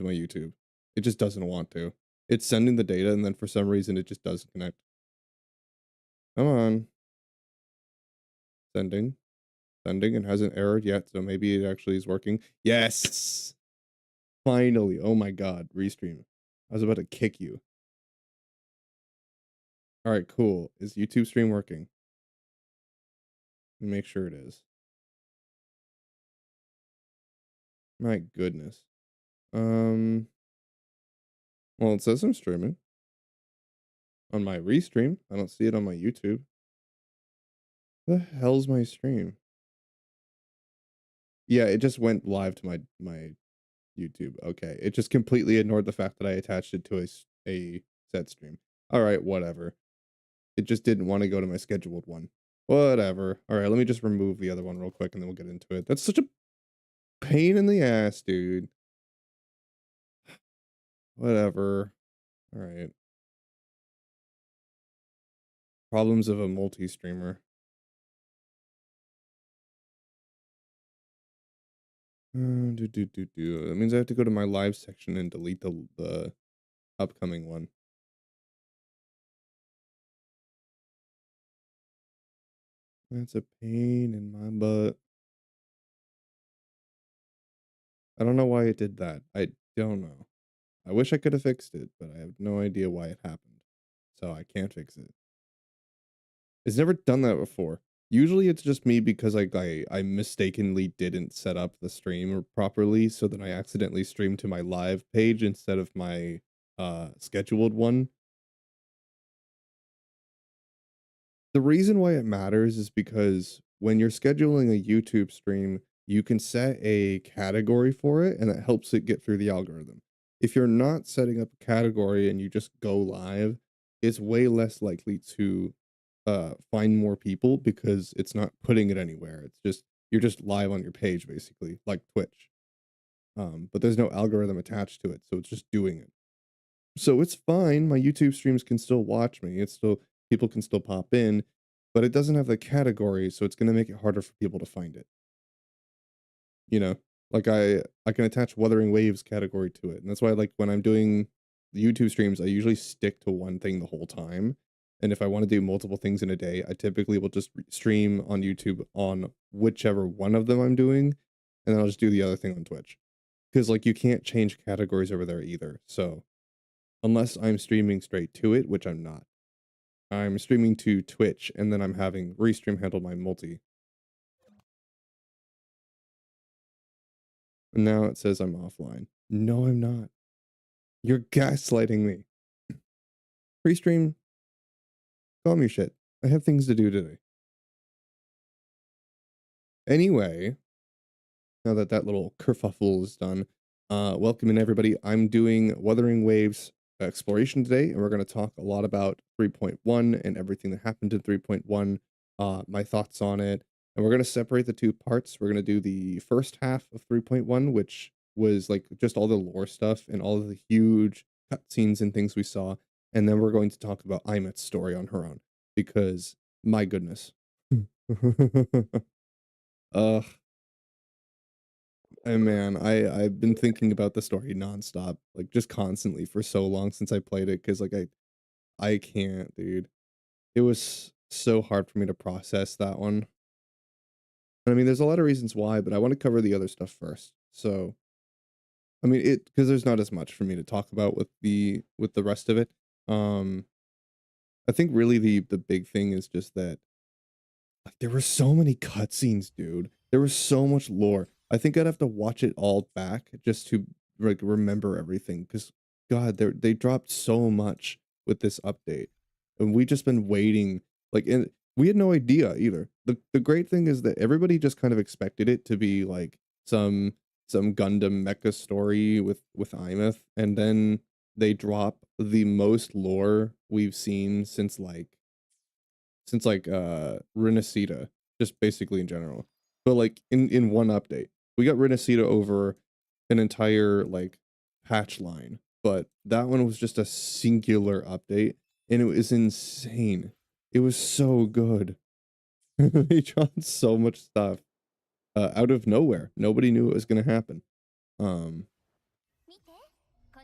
my YouTube. It just doesn't want to. It's sending the data, and then for some reason, it just doesn't connect. Come on. Sending. Sending, and hasn't errored yet, so maybe it actually is working. Yes! Finally. Oh my god. Restream. I was about to kick you. Alright, cool. Is YouTube stream working? Make sure it is. My goodness. Well, it says I'm streaming. On my restream. I don't see it on my YouTube. The hell's my stream? Yeah, it just went live to my YouTube. Okay. It just completely ignored the fact that I attached it to a set stream. Alright, whatever. It just didn't want to go to my scheduled one. Whatever. Alright, let me just remove the other one real quick and then we'll get into it. That's such a pain in the ass, dude. Whatever. Alright. Problems of a multi-streamer. That means I have to go to my live section and delete the upcoming one. That's a pain in my butt. I don't know why it did that. I don't know. I wish I could have fixed it, but I have no idea why it happened. So I can't fix it. It's never done that before. Usually it's just me because I mistakenly didn't set up the stream properly, so then I accidentally streamed to my live page instead of my scheduled one. The reason why it matters is because when you're scheduling a YouTube stream, you can set a category for it and it helps it get through the algorithm. If you're not setting up a category and you just go live, it's way less likely to find more people because it's not putting it anywhere. It's just you're just live on your page basically, like Twitch. But there's no algorithm attached to it, so it's just doing it. So it's fine. My YouTube streams can still watch me. It's still people can still pop in, but it doesn't have the category, so it's gonna make it harder for people to find it. You know? Like I can attach Wuthering Waves category to it. And that's why like when I'm doing the YouTube streams, I usually stick to one thing the whole time. And if I want to do multiple things in a day, I typically will just stream on YouTube on whichever one of them I'm doing, and then I'll just do the other thing on Twitch. Because like you can't change categories over there either. So unless I'm streaming straight to it, which I'm not. I'm streaming to Twitch and then I'm having Restream handle my multi. And now it says I'm offline. No, I'm not. You're gaslighting me. Restream, calm your shit. I have things to do today. Anyway, now that that little kerfuffle is done, welcome in everybody. I'm doing Wuthering Waves exploration today, and we're going to talk a lot about 3.1 and everything that happened in 3.1, my thoughts on it, and we're going to separate the two parts. We're going to do the first half of 3.1, which was like just all the lore stuff and all of the huge cutscenes and things we saw, and then we're going to talk about Imet's story on her own, because my goodness. uh Hey man, I've been thinking about the story nonstop, like just constantly for so long since I played it, because like I can't, dude. It was so hard for me to process that one. And I mean, there's a lot of reasons why, but I want to cover the other stuff first. So, I mean, it because there's not as much for me to talk about with the rest of it. Um, I think really the big thing is just that like there were so many cutscenes, dude. There was so much lore. I think I'd have to watch it all back just to like remember everything because God, they dropped so much with this update. And we just been waiting like and we had no idea either. The great thing is that everybody just kind of expected it to be like some some Gundam mecha story with Imeth, and then they drop the most lore we've seen since like Renacita, just basically in general. But like in one update, we got Renacita over an entire like patch line, but that one was just a singular update, and it was insane. It was so good. They dropped so much stuff out of nowhere. Nobody knew it was gonna happen. Um,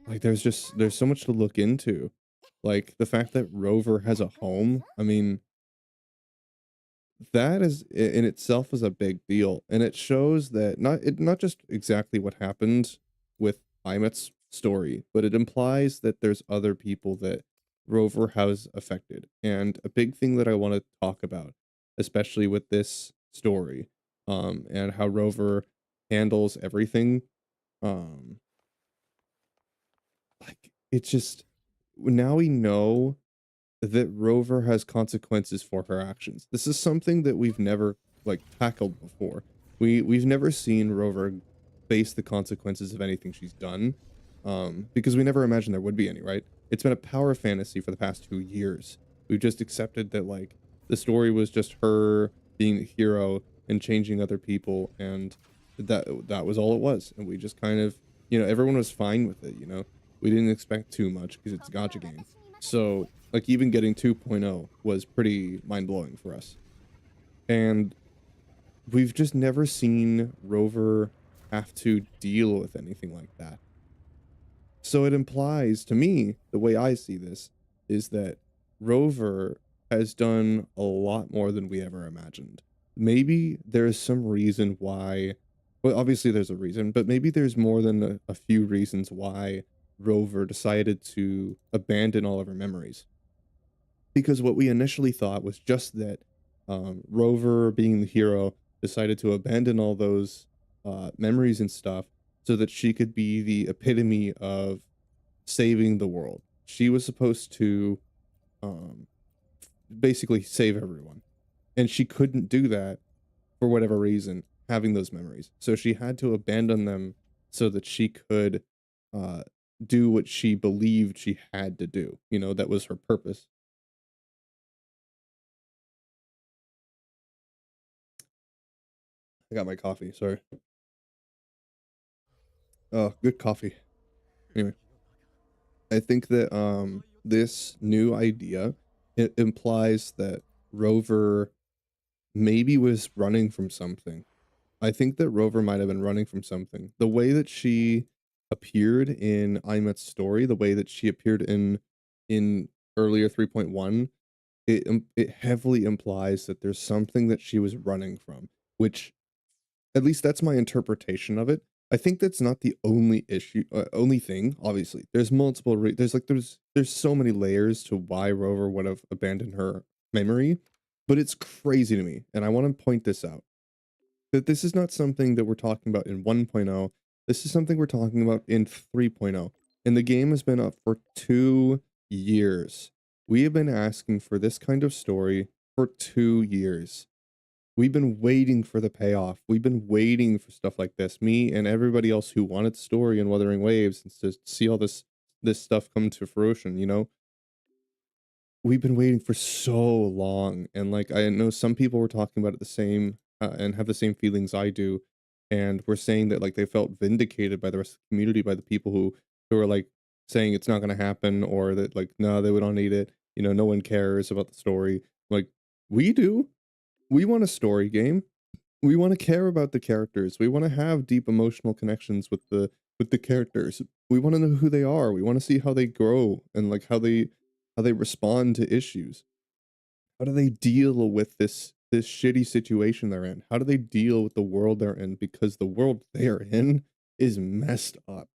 Like, there's so much to look into. Like, the fact that Rover has a home, I mean, that is in itself is a big deal, and it shows that not just exactly what happened with Imet's story, but it implies that there's other people that Rover has affected. And a big thing that I want to talk about, especially with this story, and how Rover handles everything, um, like it's just now we know that Rover has consequences for her actions. This is something that we've never like tackled before. We've never seen Rover face the consequences of anything she's done. Because we never imagined there would be any, right? It's been a power fantasy for the past 2 years. We've just accepted that like the story was just her being the hero and changing other people, and that was all it was. And we just kind of, everyone was fine with it, We didn't expect too much because it's a gotcha game. So, like, even getting 2.0 was pretty mind-blowing for us. And we've just never seen Rover have to deal with anything like that. So it implies to me, the way I see this, is that Rover has done a lot more than we ever imagined. Maybe there's some reason why, well, obviously there's a reason, but maybe there's more than a few reasons why Rover decided to abandon all of her memories. Because what we initially thought was just that Rover, being the hero, decided to abandon all those memories and stuff so that she could be the epitome of saving the world. She was supposed to um, basically save everyone, and she couldn't do that for whatever reason, having those memories. So she had to abandon them so that she could uh, do what she believed she had to do. That was her purpose. I got my coffee. Sorry. Oh, good coffee. Anyway, I think that this new idea, it implies that Rover maybe was running from something. I think that Rover might have been running from something. The way that she appeared in Imet's story, the way that she appeared in earlier 3.1, it heavily implies that there's something that she was running from, which at least that's my interpretation of it. I think that's not the only issue, only thing. Obviously, there's multiple. There's so many layers to why Rover would have abandoned her memory, but it's crazy to me, and I want to point this out that this is not something that we're talking about in 1.0. This is something we're talking about in 3.0, and the game has been up for 2 years. We have been asking for this kind of story for 2 years. We've been waiting for the payoff. We've been waiting for stuff like this. Me and everybody else who wanted story and Wuthering Waves and to see all this stuff come to fruition. We've been waiting for so long, and like I know some people were talking about it the same and have the same feelings I do, and we're saying that like they felt vindicated by the rest of the community, by the people who are like saying it's not going to happen, or that like no, they don't need it. No one cares about the story. Like we do. We want a story game. We want to care about the characters. We want to have deep emotional connections with the characters. We want to know who they are. We want to see how they grow and like how they respond to issues. How do they deal with this shitty situation they're in? How do they deal with the world they're in? Because the world they are in is messed up.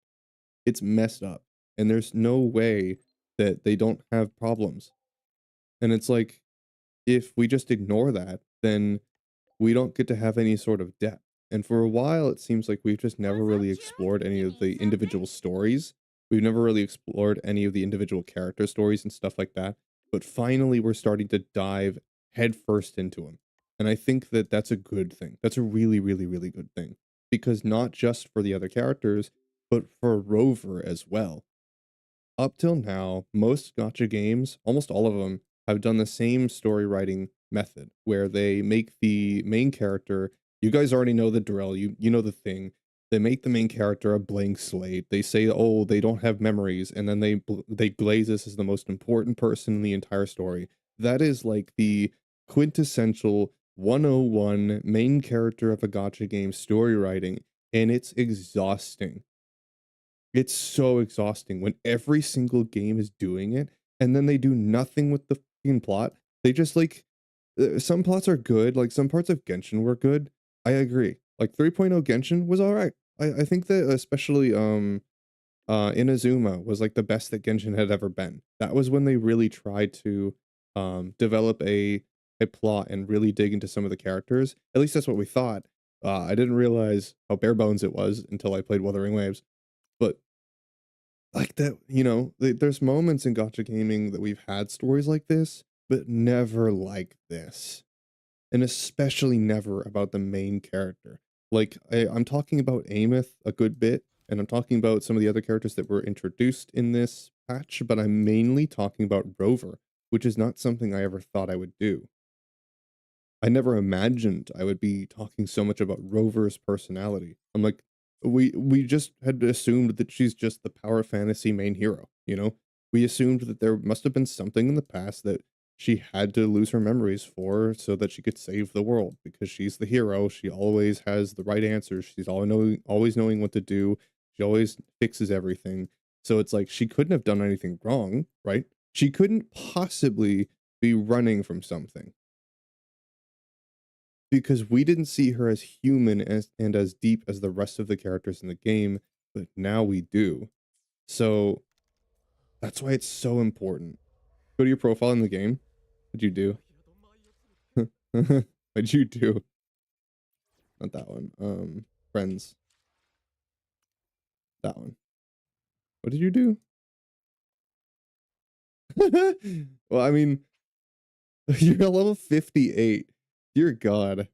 It's messed up. And there's no way that they don't have problems. And it's like if we just ignore that, then we don't get to have any sort of depth. And for a while, it seems like we've just never really explored any of the individual stories. We've never really explored any of the individual character stories and stuff like that. But finally, we're starting to dive headfirst into them. And I think that that's a good thing. That's a really, really, really good thing. Because not just for the other characters, but for Rover as well. Up till now, most gotcha games, almost all of them, have done the same story writing method where they make the main character, you guys already know the drill, you know the thing. They make the main character a blank slate. They say, "Oh, they don't have memories," and then they glaze this as the most important person in the entire story. That is like the quintessential 101 main character of a gotcha game story writing, and it's exhausting. It's so exhausting when every single game is doing it, and then they do nothing with the fucking plot. They just, like some plots are good, like, some parts of Genshin were good. I agree. Like, 3.0 Genshin was alright. I think that especially, Inazuma was, like, the best that Genshin had ever been. That was when they really tried to, develop a plot and really dig into some of the characters. At least that's what we thought. I didn't realize how bare bones it was until I played Wuthering Waves, but like that, there's moments in gacha gaming that we've had stories like this, but never like this. And especially never about the main character. Like, I'm talking about Amith a good bit, and I'm talking about some of the other characters that were introduced in this patch, but I'm mainly talking about Rover, which is not something I ever thought I would do. I never imagined I would be talking so much about Rover's personality. I'm like, we just had assumed that she's just the power fantasy main hero, you know? We assumed that there must have been something in the past that she had to lose her memories for so that she could save the world because she's the hero. She always has the right answers. She's always knowing what to do. She always fixes everything. So it's like she couldn't have done anything wrong, right? She couldn't possibly be running from something because we didn't see her as human and as deep as the rest of the characters in the game, but now we do. So that's why it's so important. Go to your profile in the game. What'd you do? What'd you do? Not that one. Friends. That one. What did you do? Well, I mean, you're a level 58. Dear God.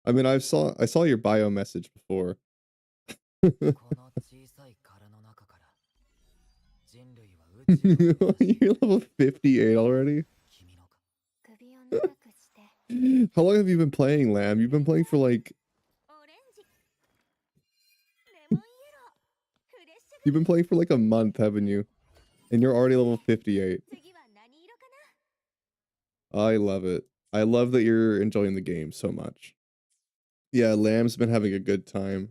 I mean, I saw your bio message before. You're level 58 already? How long have you been playing, Lamb? You've been playing for like you've been playing for like a month, haven't you? And you're already level 58. I love it. I love that you're enjoying the game so much. Yeah, Lamb's been having a good time.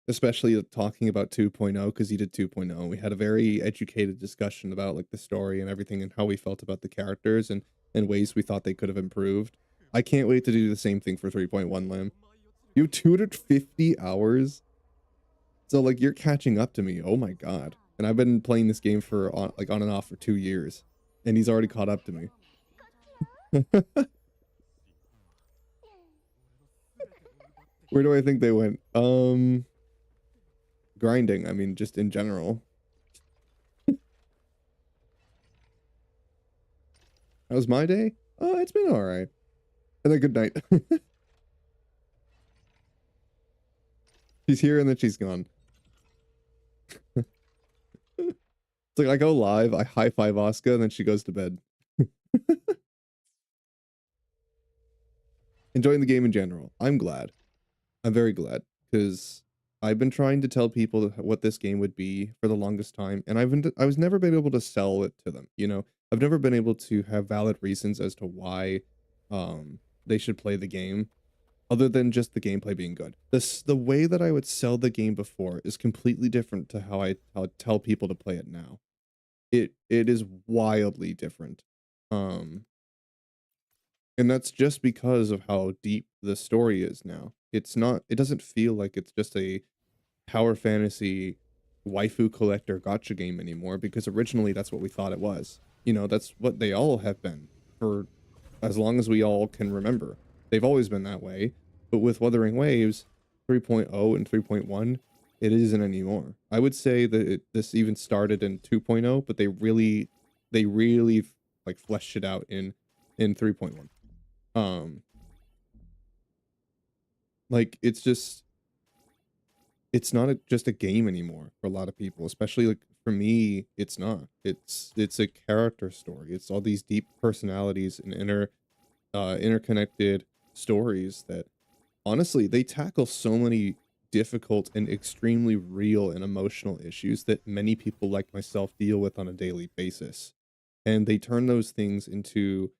Especially talking about 2.0 because he did 2.0. We had a very educated discussion about like the story and everything and how we felt about the characters and ways we thought they could have improved. I can't wait to do the same thing for 3.1, Lamb. You have 250 hours. So like you're catching up to me. Oh my god. And I've been playing this game for on and off for 2 years. And he's already caught up to me. Where do I think they went? Grinding, I mean, just in general. How's my day? Oh, it's been alright. And a good night. She's here and then she's gone. It's like I go live, I high five Asuka, and then she goes to bed. Enjoying the game in general. I'm glad. I'm very glad because I've been trying to tell people what this game would be for the longest time, and I was never been able to sell it to them. I've never been able to have valid reasons as to why they should play the game, other than just the gameplay being good. The way that I would sell the game before is completely different to how I tell people to play it now. It is wildly different. Um, and that's just because of how deep the story is now. It doesn't feel like it's just a power fantasy waifu collector gotcha game anymore because originally that's what we thought it was. That's what they all have been for as long as we all can remember. They've always been that way, but with Wuthering Waves 3.0 and 3.1, it isn't anymore. I would say that this even started in 2.0, but they really like fleshed it out in 3.1. Um like it's not just a game anymore for a lot of people, especially like for me. It's not. It's a character story. It's all these deep personalities and interconnected stories that honestly they tackle so many difficult and extremely real and emotional issues that many people like myself deal with on a daily basis, and they turn those things into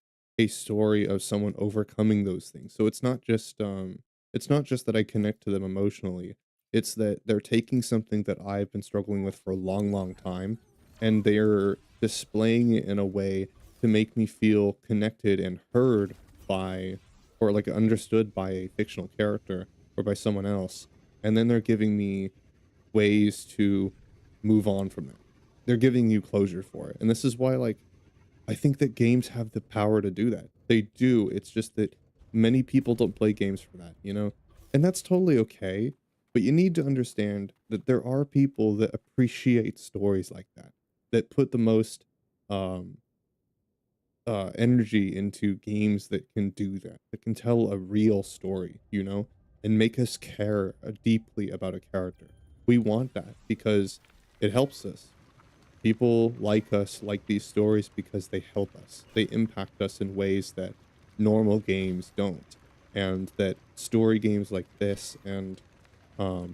a story of someone overcoming those things. So it's not just that I connect to them emotionally. It's that they're taking something that I've been struggling with for a long, long time, and they're displaying it in a way to make me feel connected and heard by, or like understood by a fictional character or by someone else. And then they're giving me ways to move on from that. They're giving you closure for it. And this is why, like, I think that games have the power to do that. They do. It's just that many people don't play games for that, you know? And that's totally okay. But you need to understand that there are people that appreciate stories like that, that put the most um energy into games that can do that, that can tell a real story, you know, and make us care deeply about a character. We want that because it helps us. People like us like these stories because they help us. They impact us in ways that normal games don't. And that story games like this and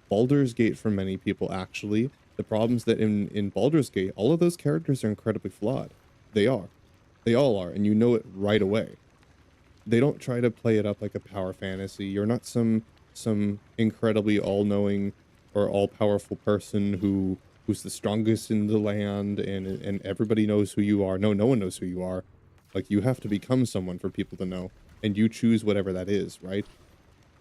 Baldur's Gate for many people actually, the problems that in Baldur's Gate, all of those characters are incredibly flawed. They are. They all are, and you know it right away. They don't try to play it up like a power fantasy. You're not some incredibly all-knowing or all-powerful person who's the strongest in the land and everybody knows who you are. No, no one knows who you are. Like you have to become someone for people to know, and you choose whatever that is, right?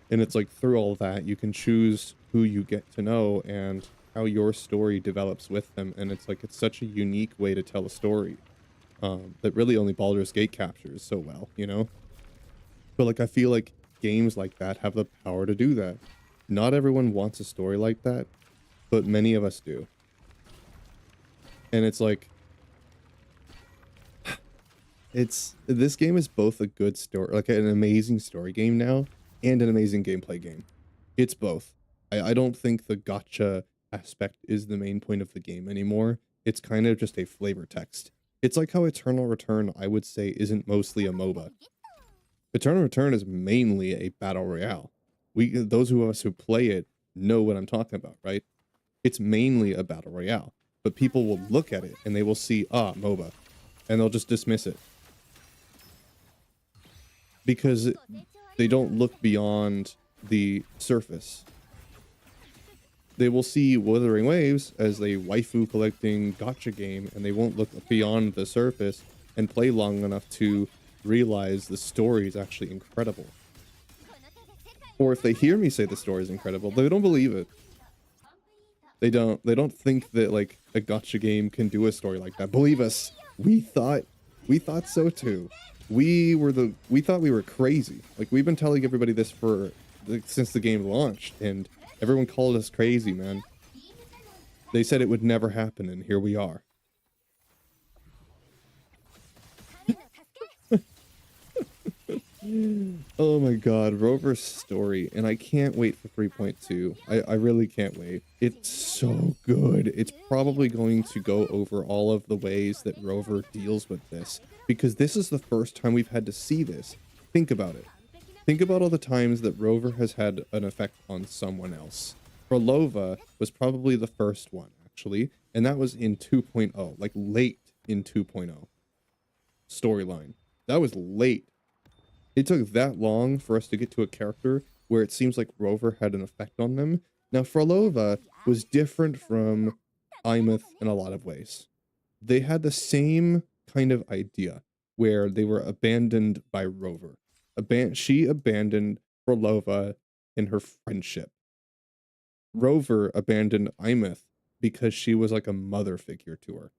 And it's like through all that, you can choose who you get to know and how your story develops with them. And it's like it's such a unique way to tell a story that really only Baldur's Gate captures so well, you know? But like I feel like games like that have the power to do that. Not everyone wants a story like that, but many of us do. And it's like it's this game is both a good story, like an amazing story game now, and an amazing gameplay game. It's both. I don't think the gotcha aspect is the main point of the game anymore. It's kind of just a flavor text. It's like how Eternal Return, I would say, isn't mostly a MOBA. Eternal Return is mainly a battle royale. Those of us who play it know what I'm talking about, right? It's mainly a battle royale, but people will look at it and they will see, MOBA, and they'll just dismiss it because they don't look beyond the surface. They will see Wuthering Waves as a waifu collecting gotcha game, and they won't look beyond the surface and play long enough to realize the story is actually incredible. Or if they hear me say the story is incredible, they don't believe it. They don't think that like a gotcha game can do a story like that. Believe us, we thought so too. We thought we were crazy. Like we've been telling everybody this for since the game launched, and everyone called us crazy, man. They said it would never happen, and here we are. Oh my god, Rover's story, and I can't wait for 3.2. I really can't wait. It's so good. It's probably going to go over all of the ways that Rover deals with this, because this is the first time we've had to see this. Think about it. Think about all the times that Rover has had an effect on someone else. Frolova was probably the first one, actually, and that was in 2.0, like late in 2.0 storyline. That was late. It took that long for us to get to a character where it seems like Rover had an effect on them. Now, Frolova was different from Imeth in a lot of ways. They had the same kind of idea where they were abandoned by Rover. She abandoned Frolova in her friendship. Rover abandoned Imeth because she was like a mother figure to her.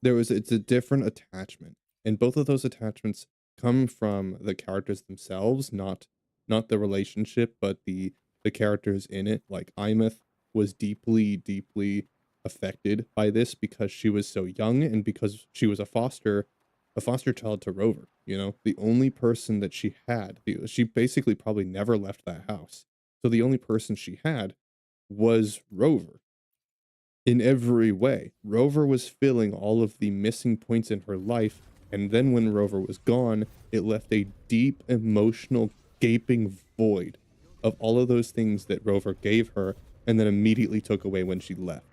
It's a different attachment, and both of those attachments come from the characters themselves, not the relationship, but the characters in it. Like Imeth was deeply affected by this because she was so young and because she was a foster child to Rover. You know, the only person that she had, she basically probably never left that house. So the only person she had was Rover. In every way, Rover was filling all of the missing points in her life, and then when Rover was gone, it left a deep emotional gaping void of all of those things that Rover gave her and then immediately took away when she left.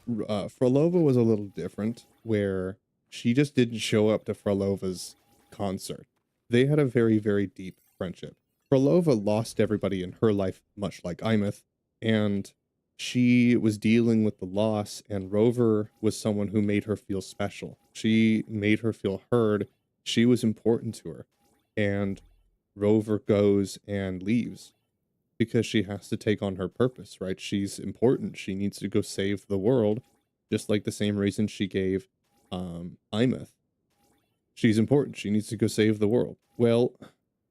Frolova was a little different, where she just didn't show up to Frolova's concert. They had a very, very deep friendship. Frolova lost everybody in her life, much like Imeth, and she was dealing with the loss, and Rover was someone who made her feel special. She made her feel heard. She was important to her. And Rover goes and leaves because she has to take on her purpose, right? She's important. She needs to go save the world, just like the same reason she gave Imeth. She's important. She needs to go save the world. Well,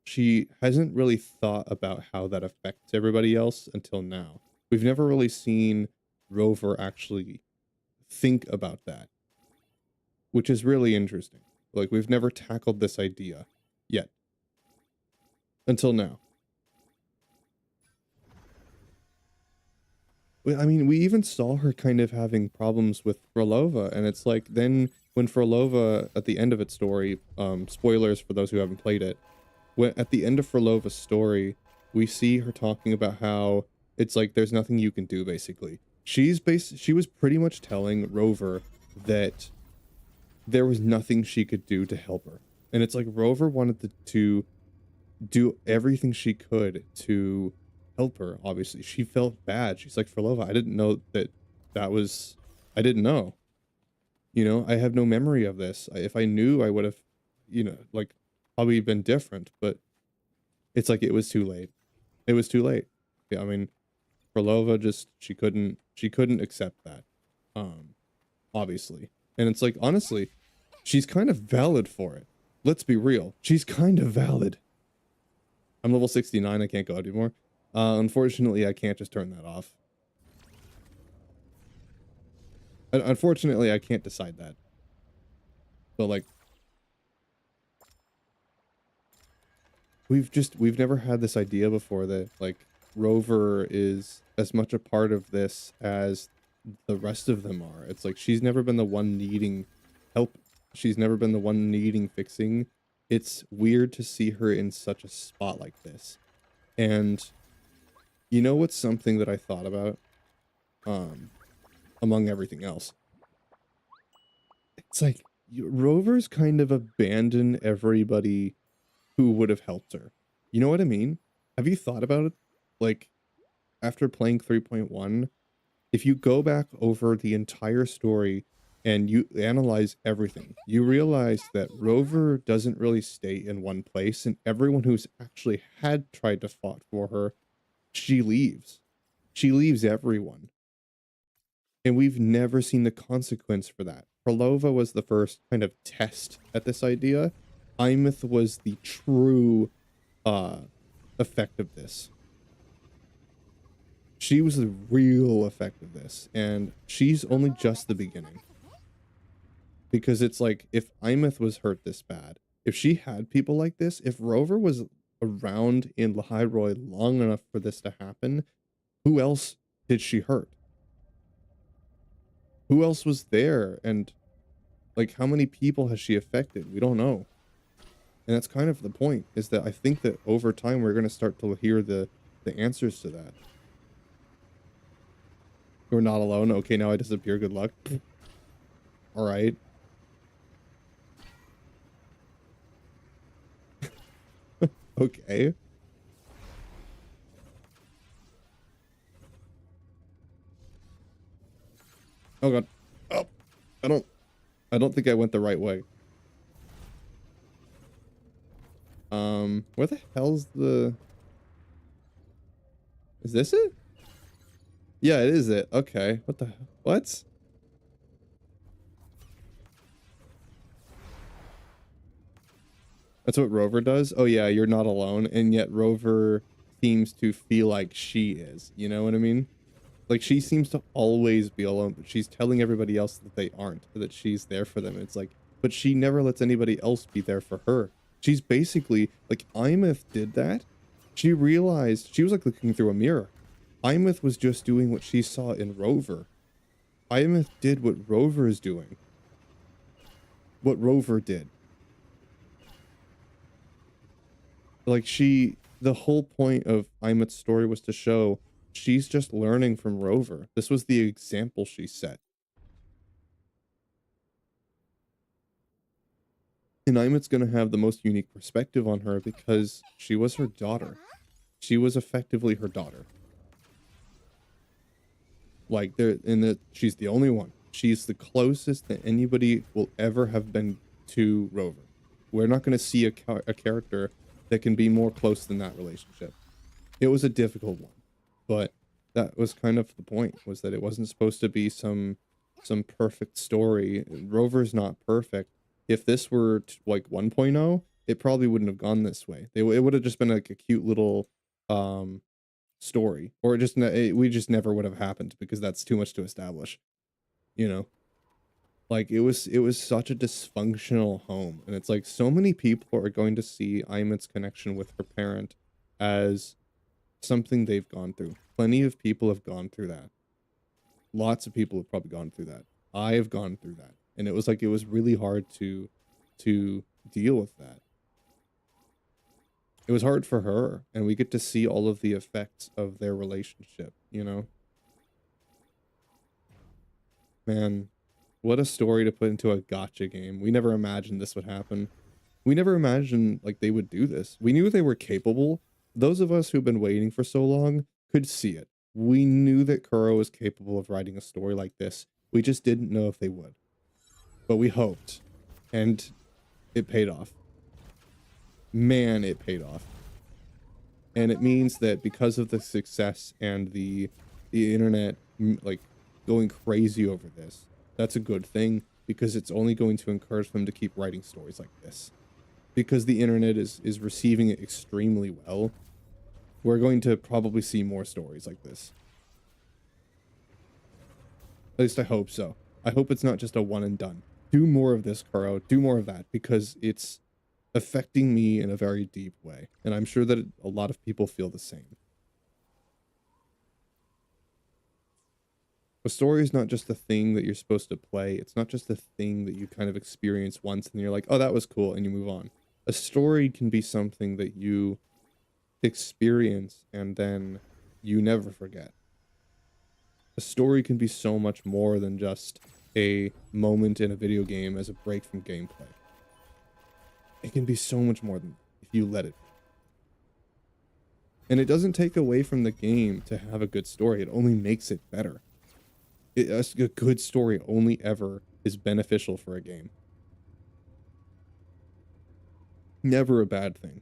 she hasn't really thought about how that affects everybody else until now. We've never really seen Rover actually think about that, which is really interesting. Like, we've never tackled this idea yet until now. I mean, we even saw her kind of having problems with Frolova, and it's like then when Frolova at the end of its story, spoilers for those who haven't played it, when at the end of Frolova's story, we see her talking about how it's like there's nothing you can do basically. She was pretty much telling Rover that there was nothing she could do to help her. And it's like Rover wanted to do everything she could to help her. Obviously she felt bad. She's like, Frolova, I didn't know that was, I didn't know, you know, I have no memory of this. If I knew, I would have, you know, like probably been different, but it's like it was too late. It was too late. Yeah, I mean, Frolova just she couldn't accept that. Obviously. And it's like honestly, she's kind of valid for it. Let's be real. She's kind of valid. I'm level 69, I can't go out anymore. Unfortunately, I can't just turn that off. Unfortunately, I can't decide that. But like, we've never had this idea before that like Rover is as much a part of this as the rest of them are. It's like she's never been the one needing help. She's never been the one needing fixing. It's weird to see her in such a spot like this. And you know what's something that I thought about? Among everything else. It's like Rover's kind of abandoned everybody who would have helped her. You know what I mean? Have you thought about it? Like, after playing 3.1, if you go back over the entire story and you analyze everything, you realize that Rover doesn't really stay in one place, and everyone who's actually had tried to fought for her, she leaves. She leaves everyone. And we've never seen the consequence for that. Prolova was the first kind of test at this idea. Imeth was the true effect of this. She was the real effect of this, and she's only just the beginning. Because it's like, if Imeth was hurt this bad, if she had people like this, if Rover was around in Lahiroy long enough for this to happen, who else did she hurt? Who else was there? And like, how many people has she affected? We don't know. And that's kind of the point, is that I think that over time we're going to start to hear the answers to that. You're not alone. Okay, now I disappear. Good luck. All right. Okay. Oh god. Oh, I don't think I went the right way. Where the hell's the... Is this it? Yeah, it is it. Okay. What the... What? That's what Rover does? Oh yeah, you're not alone, and yet Rover seems to feel like she is. You know what I mean? Like, she seems to always be alone, but she's telling everybody else that they aren't, that she's there for them. It's like, but she never lets anybody else be there for her. She's basically, like, Imeth did that. She realized, she was like looking through a mirror. Imeth was just doing what she saw in Rover. Imeth did what Rover is doing. What Rover did. Like, the whole point of Imeth's story was to show she's just learning from Rover. This was the example she set. And Imit's gonna have the most unique perspective on her because she was her daughter. She was effectively her daughter. Like there in the she's the only one. She's the closest that anybody will ever have been to Rover. We're not gonna see a character that can be more close than that relationship. It was a difficult one, but that was kind of the point, was that it wasn't supposed to be some perfect story. Rover's not perfect. If this were like 1.0, it probably wouldn't have gone this way. It would have just been like a cute little um story, or we just never would have happened because that's too much to establish, you know. Like it was such a dysfunctional home, and it's like so many people are going to see Imit's connection with her parent as something they've gone through. Plenty of people have gone through that. Lots of people have probably gone through that. I have gone through that. And it was like it was really hard to deal with that. It was hard for her, and we get to see all of the effects of their relationship, you know? Man, what a story to put into a gotcha game. We never imagined this would happen. We never imagined like they would do this. We knew they were capable. Those of us who've been waiting for so long could see it. We knew that Kuro was capable of writing a story like this. We just didn't know if they would. But we hoped. And it paid off. Man, it paid off. And it means that because of the success and the internet like going crazy over this, that's a good thing, because it's only going to encourage them to keep writing stories like this. Because the internet is receiving it extremely well, we're going to probably see more stories like this. At least I hope so. I hope it's not just a one and done. Do more of this, Kuro. Do more of that, because it's affecting me in a very deep way. And I'm sure that a lot of people feel the same. A story is not just a thing that you're supposed to play. It's not just a thing that you kind of experience once and you're like, oh, that was cool, and you move on. A story can be something that you experience and then you never forget. A story can be so much more than just a moment in a video game as a break from gameplay. It can be so much more than if you let it. And it doesn't take away from the game to have a good story. It only makes it better. A good story only ever is beneficial for a game. Never a bad thing.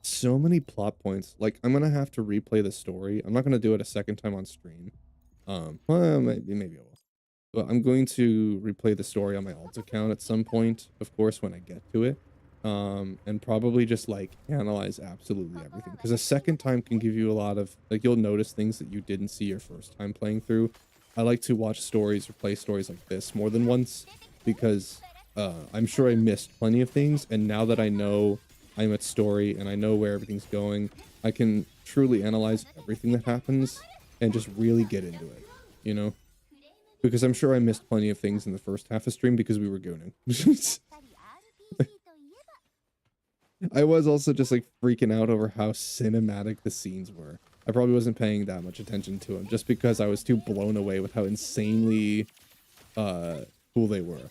So many plot points. Like, I'm gonna have to replay the story. I'm not gonna do it a second time on stream. Well, maybe I will. But I'm going to replay the story on my alt account at some point, of course, when I get to it. And probably just like analyze absolutely everything. Because a second time can give you a lot of, like, you'll notice things that you didn't see your first time playing through. I like to watch stories or play stories like this more than once, because I'm sure I missed plenty of things, and now that I know I'm at story and I know where everything's going, I can truly analyze everything that happens and just really get into it, you know? Because I'm sure I missed plenty of things in the first half of stream because we were gooning. I was also just like freaking out over how cinematic the scenes were. I probably wasn't paying that much attention to them just because I was too blown away with how insanely cool they were.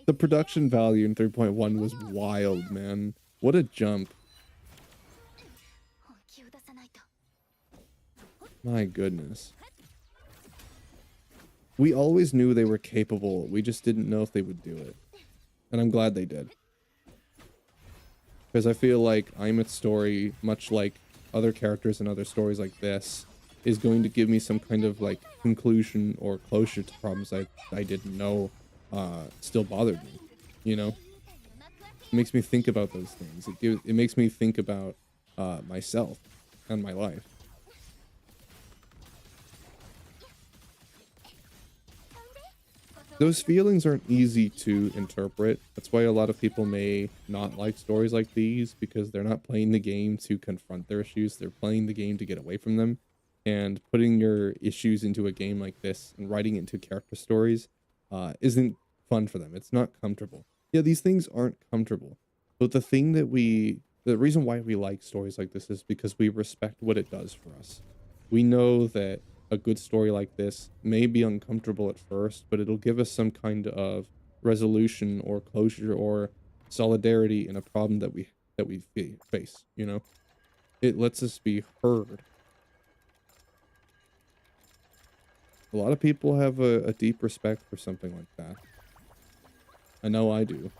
The production value in 3.1 was wild, man. What a jump. My goodness. We always knew they were capable. We just didn't know if they would do it. And I'm glad they did. Because I feel like Imit's story, much like other characters and other stories like this, is going to give me some kind of like conclusion or closure to problems I didn't know still bothered me, you know? It makes me think about those things. It makes me think about myself and my life. Those feelings aren't easy to interpret. That's why a lot of people may not like stories like these, because they're not playing the game to confront their issues. They're playing the game to get away from them. And putting your issues into a game like this and writing it into character stories isn't fun for them. It's not comfortable. Yeah, these things aren't comfortable. But the reason why we like stories like this is because we respect what it does for us. We know that a good story like this may be uncomfortable at first, but it'll give us some kind of resolution or closure or solidarity in a problem that we face, you know? It lets us be heard. A lot of people have a deep respect for something like that. I know I do.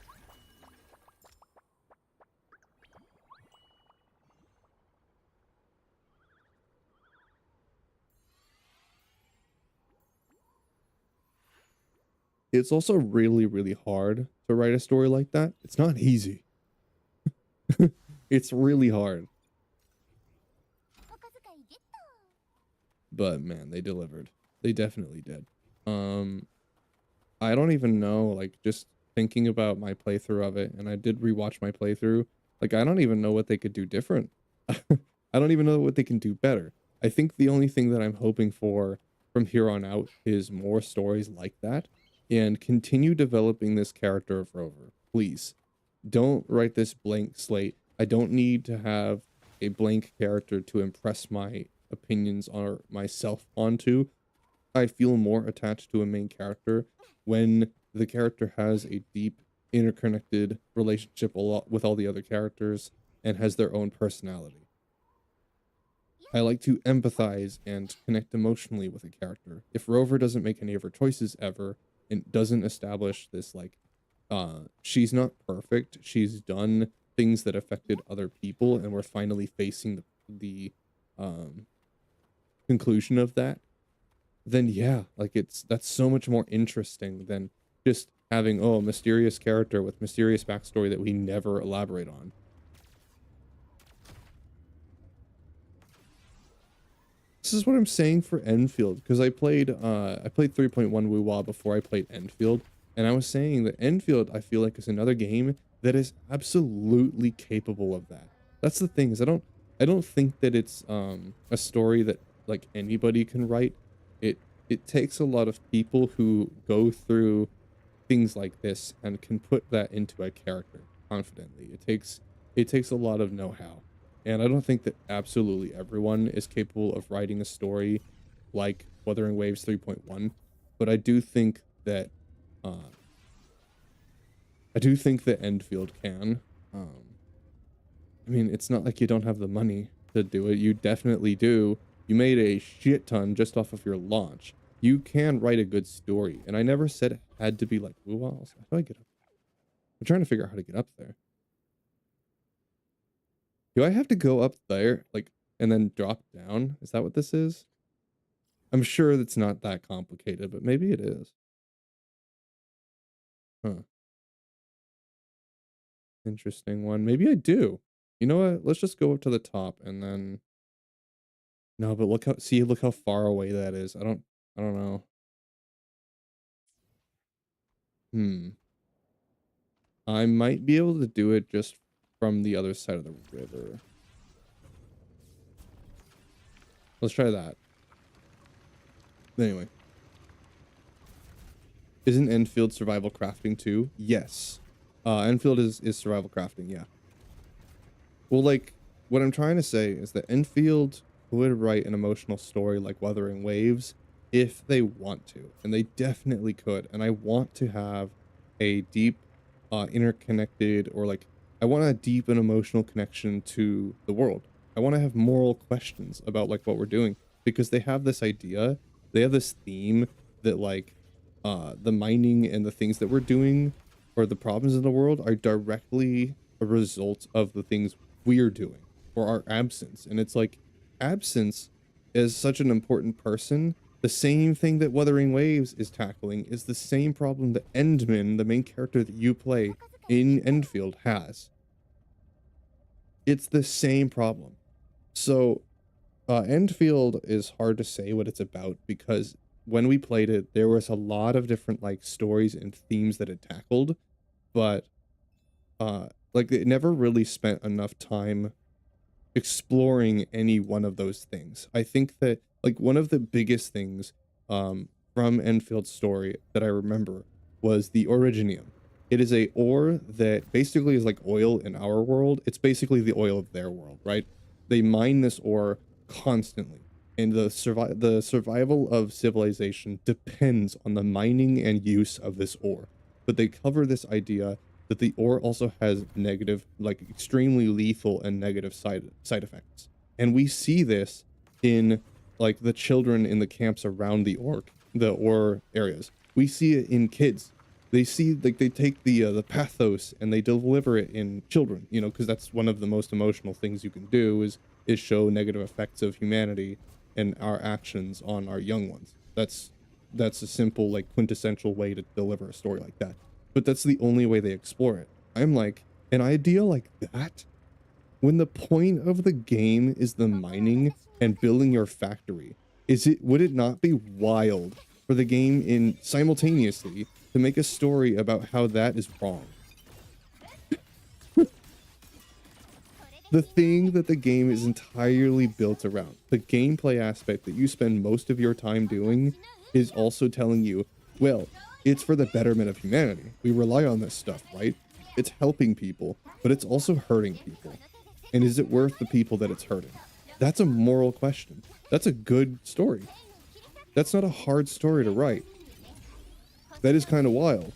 It's also really, really hard to write a story like that. It's not easy. It's really hard. But man, they delivered. They definitely did. Um, I don't even know, like, just thinking about my playthrough of it, and I did rewatch my playthrough, like, I don't even know what they could do different. I don't even know what they can do better. I think the only thing that I'm hoping for from here on out is more stories like that and continue developing this character of Rover. Please don't write this blank slate. I don't need to have a blank character to impress my opinions or myself onto. I feel more attached to a main character when the character has a deep, interconnected relationship a lot with all the other characters and has their own personality. I like to empathize and connect emotionally with a character. If Rover doesn't make any of her choices ever and doesn't establish this like she's not perfect, she's done things that affected other people and we're finally facing the um conclusion of that, then yeah, like that's so much more interesting than just having oh a mysterious character with mysterious backstory that we never elaborate on. This is what I'm saying for Enfield, because I played 3.1 Wuwa before I played Enfield, and I was saying that Enfield I feel like is another game that is absolutely capable of that. That's the thing is I don't think that it's a story that like anybody can write. It takes a lot of people who go through things like this and can put that into a character confidently. It takes a lot of know-how. And I don't think that absolutely everyone is capable of writing a story like Wuthering Waves 3.1, but uh I do think that Enfield can. Um I mean, it's not like you don't have the money to do it. You definitely do. You made a shit ton just off of your launch. You can write a good story, and I never said it had to be like, ooh, wow, how do I get up? I'm trying to figure out how to get up there. Do I have to go up there, like, and then drop down? Is that what this is? I'm sure it's not that complicated, but maybe it is. Huh. Interesting one. Maybe I do. You know what? Let's just go up to the top and then no, but look how far away that is. I don't know. Hmm. I might be able to do it just from the other side of the river. Let's try that. Anyway, isn't Enfield survival crafting too? Yes. Enfield is survival crafting, yeah. Well, like, what I'm trying to say is that Enfield would write an emotional story like Wuthering Waves if they want to, and they definitely could. And I want to have a deep, interconnected, or like, I want a deep and emotional connection to the world. I want to have moral questions about like what we're doing because they have this idea, they have this theme that like, the mining and the things that we're doing or the problems in the world are directly a result of the things we're doing or our absence. And it's like absence is such an important person. The same thing that Wuthering Waves is tackling is the same problem that Endman, the main character that you play in Enfield, has. It's the same problem. So Enfield is hard to say what it's about because when we played it, there was a lot of different like stories and themes that it tackled, but like it never really spent enough time exploring any one of those things. I think that like one of the biggest things from Enfield's story that I remember was the Originium. It is a ore that basically is like oil in our world. It's basically the oil of their world, right? They mine this ore constantly, and the survival of civilization depends on the mining and use of this ore. But they cover this idea that the ore also has negative, like extremely lethal and negative side effects. And we see this in like the children in the camps around the ore areas. We see it in kids. They see, like, they take the pathos and they deliver it in children, you know, because that's one of the most emotional things you can do is show negative effects of humanity and our actions on our young ones. That's a simple, like, quintessential way to deliver a story like that. But that's the only way they explore it. I'm like, an idea like that, when the point of the game is the mining and building your factory, would it not be wild for the game in simultaneously to make a story about how that is wrong? The thing that the game is entirely built around, the gameplay aspect that you spend most of your time doing, is also telling you, well, it's for the betterment of humanity. We rely on this stuff, right? It's helping people, but it's also hurting people. And is it worth the people that it's hurting? That's a moral question. That's a good story. That's not a hard story to write. That is kind of wild.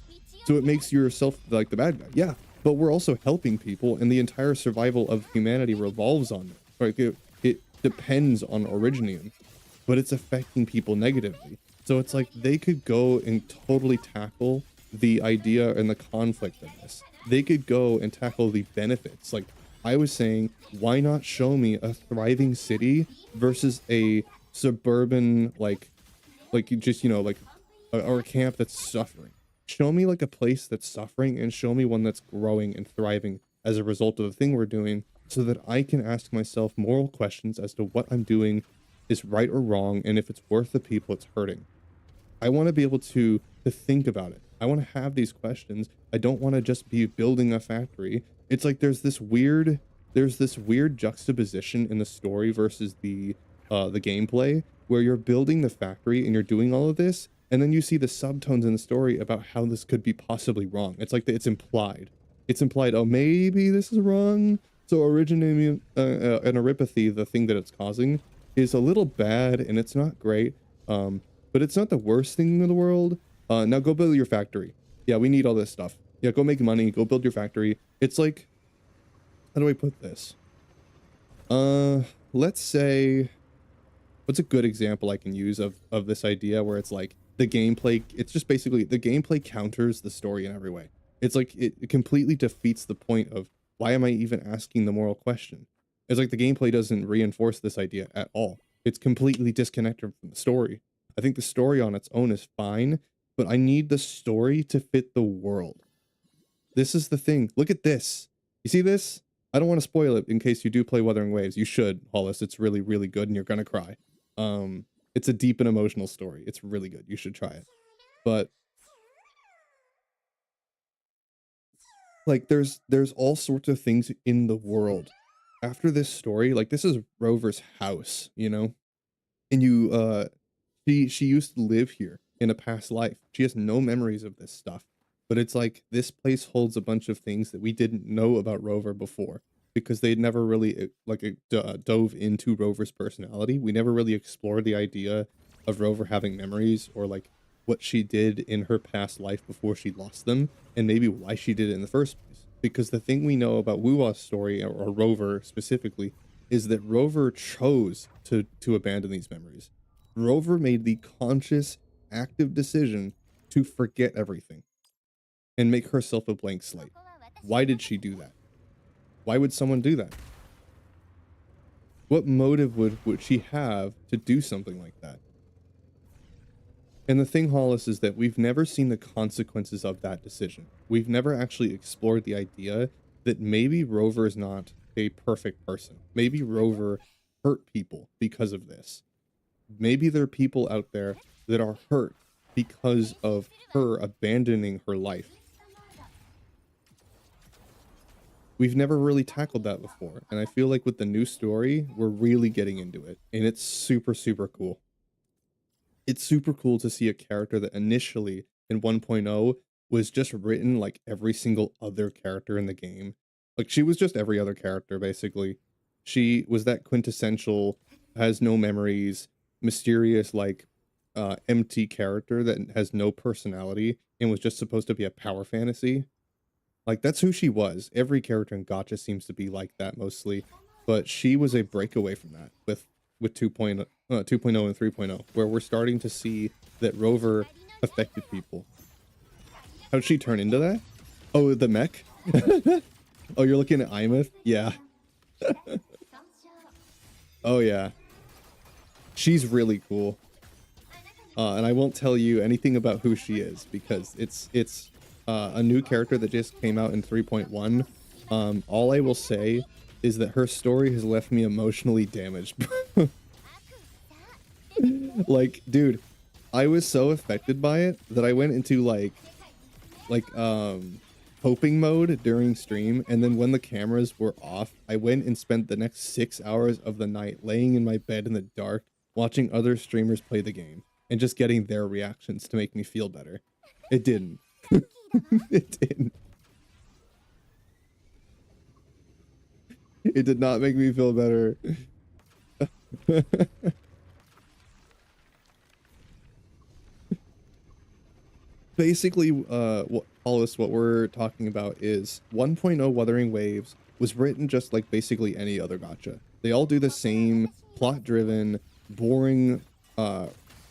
So it makes yourself like the bad guy. Yeah, but we're also helping people, and the entire survival of humanity revolves on it. Right? It depends on Originium, but it's affecting people negatively. So it's like they could go and totally tackle the idea and the conflict of this. They could go and tackle the benefits. Like I was saying, why not show me a thriving city versus a suburban, like you just, you know, like or a camp that's suffering. Show me like a place that's suffering and show me one that's growing and thriving as a result of the thing we're doing, so that I can ask myself moral questions as to what I'm doing is right or wrong, and if it's worth the people it's hurting. I want to be able to think about it. I want to have these questions. I don't want to just be building a factory. It's like there's this weird juxtaposition in the story versus the gameplay, where you're building the factory and you're doing all of this, and then you see the subtones in the story about how this could be possibly wrong. It's like it's implied. It's implied, oh, maybe this is wrong. So originating an erypathy, the thing that it's causing, is a little bad and it's not great. But it's not the worst thing in the world. Now go build your factory. Yeah, we need all this stuff. Yeah, go make money, go build your factory. It's like, how do I put this? Let's say, what's a good example I can use of this idea where it's like the gameplay, it's just basically the gameplay counters the story in every way. It's like it completely defeats the point of why am I even asking the moral question? It's like the gameplay doesn't reinforce this idea at all. It's completely disconnected from the story. I think the story on its own is fine, but I need the story to fit the world. This is the thing. Look at this. You see this? I don't want to spoil it in case you do play Wuthering Waves. You should, Hollis. It's really, really good and you're gonna cry. It's a deep and emotional story. It's really good. You should try it. But like there's all sorts of things in the world. After this story, like this is Rover's house, you know? And she used to live here in a past life. She has no memories of this stuff. But it's like this place holds a bunch of things that we didn't know about Rover before, because they'd never really dove into Rover's personality. We never really explored the idea of Rover having memories, or like what she did in her past life before she lost them, and maybe why she did it in the first place. Because the thing we know about Wuwa's story, or Rover specifically, is that Rover chose to abandon these memories. Rover made the conscious, active decision to forget everything and make herself a blank slate. Why did she do that? Why would someone do that? What motive would she have to do something like that? And the thing, Hollis, is that we've never seen the consequences of that decision. We've never actually explored the idea that maybe Rover is not a perfect person. Maybe Rover hurt people because of this. Maybe there are people out there that are hurt because of her abandoning her life. We've never really tackled that before, and I feel like with the new story, we're really getting into it, and it's super, super cool. It's super cool to see a character that initially in 1.0 was just written like every single other character in the game. Like she was just every other character basically. She was that quintessential, has no memories, mysterious, like empty character that has no personality and was just supposed to be a power fantasy. Like that's who she was. Every character in Gacha seems to be like that mostly, but she was a breakaway from that with 2.0 and 3.0, where we're starting to see that Rover affected people. How'd she turn into that? Oh, the mech? Oh, you're looking at Imeth? Yeah. Oh yeah. She's really cool. And I won't tell you anything about who she is because it's a new character that just came out in 3.1. All I will say is that her story has left me emotionally damaged. Like, dude, I was so affected by it that I went into hoping mode during stream, and then when the cameras were off, I went and spent the next 6 hours of the night laying in my bed in the dark, watching other streamers play the game, and just getting their reactions to make me feel better. It didn't. It didn't. It did not make me feel better. Basically, what we're talking about is 1.0 Wuthering Waves was written just like basically any other gacha. They all do the same plot-driven, boring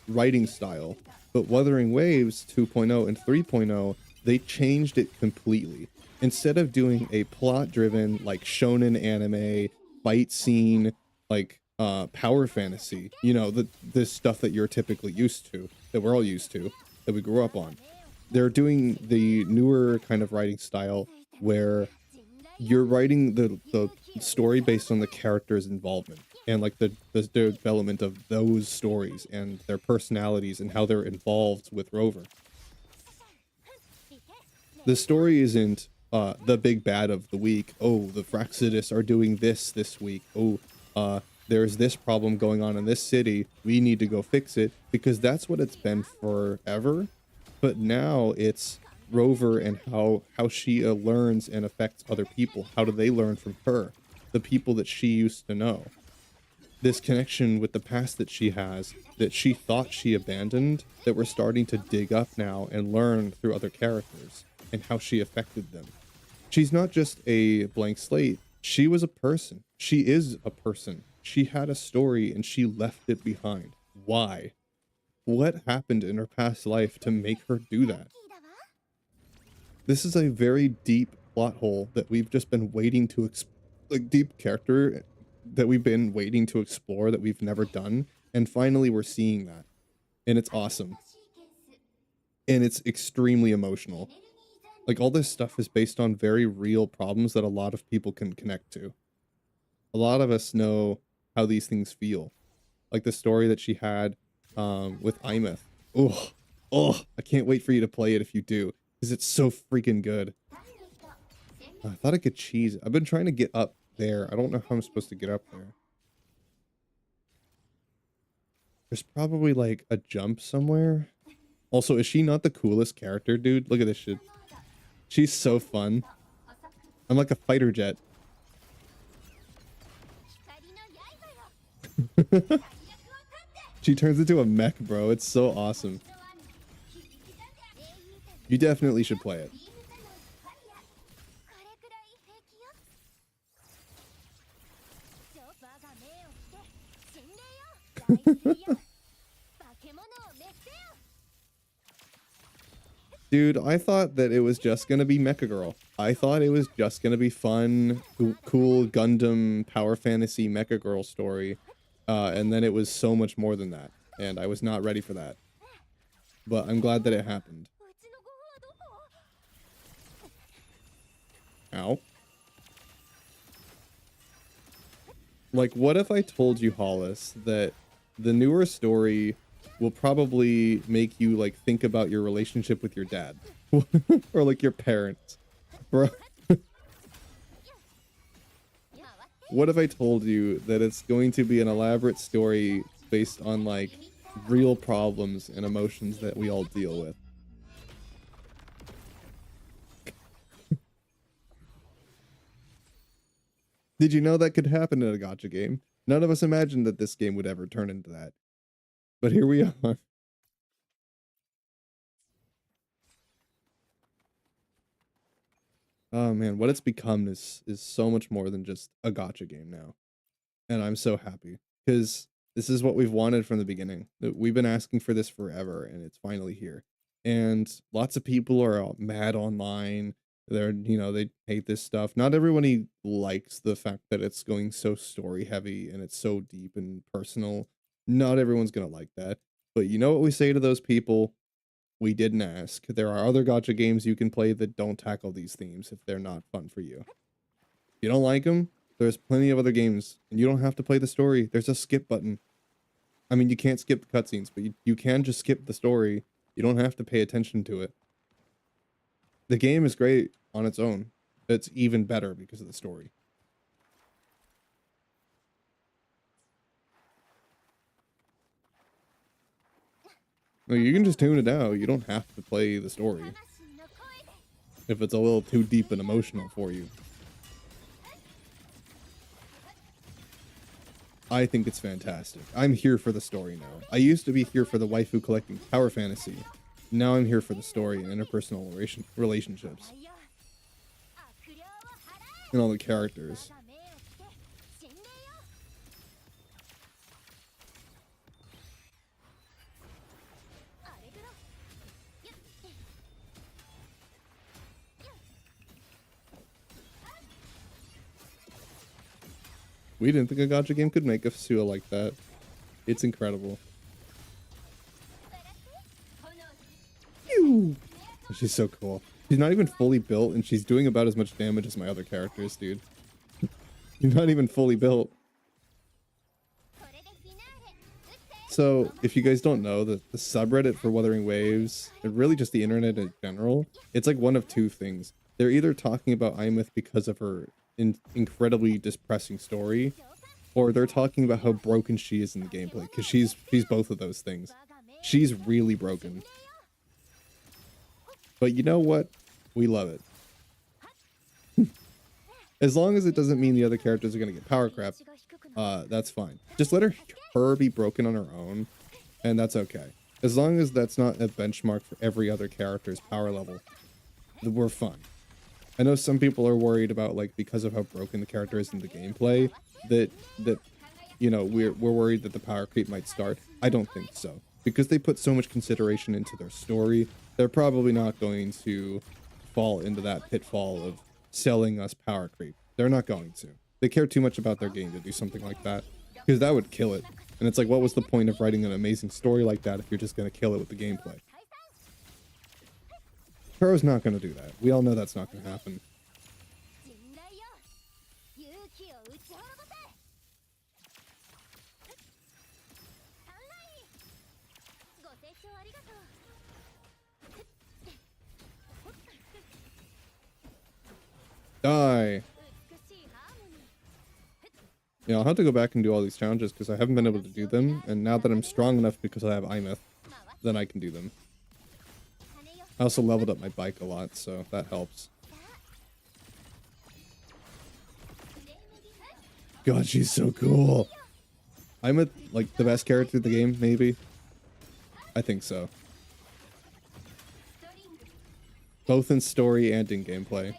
writing style, but Wuthering Waves 2.0 and 3.0, they changed it completely. Instead of doing a plot-driven, like shonen anime, fight scene, like power fantasy, you know, this stuff that you're typically used to, that we're all used to, that we grew up on. They're doing the newer kind of writing style where you're writing the story based on the character's involvement and like the development of those stories and their personalities and how they're involved with Rover. The story isn't the big bad of the week. Oh, the Fraxidus are doing this week. Oh, there's this problem going on in this city. We need to go fix it, because that's what it's been forever. But now it's Rover and how she learns and affects other people. How do they learn from her? The people that she used to know. This connection with the past that she has, that she thought she abandoned, that we're starting to dig up now and learn through other characters and how she affected them. She's not just a blank slate. She was a person. She is a person. She had a story and she left it behind. Why? What happened in her past life to make her do that? This is a very deep plot hole that we've just been waiting to deep character that we've been waiting to explore that we've never done, and finally we're seeing that, and it's awesome, and it's extremely emotional. Like, all this stuff is based on very real problems that a lot of people can connect to. A lot of us know how these things feel, like the story that she had with Imeth. Oh, I can't wait for you to play it if you do, because it's so freaking good. I thought I could cheese it. I've been trying to get up there. I don't know how I'm supposed to get up there. There's probably like a jump somewhere. Also, is she not the coolest character, dude? Look at this shit. She's so fun. I'm like a fighter jet. She turns into a mech, bro. It's so awesome. You definitely should play it. Dude, I thought that it was just gonna be Mecha Girl. I thought it was just gonna be fun, cool Gundam power fantasy Mecha Girl story. And then it was so much more than that. And I was not ready for that. But I'm glad that it happened. Ow. Like, what if I told you, Hollis, that the newer story will probably make you, like, think about your relationship with your dad? Or, like, your parents? Bro. What if I told you that it's going to be an elaborate story based on, like, real problems and emotions that we all deal with? Did you know that could happen in a gacha game? None of us imagined that this game would ever turn into that. But here we are. Oh man, what it's become is so much more than just a gacha game now. And I'm so happy because this is what we've wanted from the beginning. We've been asking for this forever and it's finally here. And lots of people are mad online. They're, they hate this stuff. Not everybody likes the fact that it's going so story heavy and it's so deep and personal. Not everyone's going to like that. But you know what we say to those people? We didn't ask. There are other gacha games you can play that don't tackle these themes if they're not fun for you. If you don't like them, there's plenty of other games, and you don't have to play the story. There's a skip button. I mean, you can't skip the cutscenes, but you can just skip the story. You don't have to pay attention to it. The game is great on its own. It's even better because of the story. Well, you can just tune it out. You don't have to play the story if it's a little too deep and emotional for you. I think it's fantastic. I'm here for the story now. I used to be here for the waifu collecting power fantasy. Now I'm here for the story and interpersonal relationships. And all the characters. We didn't think a gacha game could make a Sua like that. It's incredible. Ew. She's so cool. She's not even fully built, and she's doing about as much damage as my other characters, dude. You're not even fully built. So, if you guys don't know, the subreddit for Wuthering Waves, and really just the internet in general, it's like one of two things. They're either talking about Imeth because of her incredibly depressing story, or they're talking about how broken she is in the gameplay, because she's both of those things. She's really broken. But you know what? We love it. As long as it doesn't mean the other characters are going to get power crap, that's fine. Just let her be broken on her own, and that's okay. As long as that's not a benchmark for every other character's power level, we're fine. I know some people are worried about, like, because of how broken the character is in the gameplay, that you know, we're worried that the power creep might start. I don't think so. Because they put so much consideration into their story, they're probably not going to fall into that pitfall of selling us power creep. They're not going to. They care too much about their game to do something like that. Because that would kill it. And it's like, what was the point of writing an amazing story like that if you're just going to kill it with the gameplay? Kuro's not going to do that. We all know that's not going to happen. Die. Yeah, I'll have to go back and do all these challenges because I haven't been able to do them. And now that I'm strong enough because I have Imeth, then I can do them. I also leveled up my bike a lot, so that helps. God, she's so cool. Imeth, like, the best character in the game, maybe? I think so. Both in story and in gameplay.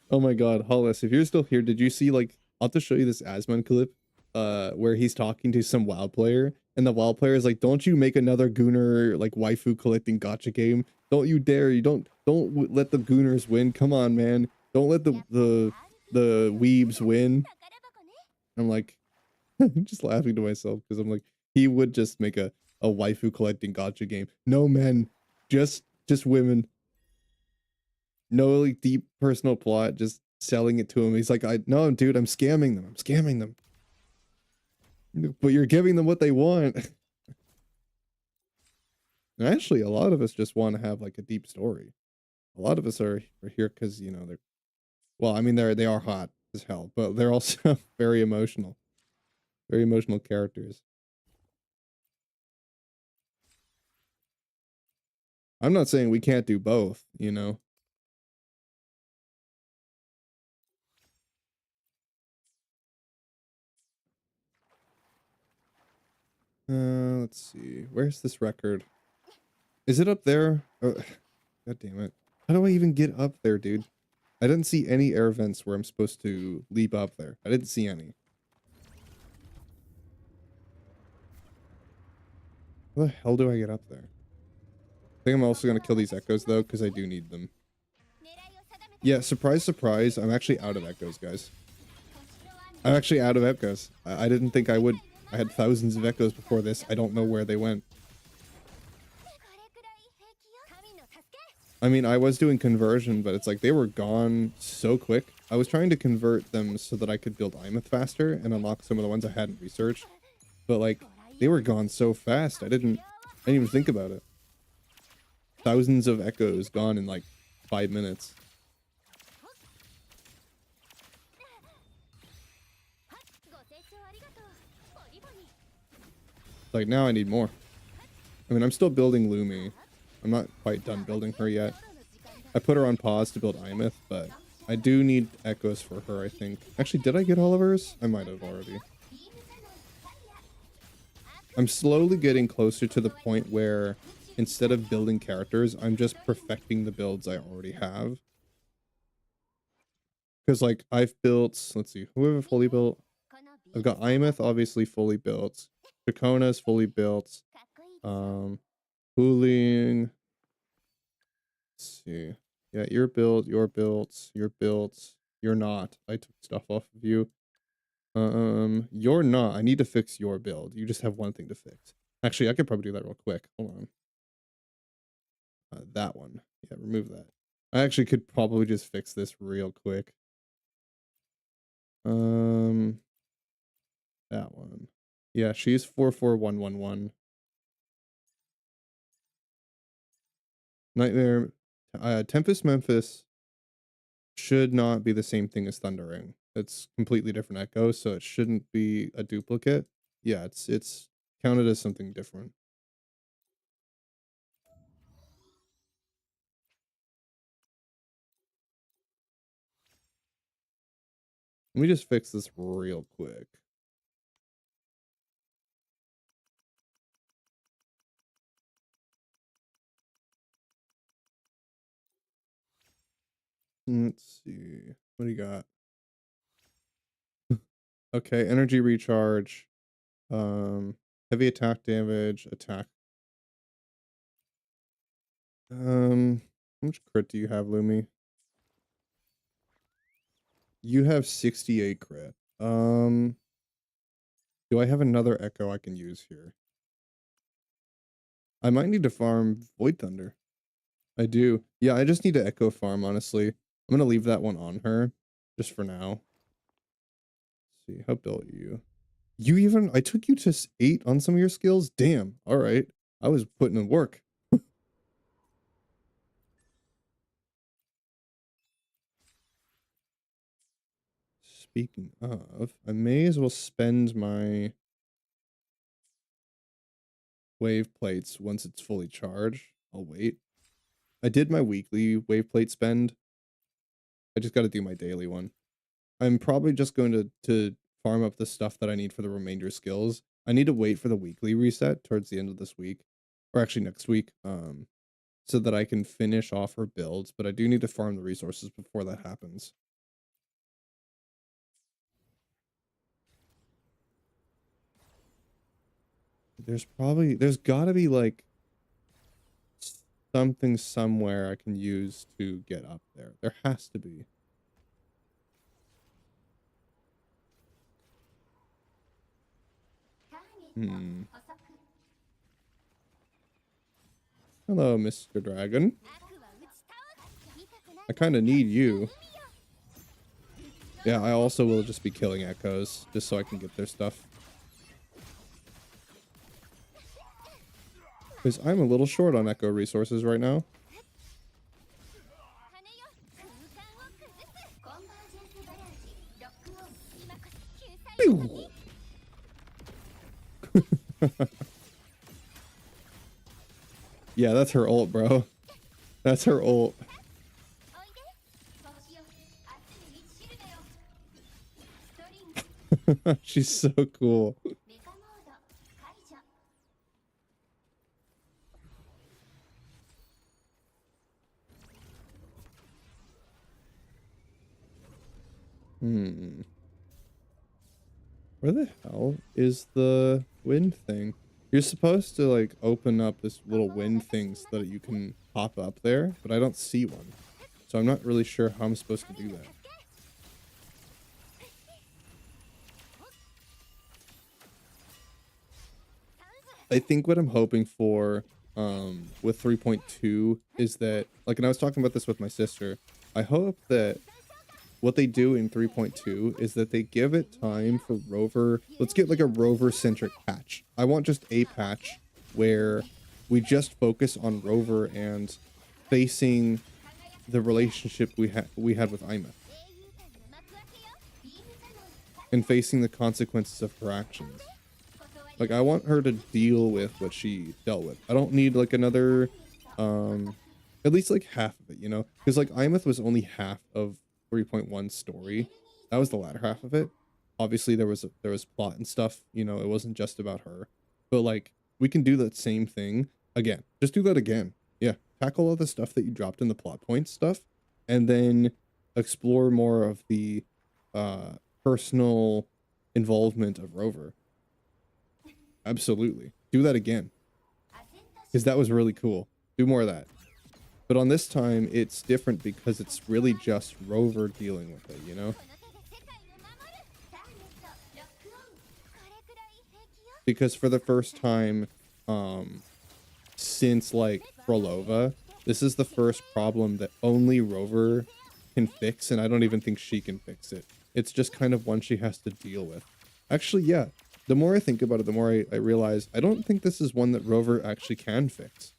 Oh my god, Hollis, if you're still here, did you see, like, I'll have to show you this Asmon clip, where he's talking to some WoW player, and the WoW player is like, don't you make another Gooner, like, waifu collecting gacha game. Don't you dare, you don't let the Gooners win. Come on, man. Don't let the weebs win. I'm like, just laughing to myself, because I'm like, he would just make a waifu collecting gacha game. No men, just women. No, like, deep personal plot, just selling it to him. He's like, no, dude, I'm scamming them. I'm scamming them. But you're giving them what they want. Actually, a lot of us just want to have, like, a deep story. A lot of us are here because, you know, they're well, I mean, they are hot as hell, but they're also very emotional characters. I'm not saying we can't do both, you know. Let's see. Where's this record? Is it up there? Oh, God damn it. How do I even get up there, dude? I didn't see any air vents where I'm supposed to leap up there. I didn't see any. How the hell do I get up there? I think I'm also gonna kill these echoes though, because I do need them. Yeah, surprise, surprise. I'm actually out of echoes, guys. I'm actually out of echoes. I didn't think I would. I had thousands of echoes before this. I don't know where they went. I mean, I was doing conversion, but it's like they were gone so quick. I was trying to convert them so that I could build Imeth faster and unlock some of the ones I hadn't researched. But like, they were gone so fast. I didn't even think about it. Thousands of echoes gone in like 5 minutes. Like now I need more. I mean, I'm still building Lumi. I'm not quite done building her yet. I put her on pause to build Imeth, but I do need echoes for her, I think. Actually, did I get all of hers? I might have already. I'm slowly getting closer to the point where instead of building characters, I'm just perfecting the builds I already have. Because like I've built, let's see, who have I fully built? I've got Imeth obviously fully built. Chacona is fully built. Wuthering. Let's see. Yeah, you're built, you're built, you're built. You're not. I took stuff off of you. You're not. I need to fix your build. You just have one thing to fix. Actually, I could probably do that real quick. Hold on. That one. Yeah, remove that. I actually could probably just fix this real quick. That one. Yeah, she's 44111. Nightmare. Tempest Memphis should not be the same thing as Thundering. It's completely different echo, so it shouldn't be a duplicate. Yeah, it's counted as something different. Let me just fix this real quick. Let's see. What do you got? Okay, energy recharge. Heavy attack damage, attack. How much crit do you have, Lumi? You have 68 crit. Do I have another echo I can use here? I might need to farm Void Thunder. I do. Yeah, I just need to echo farm, honestly. I'm gonna leave that one on her, just for now. Let's see, how built are you? You even, I took you to 8 on some of your skills? Damn, alright. I was putting in work. Speaking of, I may as well spend my wave plates once it's fully charged. I'll wait. I did my weekly wave plate spend. I just got to do my daily one. I'm probably just going to farm up the stuff that I need for the remainder skills. I need to wait for the weekly reset towards the end of this week, or actually next week, so that I can finish off her builds, but I do need to farm the resources before that happens. There's gotta be like something somewhere I can use to get up there. There has to be. Hello, Mr. Dragon. I kind of need you. Yeah, I also will just be killing echoes, just so I can get their stuff. Because I'm a little short on echo resources right now. Pew! Yeah, that's her ult, bro. That's her ult. She's so cool. Hmm. Where the hell is the wind thing? You're supposed to like open up this little wind thing so that you can pop up there, but I don't see one. So I'm not really sure how I'm supposed to do that. I think what I'm hoping for with 3.2 is that, like, and I was talking about this with my sister, I hope that what they do in 3.2 is that they give it time for Rover. Let's get like a Rover centric patch. I want just a patch where we just focus on Rover and facing the relationship we had with Ima and facing the consequences of her actions. Like, I want her to deal with what she dealt with. I don't need like another at least like half of it, you know? Because like Imeth was only half of 3.1 story. That was the latter half of it. Obviously there was plot and stuff, you know, it wasn't just about her. But like we can do that same thing again. Just do that again. Yeah. Tackle all the stuff that you dropped in the plot point stuff and then explore more of the personal involvement of Rover. Absolutely. Do that again. Because that was really cool. Do more of that. But on this time, it's different because it's really just Rover dealing with it, you know? Because for the first time, since like Frolova, this is the first problem that only Rover can fix, and I don't even think she can fix it. It's just kind of one she has to deal with. Actually, yeah, the more I think about it, the more I realize I don't think this is one that Rover actually can fix.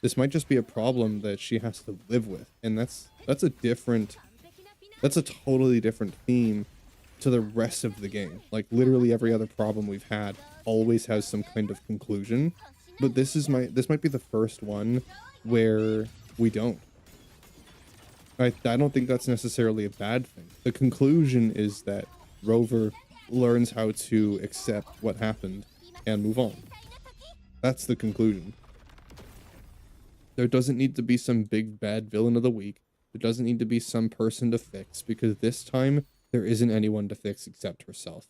This might just be a problem that she has to live with, and that's a totally different theme to the rest of the game. Like literally every other problem we've had always has some kind of conclusion, but this might be the first one where we don't. I don't think that's necessarily a bad thing. The conclusion is that Rover learns how to accept what happened and move on. That's the conclusion. There doesn't need to be some big bad villain of the week. There doesn't need to be some person to fix, because this time there isn't anyone to fix except herself.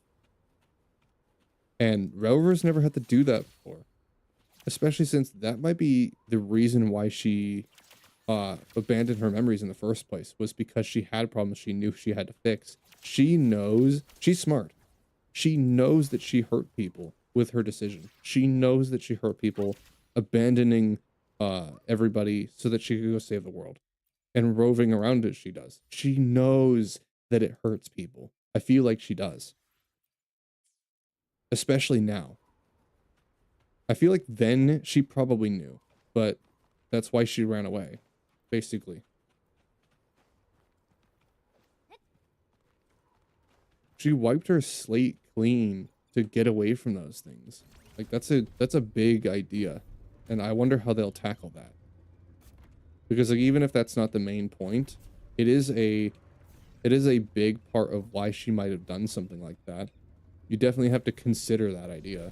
And Rover's never had to do that before. Especially since that might be the reason why she abandoned her memories in the first place, was because she had problems she knew she had to fix. She knows, she's smart. She knows that she hurt people with her decision. She knows that she hurt people abandoning everybody so that she could go save the world. And roving around as she does. She knows that it hurts people. I feel like she does. Especially now. I feel like then she probably knew, but that's why she ran away, basically. She wiped her slate clean to get away from those things. Like that's a big idea, and I wonder how they'll tackle that. Because like even if that's not the main point, it is a big part of why she might have done something like that. You definitely have to consider that idea.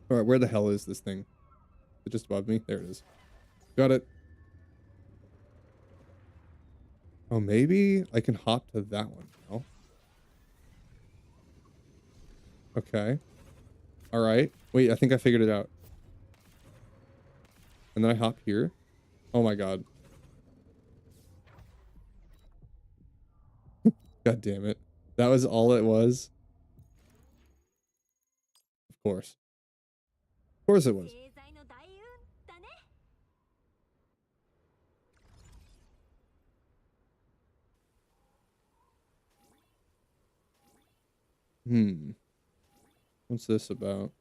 All right, where the hell is this thing? Is it just above me? There it is. Got it. Oh, maybe I can hop to that one now. Okay. All right. Wait, I think I figured it out. And then I hop here. Oh my god. God damn it. That was all it was. Of course. Of course it was. Hmm. What's this about?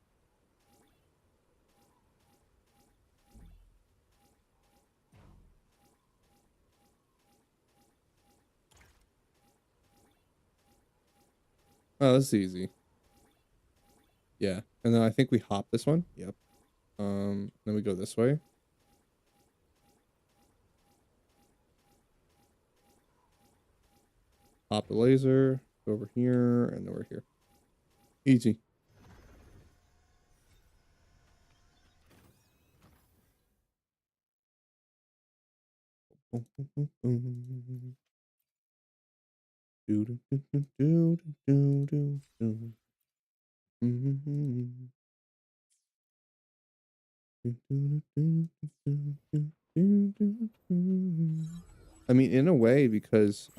Oh, that's easy. Yeah. And then I think we hop this one. Yep. Then we go this way. Hop the laser. Go over here, and then we're here. Easy. I mean, in a way, because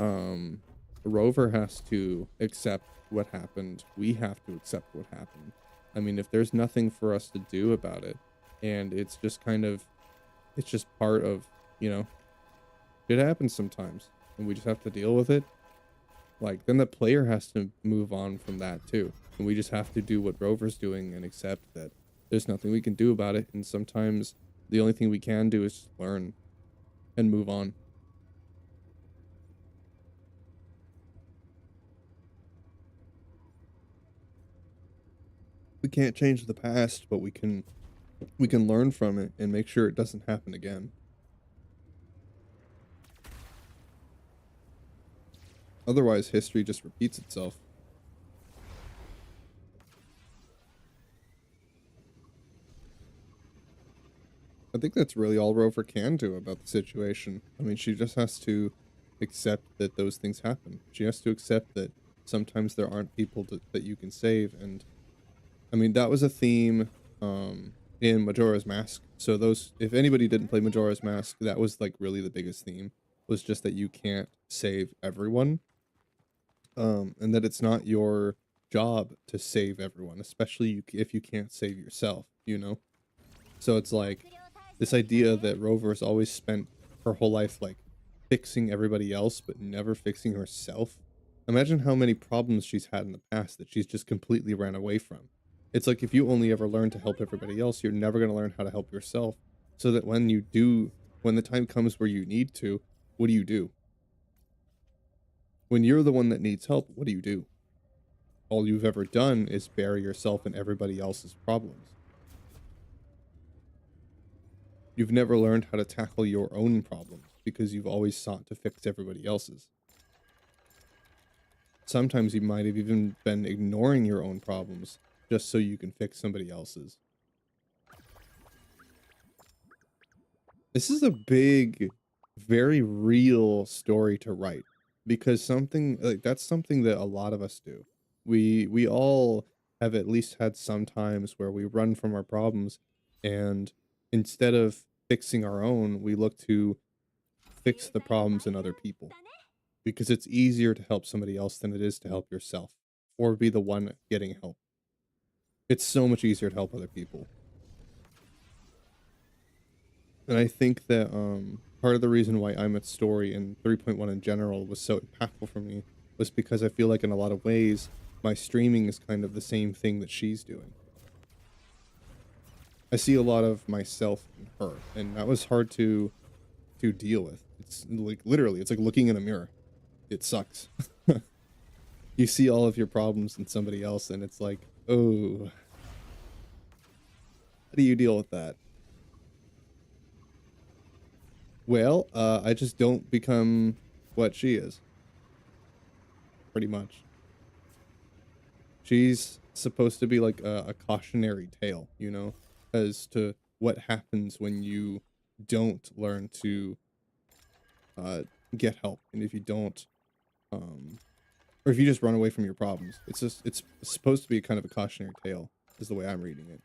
Rover has to accept what happened, we have to accept what happened. I mean, if there's nothing for us to do about it, and it's just kind of, it's just part of, you know, it happens sometimes, and we just have to deal with it. Like, then the player has to move on from that too, and we just have to do what Rover's doing and accept that there's nothing we can do about it. And sometimes the only thing we can do is just learn and move on. We can't change the past, but we can learn from it and make sure it doesn't happen again. Otherwise, history just repeats itself. I think that's really all Rover can do about the situation. I mean, she just has to accept that those things happen. She has to accept that sometimes there aren't people that you can save. And I mean, that was a theme in Majora's Mask. So those, if anybody didn't play Majora's Mask, that was like really the biggest theme, was just that you can't save everyone. And that it's not your job to save everyone, especially if you can't save yourself, you know? So it's like this idea that Rover has always spent her whole life like fixing everybody else, but never fixing herself. Imagine how many problems she's had in the past that she's just completely ran away from. It's like if you only ever learn to help everybody else, you're never going to learn how to help yourself. So that when you do, when the time comes where you need to, what do you do? When you're the one that needs help, what do you do? All you've ever done is bury yourself in everybody else's problems. You've never learned how to tackle your own problems because you've always sought to fix everybody else's. Sometimes you might have even been ignoring your own problems just so you can fix somebody else's. This is a big, very real story to write because something like that's something that a lot of us do. We all have at least had some times where we run from our problems, and instead of fixing our own, we look to fix the problems in other people because it's easier to help somebody else than it is to help yourself or be the one getting help. It's so much easier to help other people. And I think that part of the reason why I'm at story and 3.1 in general was so impactful for me was because I feel like in a lot of ways my streaming is kind of the same thing that she's doing. I see a lot of myself in her, and that was hard to deal with. It's like literally, it's like looking in a mirror. It sucks. You see all of your problems in somebody else, and it's like, oh, how do you deal with that? Well, I just don't become what she is, pretty much. She's supposed to be like a cautionary tale, you know, as to what happens when you don't learn to uh, get help, and if you don't, um, or if you just run away from your problems. It's supposed to be kind of a cautionary tale, is the way I'm reading it.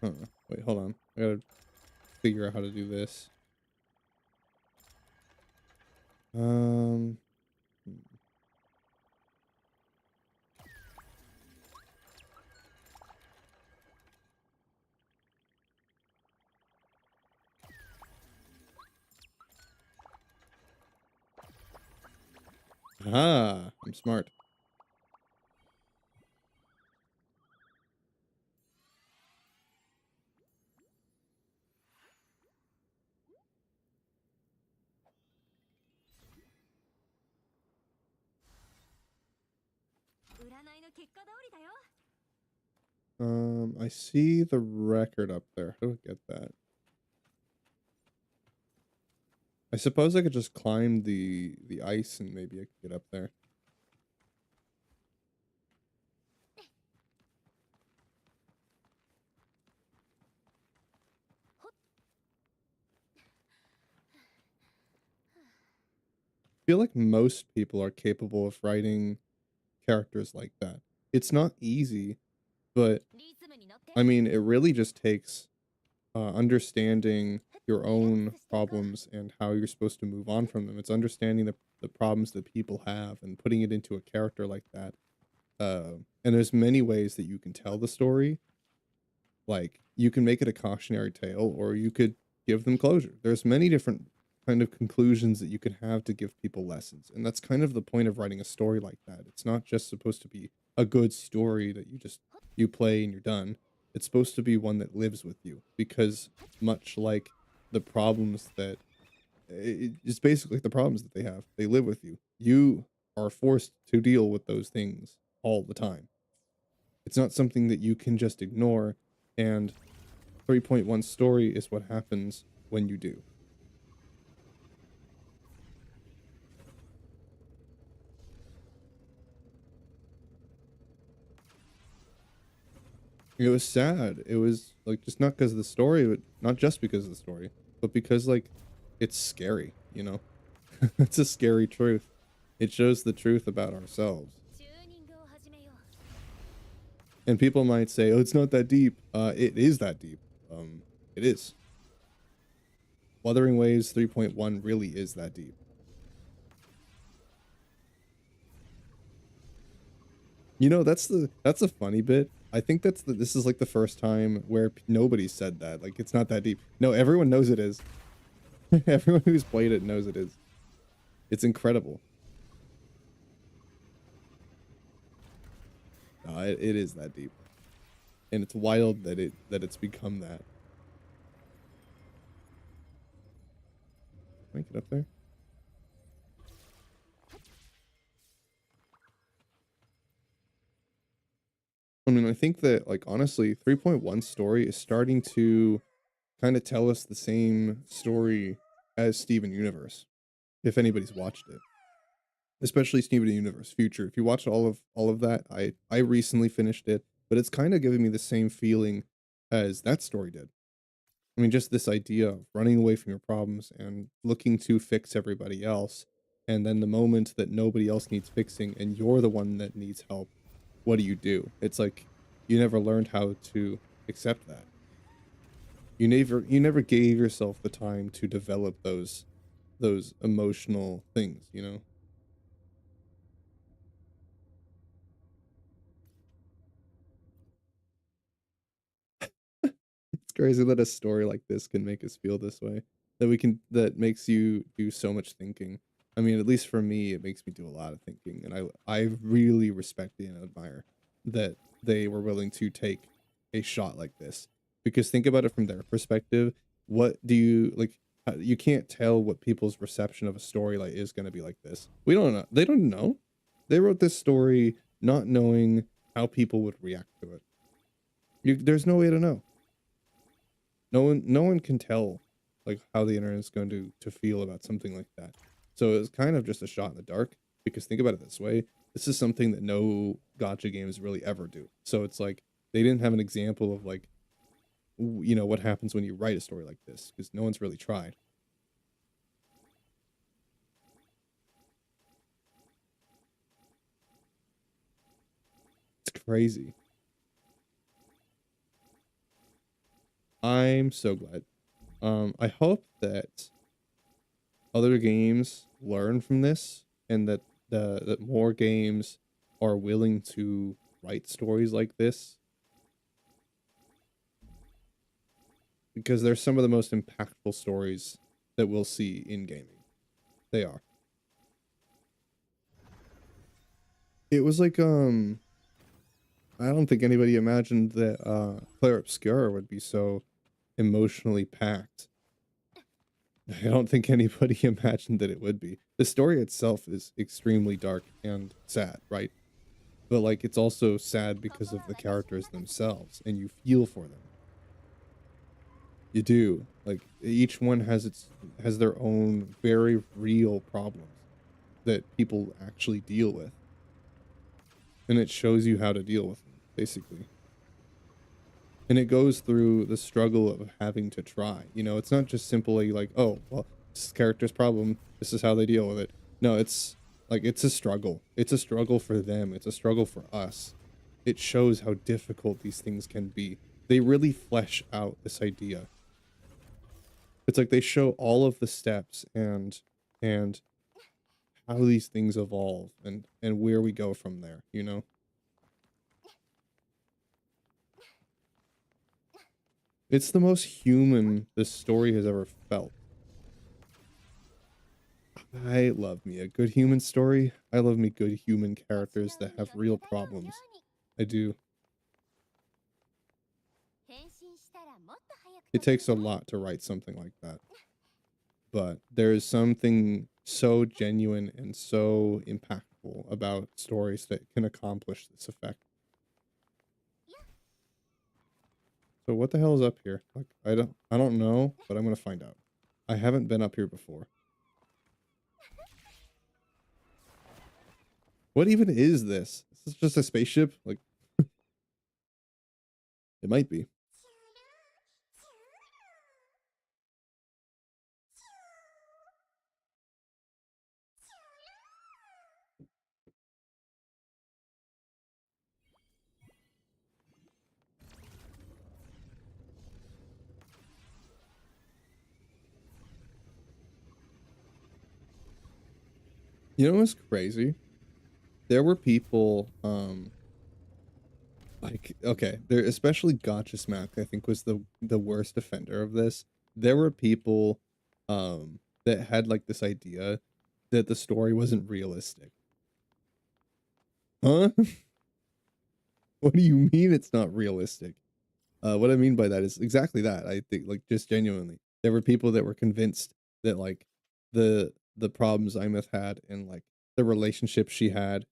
Huh. Wait, hold on. I gotta figure out how to do this. Um. Ah, I'm smart. I see the record up there. How do I get that? I suppose I could just climb the ice and maybe I could get up there. I feel like most people are capable of writing characters like that. It's not easy, but I mean, it really just takes understanding your own problems and how you're supposed to move on from them. It's understanding the problems that people have and putting it into a character like that. And there's many ways that you can tell the story. Like, you can make it a cautionary tale, or you could give them closure. There's many different kind of conclusions that you can have to give people lessons. And that's kind of the point of writing a story like that. It's not just supposed to be a good story that you play and you're done. It's supposed to be one that lives with you, because much like the problems that it's basically the problems that they have, they live with you. You are forced to deal with those things all the time. It's not something that you can just ignore, and 3.1 story is what happens when you do. It was sad. It was like just not because of the story, but not just because of the story, but because like it's scary, you know? It's a scary truth. It shows the truth about ourselves. And people might say, "Oh, it's not that deep." It is that deep. It is. Wuthering Waves 3.1 really is that deep. You know, that's a funny bit. I think this is like the first time where nobody said that. Like, it's not that deep. No, everyone knows it is. Everyone who's played it knows it is. It's incredible. It is that deep, and it's wild that it's become that. Can I get up there? I mean, I think that, like, honestly, 3.1 story is starting to kind of tell us the same story as Steven Universe, if anybody's watched it. Especially Steven Universe Future. If you watch all of that, I recently finished it, but it's kind of giving me the same feeling as that story did. I mean, just this idea of running away from your problems and looking to fix everybody else, and then the moment that nobody else needs fixing and you're the one that needs help, what do? It's like you never learned how to accept that. You never gave yourself the time to develop those emotional things, you know? It's crazy that a story like this can make us feel this way. That makes you do so much thinking. I mean, at least for me, it makes me do a lot of thinking, and I really respect and admire that they were willing to take a shot like this. Because think about it from their perspective. What do you like? You can't tell what people's reception of a story like is going to be like this. We don't know. They don't know. They wrote this story not knowing how people would react to it. There's no way to know. No one can tell like how the internet is going to feel about something like that. So it's kind of just a shot in the dark, because think about it this way. This is something that no gotcha games really ever do. So it's like they didn't have an example of like you know what happens when you write a story like this, because no one's really tried. It's crazy. I'm so glad. I hope that other games learn from this, and that that more games are willing to write stories like this, because they're some of the most impactful stories that we'll see in gaming. They are. It was like I don't think anybody imagined that Claire Obscura would be so emotionally packed. I don't think anybody imagined that it would be. The story itself is extremely dark and sad, right? but like it's also sad because of the characters themselves, and you feel for them. You do. Like each one has their own very real problems that people actually deal with, and it shows you how to deal with them, basically. And it goes through the struggle of having to try. You know, it's not just simply like, oh, well, this is character's problem. This is how they deal with it. No, it's like it's a struggle. It's a struggle for them. It's a struggle for us. It shows how difficult these things can be. They really flesh out this idea. It's like they show all of the steps and how these things evolve and where we go from there, you know? It's the most human this story has ever felt. I love me a good human story. I love me good human characters that have real problems. I do. It takes a lot to write something like that. But there is something so genuine and so impactful about stories that can accomplish this effect. So what the hell is up here? Like I don't know, but I'm gonna find out. I haven't been up here before. What even is this? Is this just a spaceship? Like it might be. You know what's crazy? There were people, like okay, there especially Gotcha Smack, I think was the worst offender of this. There were people, that had like this idea that the story wasn't realistic. Huh? What do you mean it's not realistic? What I mean by that is exactly that. I think like just genuinely, there were people that were convinced that like the problems Imeth had and like the relationship she had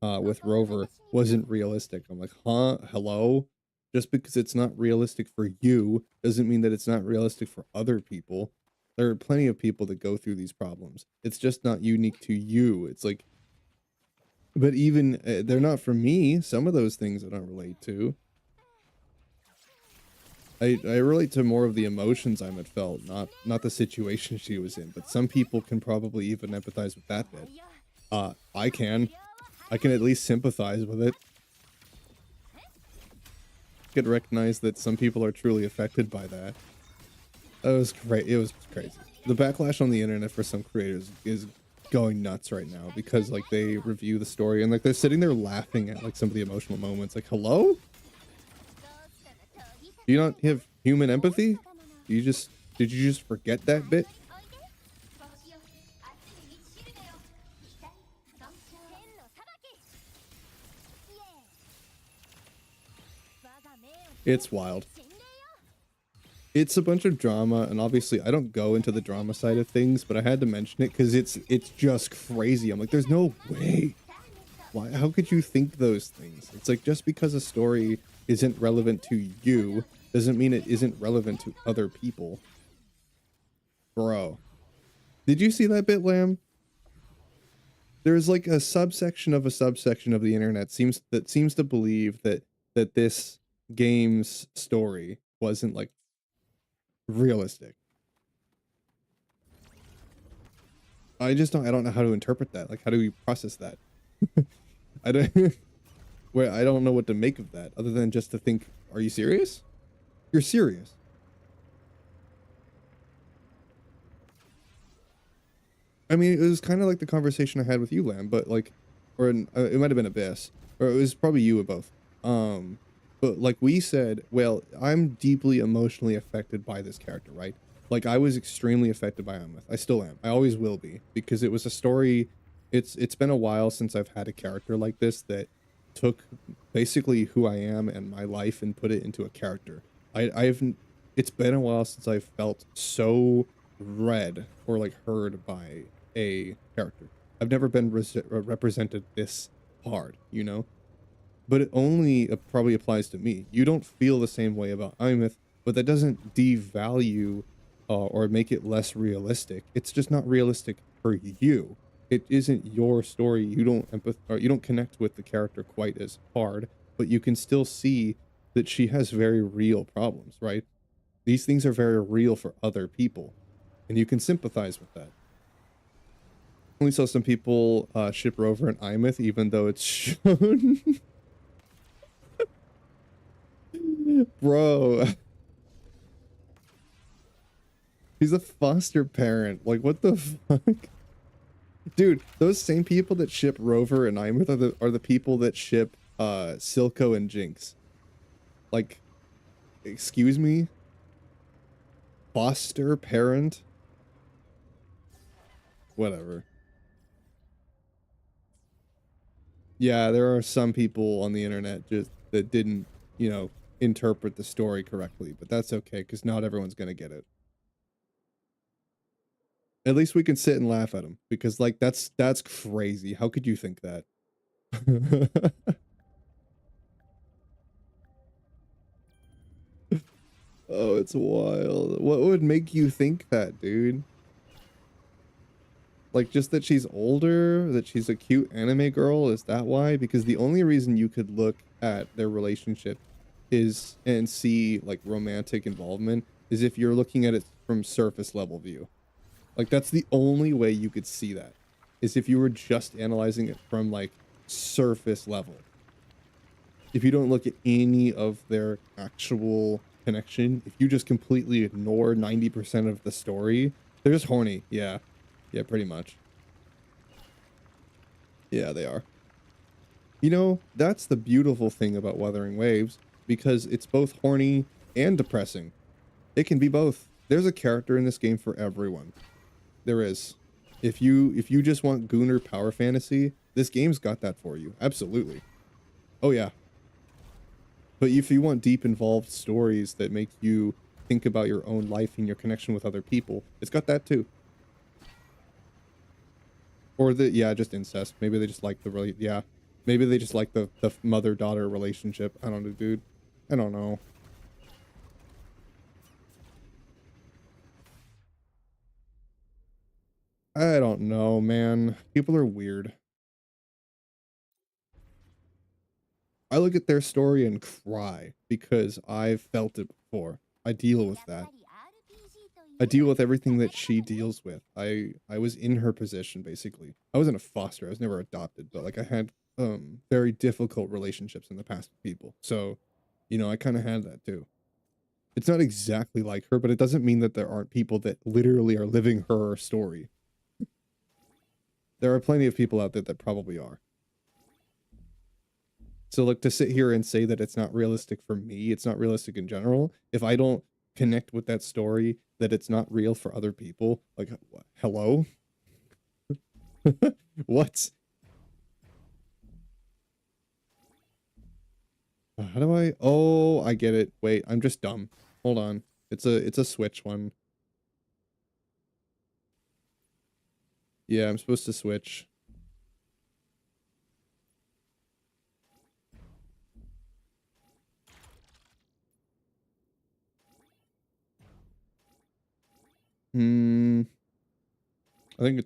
with Rover wasn't realistic. I'm like, huh? Hello? Just because it's not realistic for you doesn't mean that it's not realistic for other people. There are plenty of people that go through these problems. It's just not unique to you. It's like, but even they're not for me. Some of those things I don't relate to. I relate to more of the emotions Imeth felt, not the situation she was in. But some people can probably even empathize with that bit. I can. I can at least sympathize with it. Could recognize that some people are truly affected by that. That was great. It was crazy. The backlash on the internet for some creators is going nuts right now because like they review the story and like they're sitting there laughing at like some of the emotional moments. Like, hello? Do you not have human empathy? Did you just forget that bit? It's wild. It's a bunch of drama, and obviously I don't go into the drama side of things, but I had to mention it because it's just crazy. I'm like, there's no way. Why? How could you think those things? It's like just because a story isn't relevant to you doesn't mean it isn't relevant to other people. Bro, did you see that bit, Lamb? There's like a subsection of the internet seems to believe that this game's story wasn't like realistic. I don't know how to interpret that. Like, how do we process that? I don't where I don't know what to make of that other than just to think, are you serious? You're serious. I mean, it was kind of like the conversation I had with you, Lamb, but like, it might have been Abyss, or it was probably you or both. Um, but like we said, well, I'm deeply emotionally affected by this character, right? Like I was extremely affected by Amleth. I still am. I always will be because it was a story. It's been a while since I've had a character like this that took basically who I am and my life and put it into a character. I've it's been a while since I've felt so read or like heard by a character. I've never been represented this hard, you know? but it only probably applies to me. You don't feel the same way about Imeth, but that doesn't devalue or make it less realistic. It's just not realistic for you. It isn't your story. You don't or you don't connect with the character quite as hard, but you can still see that she has very real problems, right? These things are very real for other people, and you can sympathize with that. Only saw some people ship Rover and Imeth, even though it's shown. Bro, he's a foster parent. Like, what the fuck? Dude, those same people that ship Rover and Imeth are the people that ship Silco and Jinx. Like, excuse me? Foster parent? Whatever. Yeah, there are some people on the internet just that didn't, you know, interpret the story correctly, but that's okay because not everyone's gonna get it. At least we can sit and laugh at them because, like, that's crazy. How could you think that? Oh, it's wild. What would make you think that, dude? Like, just that she's older, that she's a cute anime girl, is that why? Because the only reason you could look at their relationship is and see like romantic involvement is if you're looking at it from surface level view. Like, that's the only way you could see that, is if you were just analyzing it from like surface level. If you don't look at any of their actual connection, if you just completely ignore 90% of the story, they're just horny. Yeah. Yeah, pretty much. Yeah, they are. You know, that's the beautiful thing about Wuthering Waves, because it's both horny and depressing. It can be both. There's a character in this game for everyone. There is. If you just want Gooner power fantasy, this game's got that for you. Absolutely. Oh yeah. But if you want deep involved stories that make you think about your own life and your connection with other people, it's got that too. Or yeah, just incest. Maybe they just like yeah. Maybe they just like the mother-daughter relationship. I don't know, dude. I don't know. I don't know, man. People are weird. I look at their story and cry because I've felt it before. I deal with that. I deal with everything that she deals with. I was in her position, basically. I wasn't a foster. I was never adopted, but like I had very difficult relationships in the past with people. So, you know, I kind of had that too. It's not exactly like her, but it doesn't mean that there aren't people that literally are living her story. There are plenty of people out there that probably are. So like to sit here and say that it's not realistic for me, it's not realistic in general, if I don't connect with that story, that it's not real for other people, like, hello? What? How do I? Oh, I get it. Wait, I'm just dumb. Hold on. It's a switch one. Yeah, I'm supposed to switch. I think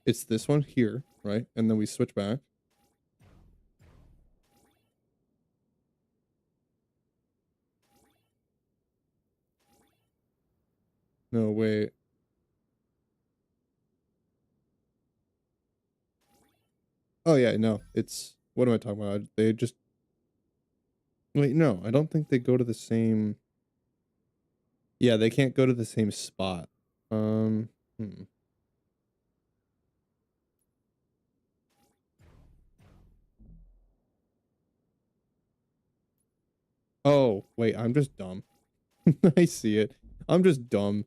it's this one here, right? And then we switch back. No, wait. Oh yeah, no. It's what am I talking about? They just wait, no, I don't think they go to the same. Yeah, they can't go to the same spot. Hmm. Oh, wait, I'm just dumb. I see it. I'm just dumb.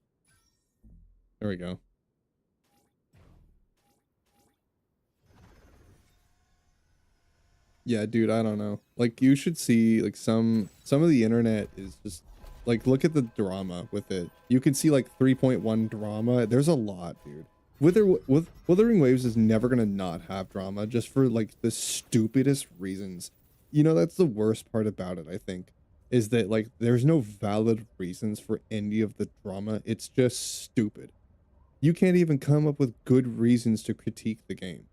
There we go. Yeah, dude, I don't know. Like, you should see, like, some of the internet is just, like, look at the drama with it. You can see, like, 3.1 drama. There's a lot, dude. Wuthering Waves is never gonna not have drama just for like the stupidest reasons. You know, that's the worst part about it, I think, is that like there's no valid reasons for any of the drama. It's just stupid. You can't even come up with good reasons to critique the game.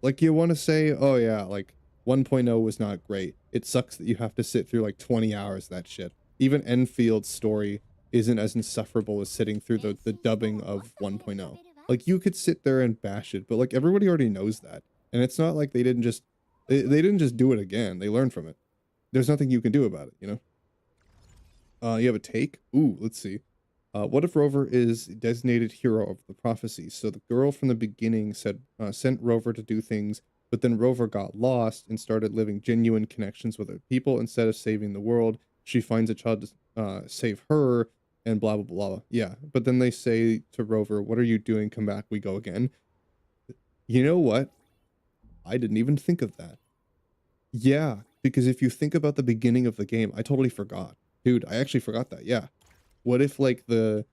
Like you want to say, oh yeah, like 1.0 was not great. It sucks that you have to sit through like 20 hours of that shit. Even Enfield's story isn't as insufferable as sitting through the dubbing of 1.0. Like you could sit there and bash it, but like everybody already knows that. And it's not like they didn't just do it again. They learned from it. There's nothing you can do about it, you know? You have a take? Ooh, let's see. What if Rover is designated hero of the prophecy? So the girl from the beginning sent Rover to do things, but then Rover got lost and started living genuine connections with other people instead of saving the world. She finds a child to save her, and blah blah blah. Yeah, but then they say to Rover, "What are you doing? Come back, we go again." You know what? I didn't even think of that. Yeah, because if you think about the beginning of the game, I totally forgot. Dude, I actually forgot that. Yeah. What if like the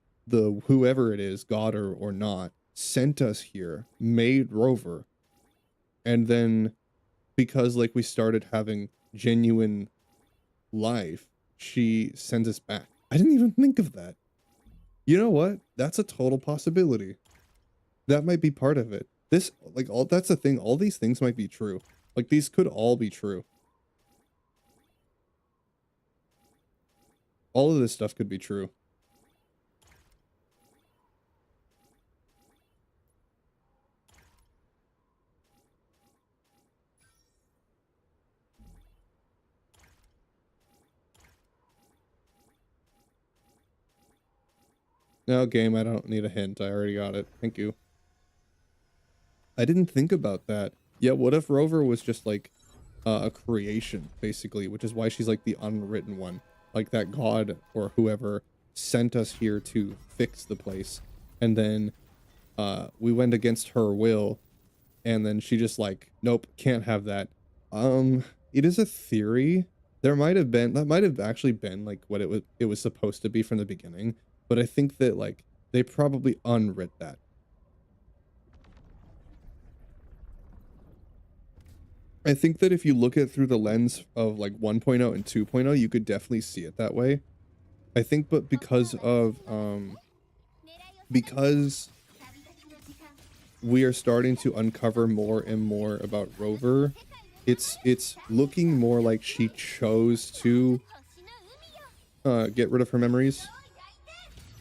whoever it is, God or not, sent us here, made Rover, and then because like we started having genuine life, she sends us back. I didn't even think of that. You know what? That's a total possibility. That might be part of it. This like all that's the thing, all these things might be true. Like these could all be true. All of this stuff could be true. No, game, I don't need a hint. I already got it. Thank you. I didn't think about that. Yeah, what if Rover was just like a creation, basically, which is why she's like the unwritten one. Like that God or whoever sent us here to fix the place. And then we went against her will, and then she just like, nope, can't have that. It is a theory. That might have actually been like what it was supposed to be from the beginning, but I think that like they probably unwrit that. I think that if you look at through the lens of like 1.0 and 2.0, you could definitely see it that way. I think, but because we are starting to uncover more and more about Rover, it's looking more like she chose to get rid of her memories.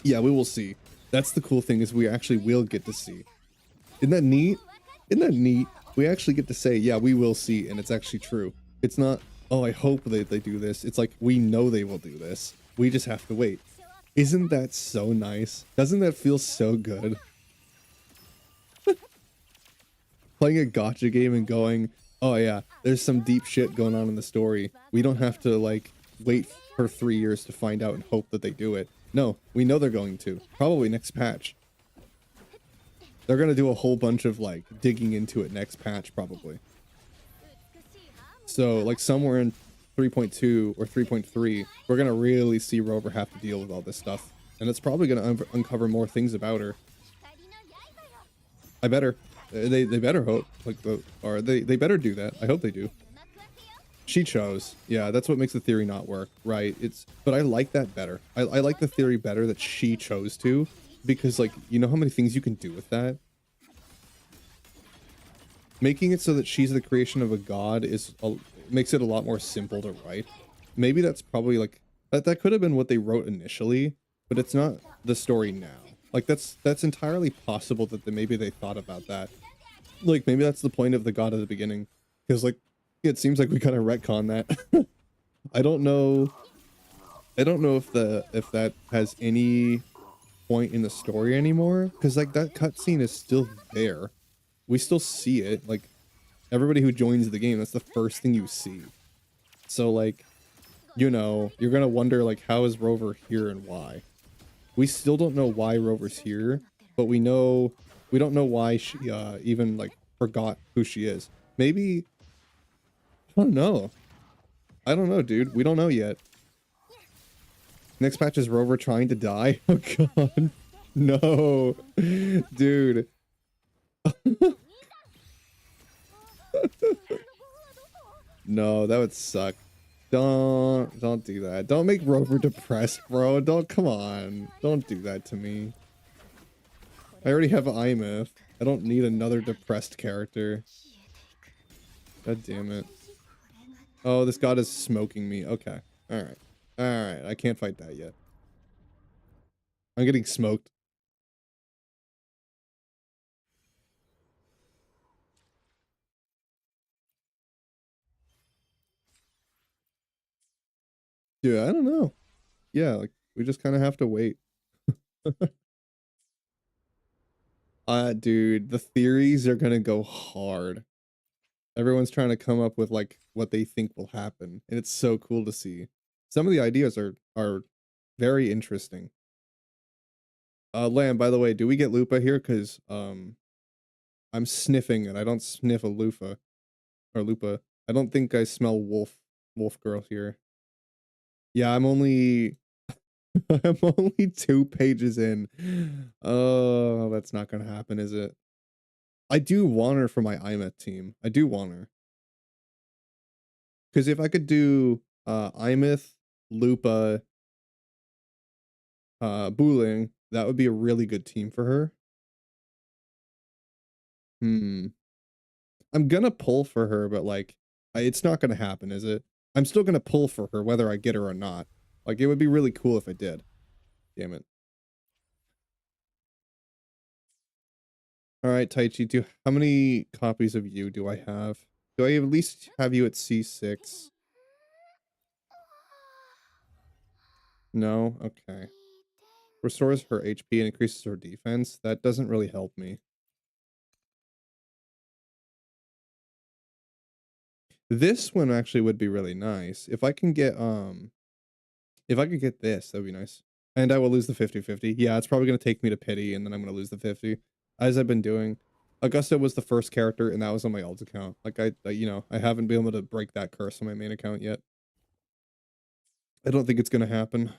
Yeah, we will see. That's the cool thing, is we actually will get to see. Isn't that neat? Isn't that neat? We actually get to say, yeah, we will see, and it's actually true. It's not, oh, I hope that they do this. It's like, we know they will do this. We just have to wait. Isn't that so nice? Doesn't that feel so good? Playing a gacha game and going, oh yeah, there's some deep shit going on in the story. We don't have to like wait for 3 years to find out and hope that they do it. No, we know they're going to. Probably next patch. They're gonna do a whole bunch of like digging into it next patch probably. So like somewhere in 3.2 or 3.3, we're gonna really see Rover have to deal with all this stuff, and it's probably gonna uncover more things about her. I better. They better hope like or they better do that. I hope they do. She chose. Yeah, that's what makes the theory not work, right? But I like that better. I like the theory better that she chose to, because like, you know how many things you can do with that? Making it so that she's the creation of a god makes it a lot more simple to write. Maybe that's probably like that could have been what they wrote initially, but it's not the story now. Like that's entirely possible that maybe they thought about that. Like maybe that's the point of the god at the beginning, because like it seems like we kind of retcon that. I don't know if that has any point in the story anymore, because like that cutscene is still there. We still see it. Like everybody who joins the game, that's the first thing you see. So like, you know, you're gonna wonder like, how is Rover here and why? We still don't know why Rover's here, but we don't know why she even like forgot who she is. Maybe, I don't know. I don't know, dude. We don't know yet. Next patch is Rover trying to die. Oh god. No, dude. No, that would suck. Don't do that. Don't make Rover depressed, bro. Don't, come on. Don't do that to me. I already have Imeth. I don't need another depressed character. God damn it. Oh, this god is smoking me. Okay. Alright. Alright, I can't fight that yet. I'm getting smoked. Dude, I don't know. Yeah, like, we just kind of have to wait. Dude, the theories are gonna go hard. Everyone's trying to come up with, like, what they think will happen, and it's so cool to see. Some of the ideas are very interesting. Lamb, by the way, do we get Lupa here? Because, I'm sniffing and I don't sniff a loofah or Lupa. I don't think I smell wolf girl here. Yeah, I'm only I'm only 2 pages in. Oh, that's not gonna happen, is it? I do want her for my IMET team. I do want her. Because if I could do Imeth, Lupa, Booling, that would be a really good team for her. Hmm. I'm gonna pull for her, but like, it's not gonna happen, is it? I'm still gonna pull for her whether I get her or not. Like, it would be really cool if I did. Damn it. All right, Taichi, how many copies of you do I have? Do I at least have you at C6? No? Okay. Restores her HP and increases her defense. That doesn't really help me. This one actually would be really nice. If I could get this, that'd be nice. And I will lose the 50-50. Yeah, it's probably going to take me to pity, and then I'm going to lose the 50. As I've been doing. Augusta was the first character, and that was on my alt account. Like, you know, I haven't been able to break that curse on my main account yet. I don't think it's going to happen.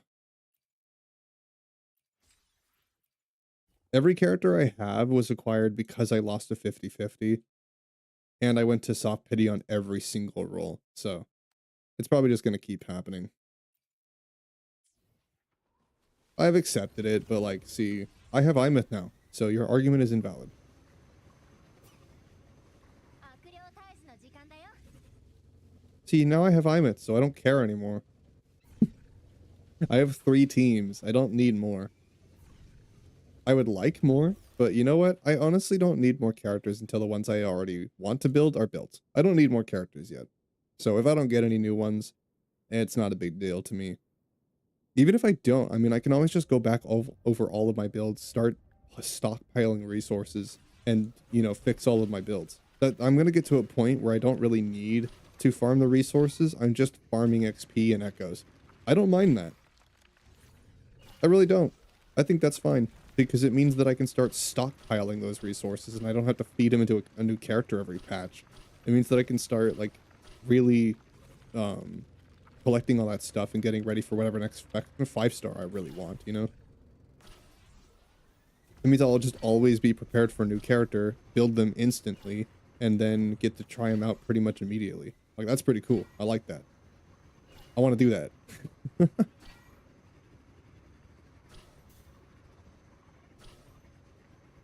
Every character I have was acquired because I lost a 50-50. And I went to soft pity on every single roll. So, it's probably just going to keep happening. I've accepted it, but like, see, I have Imeth now, so your argument is invalid. See, now I have Imeth, so I don't care anymore. I have 3 teams. I don't need more. I would like more, but you know what? I honestly don't need more characters until the ones I already want to build are built. I don't need more characters yet. So if I don't get any new ones, it's not a big deal to me. Even if I don't, I mean, I can always just go back over all of my builds, start stockpiling resources, and, you know, fix all of my builds. That I'm going to get to a point where I don't really need to farm the resources. I'm just farming XP and echoes. I don't mind that. I really don't. I think that's fine, because it means that I can start stockpiling those resources and I don't have to feed them into a new character every patch. It means that I can start, like, really, collecting all that stuff and getting ready for whatever next 5-star I really want, you know? It means I'll just always be prepared for a new character, build them instantly, and then get to try them out pretty much immediately. Like, that's pretty cool. I like that. I want to do that.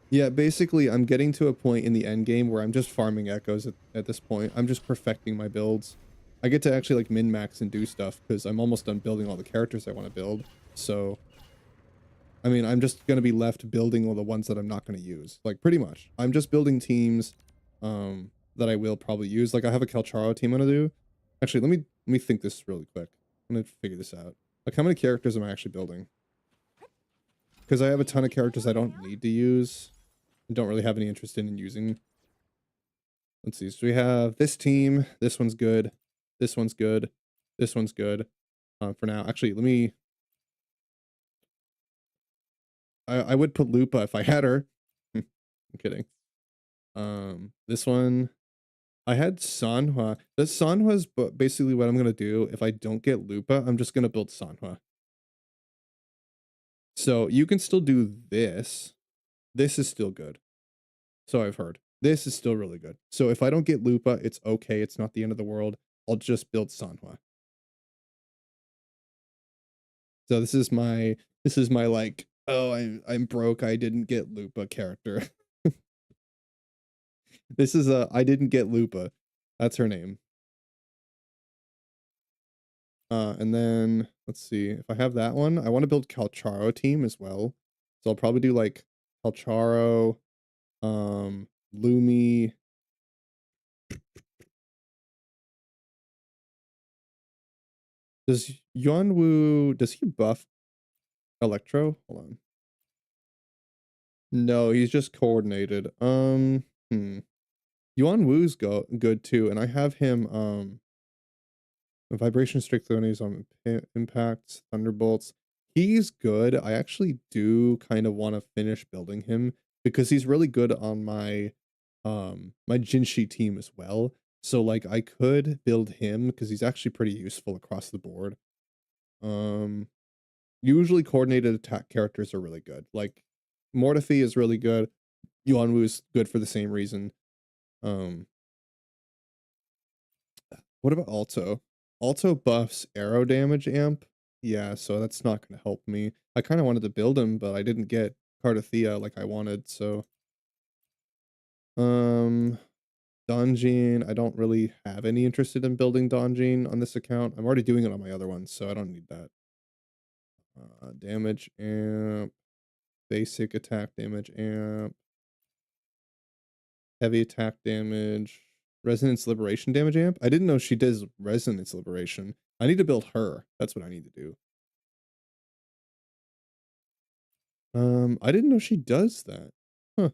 Yeah, basically, I'm getting to a point in the end game where I'm just farming echoes at this point. I'm just perfecting my builds. I get to actually, like, min-max and do stuff because I'm almost done building all the characters I want to build. So, I mean, I'm just going to be left building all the ones that I'm not going to use. Like, pretty much. I'm just building teams that I will probably use. Like, I have a Kalcharo team I'm going to do. Actually, let me think this really quick. I'm going to figure this out. Like, how many characters am I actually building? Because I have a ton of characters I don't need to use. I don't really have any interest in using. Let's see. So we have this team. This one's good. This one's good. This one's good. For now. Actually, let me... I would put Lupa if I had her. I'm kidding. This one... I had Sanhua. This Sanhua's basically what I'm going to do. If I don't get Lupa, I'm just going to build Sanhua. So you can still do this. This is still good. So I've heard. This is still really good. So if I don't get Lupa, it's okay. It's not the end of the world. I'll just build Sanhua. So this is my like, oh, I'm broke. I didn't get Lupa character. This is a I didn't get Lupa. That's her name. And then let's see if I have that one. I want to build Calcharo team as well. So I'll probably do like Calcharo, Lumi. Does Yuanwu does he buff Electro? Hold on. No, he's just coordinated. Yuan Wu's good too, and I have him vibration strict throws on impacts, thunderbolts. He's good. I actually do kind of want to finish building him because he's really good on my Jinshi team as well. So like I could build him because he's actually pretty useful across the board. Um Usually coordinated attack characters are really good. Like Mortefi is really good. Yuanwu is good for the same reason. Um, what about Alto? Alto buffs arrow damage amp. Yeah, so that's not gonna help me. I kind of wanted to build him, but I didn't get Cardathea like I wanted, so um Donjin, I don't really have any interested in building Donjin on this account. I'm already doing it on my other ones, so I don't need that. Damage amp, basic attack damage amp, heavy attack damage, resonance liberation damage amp. I didn't know she does resonance liberation. I need to build her. That's what I need to do. I didn't know she does that. Huh.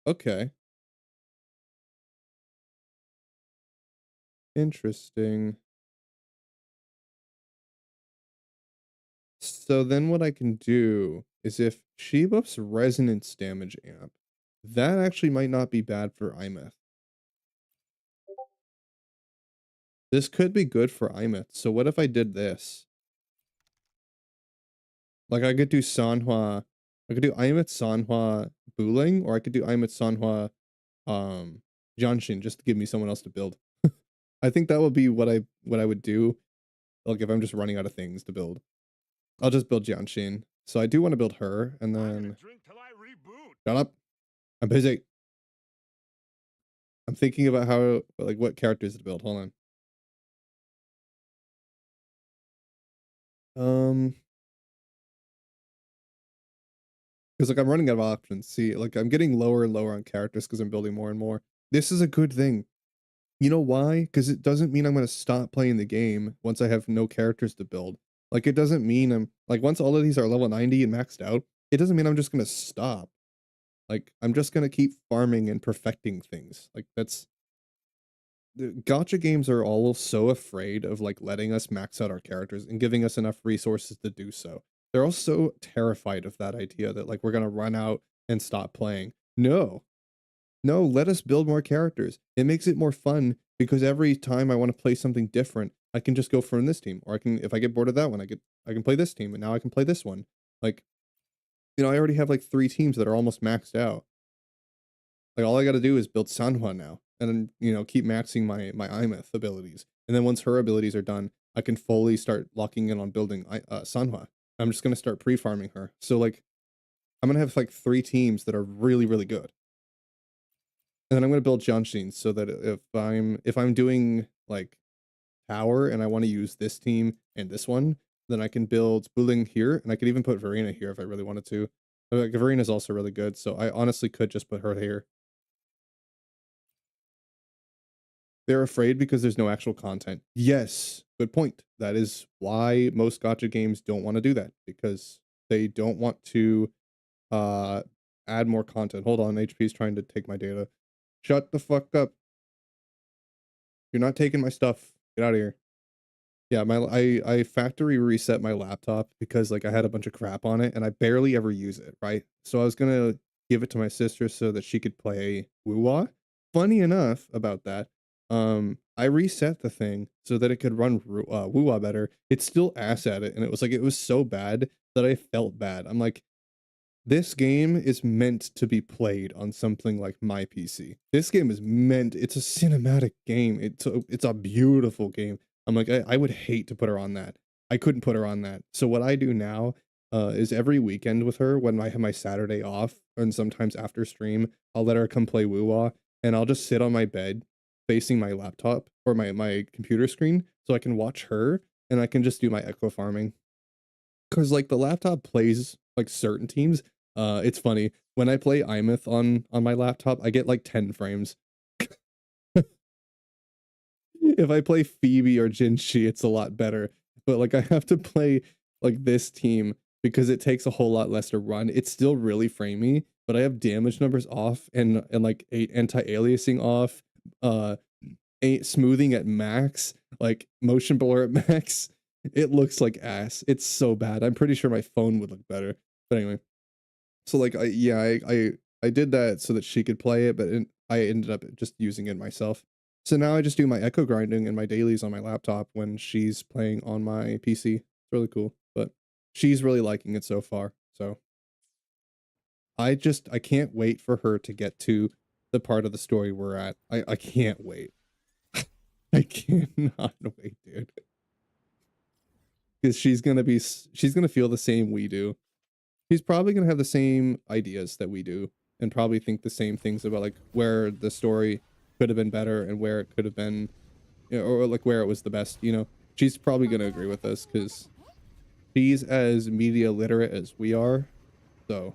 Okay. Interesting. So then what I can do is if she buffs resonance damage amp, that actually might not be bad for Imeth. This could be good for Imeth. So what if I did this? Like I could do Sanhua, I could do Imeth Sanhua Buling, or I could do Imeth Sanhua Janshin just to give me someone else to build. I think that would be what I would do. Like if I'm just running out of things to build. I'll just build Jianshin. So I do want to build her, and then shut up. I'm busy. I'm thinking about how like what characters to build. Hold on. Because like I'm running out of options. See, like I'm getting lower and lower on characters because I'm building more and more. This is a good thing. You know why? Because it doesn't mean I'm going to stop playing the game once I have no characters to build. Like it doesn't mean I'm like once all of these are level 90 and maxed out, it doesn't mean I'm just going to stop. Like I'm just going to keep farming and perfecting things. Like that's the gotcha games are all so afraid of like letting us max out our characters and giving us enough resources to do so. They're all so terrified of that idea that like we're going to run out and stop playing. No, no, let us build more characters. It makes it more fun because every time I want to play something different, I can just go from this team, or I can, if I get bored of that one, I can play this team, and now I can play this one. Like, I already have like 3 teams that are almost maxed out. Like, all I got to do is build Sanhua now, and then keep maxing my Imeth abilities, and then once her abilities are done, I can fully start locking in on building Sanhua. I'm just gonna start pre-farming her. So like, I'm gonna have like 3 teams that are really really good. And then I'm gonna build Jianshin so that if I'm doing like tower and I want to use this team and this one, then I can build Buling here, and I could even put Verena here if I really wanted to. Like Verena's also really good, so I honestly could just put her here. They're afraid because there's no actual content. Yes, good point. That is why most gotcha games don't want to do that, because they don't want to uh add more content. Hold on, HP is trying to take my data. Shut the fuck up. You're not taking my stuff. Get out of here. Yeah, I factory reset my laptop because like I had a bunch of crap on it and I barely ever use it, right? So I was gonna give it to my sister so that she could play Wuwa. Funny enough about that, I reset the thing so that it could run Wuwa better. It's still ass at it, and it was like it was so bad that I felt bad. I'm like, this game is meant to be played on something like my PC. This game is meant, it's a cinematic game. It's a beautiful game. I'm like, I would hate to put her on that. I couldn't put her on that. So what I do now is every weekend with her when I have my Saturday off and sometimes after stream, I'll let her come play Woo-Wah and I'll just sit on my bed facing my laptop or my computer screen so I can watch her and I can just do my echo farming. Cause like the laptop plays like certain teams. It's funny when I play Imeth on my laptop, I get like 10 frames. If I play Phoebe or Jinshi, it's a lot better. But like I have to play like this team because it takes a whole lot less to run. It's still really framey, but I have damage numbers off and like anti-aliasing off, uh, smoothing at max, like motion blur at max. It looks like ass. It's so bad. I'm pretty sure my phone would look better. But anyway, so like I did that so that she could play it, but I ended up just using it myself. So now I just do my echo grinding and my dailies on my laptop when she's playing on my PC. It's really cool, but she's really liking it so far. So I can't wait for her to get to the part of the story we're at. I can't wait. I cannot wait, dude. Because she's gonna feel the same we do. She's probably gonna have the same ideas that we do, and probably think the same things about like where the story could have been better and where it could have been, you know, or like where it was the best. You know, she's probably gonna agree with us because she's as media literate as we are. So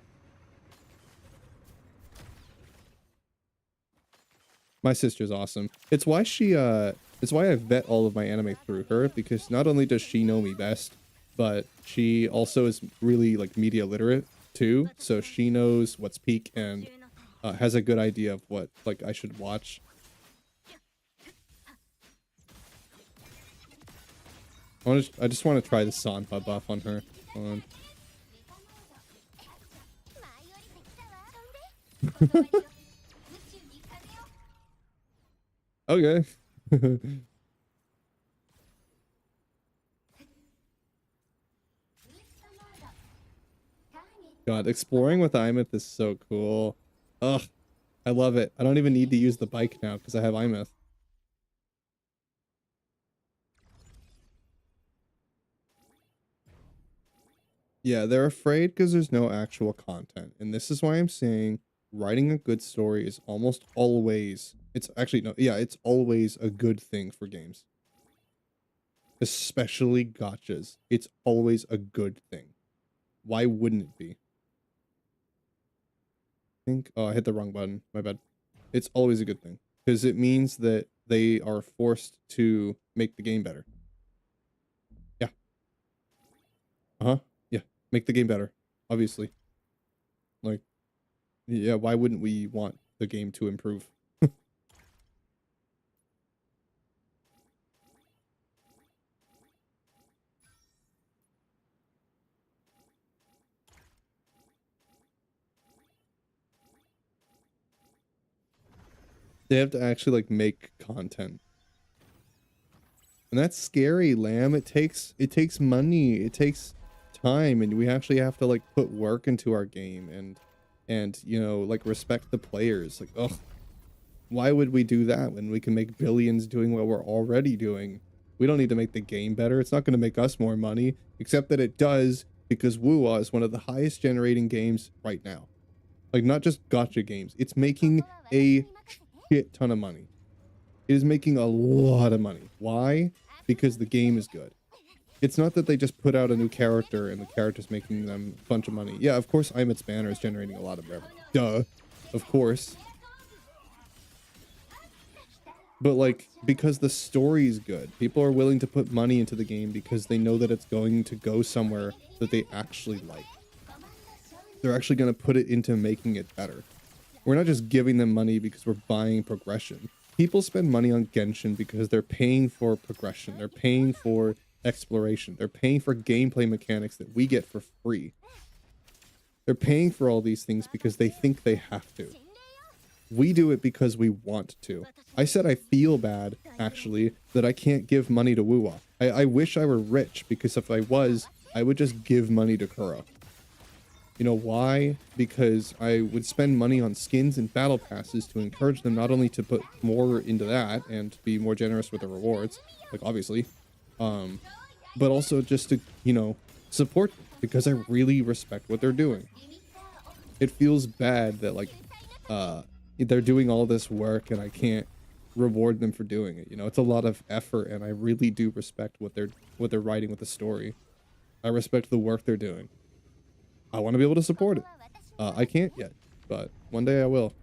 my sister's awesome. It's why I vet all of my anime through her, because not only does she know me best, but she also is really like media literate too. So she knows what's peak and has a good idea of what like I should watch. I just want to try the Sanpa buff on her. Hold on. Okay. God, exploring with Imeth is so cool. Ugh, I love it. I don't even need to use the bike now because I have Imeth. Yeah, they're afraid because there's no actual content. And this is why I'm saying writing a good story is almost always, it's actually, no, yeah, it's always a good thing for games. Especially gotchas. It's always a good thing. Why wouldn't it be? Oh, I hit the wrong button. My bad. It's always a good thing because it means that they are forced to make the game better. Yeah. Uh-huh. Yeah. Make the game better. Obviously. Like, yeah, why wouldn't we want the game to improve? They have to actually like make content. And that's scary, Lamb. It takes money, it takes time, and we actually have to like put work into our game and you know, like respect the players. Like, ugh, why would we do that when we can make billions doing what we're already doing? We don't need to make the game better. It's not going to make us more money, except that it does because Woo-Wah is one of the highest generating games right now. Like not just gotcha games. It's making a shit ton of money. It is making a lot of money. Why? Because the game is good. It's not that they just put out a new character and the character's making them a bunch of money. Yeah, of course Imet's banner is generating a lot of revenue. Duh. Of course. But like, because the story's good, people are willing to put money into the game because they know that it's going to go somewhere that they actually like. They're actually going to put it into making it better. We're not just giving them money because we're buying progression. People spend money on Genshin because they're paying for progression. They're paying for exploration. They're paying for gameplay mechanics that we get for free. They're paying for all these things because they think they have to. We do it because we want to. I said I feel bad, actually, that I can't give money to Wuwa. I wish I were rich, because if I was, I would just give money to Kuro. You know why? Because I would spend money on skins and battle passes to encourage them not only to put more into that and be more generous with the rewards, like obviously, but also just to, you know, support them, because I really respect what they're doing. It feels bad that like they're doing all this work and I can't reward them for doing it. You know, it's a lot of effort, and I really do respect what they're writing with the story. I respect the work they're doing. I want to be able to support it. I can't yet, but one day I will.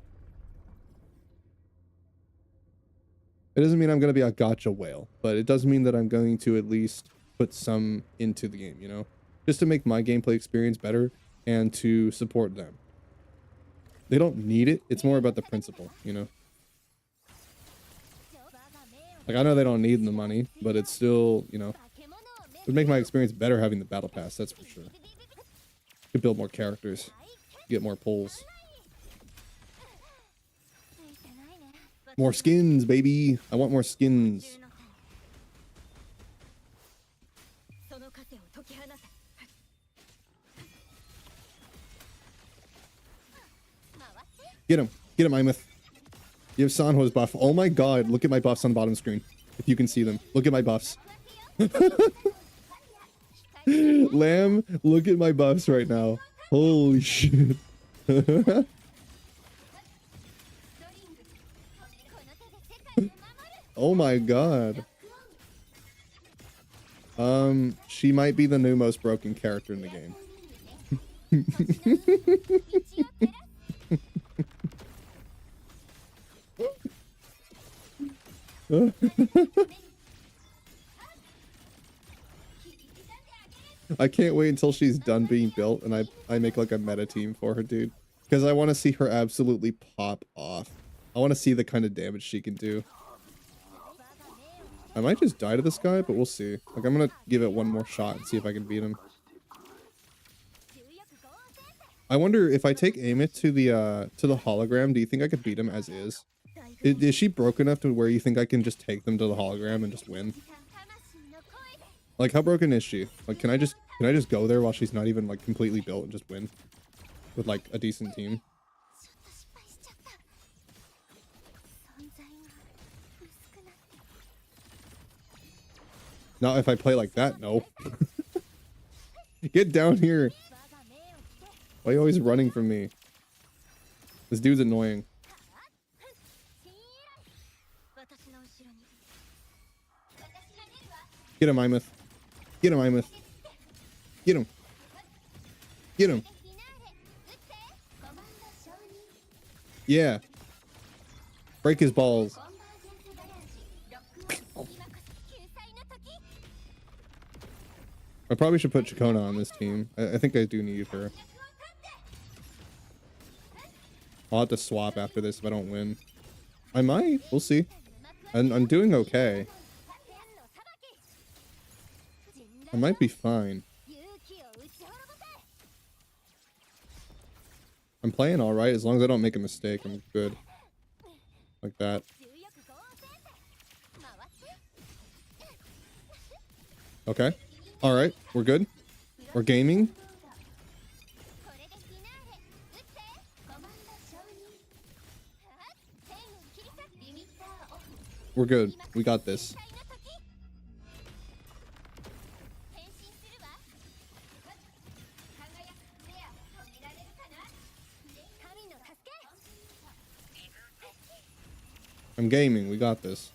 It doesn't mean I'm going to be a gacha whale, but it does mean that I'm going to at least put some into the game, you know, just to make my gameplay experience better and to support them. They don't need it. It's more about the principle, you know. Like, I know they don't need the money, but it's still, you know, it would make my experience better having the battle pass, that's for sure. Could build more characters, get more pulls. More skins, baby. I want more skins. Get him. Get him, Imeth. You have Sanho's buff. Oh my god, look at my buffs on the bottom screen. If you can see them. Look at my buffs. Lamb, look at my buffs right now. Holy shit. Oh my god. She might be the new most broken character in the game. I can't wait until she's done being built and I make like a meta team for her, dude. Because I want to see her absolutely pop off. I want to see the kind of damage she can do. I might just die to this guy, but we'll see. Like, I'm gonna give it one more shot and see if I can beat him. I wonder if I take Amit to the hologram, do you think I could beat him as is? Is she broken enough to where you think I can just take them to the hologram and just win? Like, how broken is she? Like, can I just go there while she's not even like completely built and just win with like a decent team? Not if I play like that, no. Get down here. Why are you always running from me? This dude's annoying. Get him, Imeth. Get him, Imeth. Get him. Get him. Yeah. Break his balls. I probably should put Chakona on this team. I think I do need her. I'll have to swap after this if I don't win. I might. We'll see. I'm doing okay. I might be fine. I'm playing alright. As long as I don't make a mistake, I'm good. Like that. Okay. Alright. We're good. We're gaming. We're good. We got this. I'm gaming. We got this.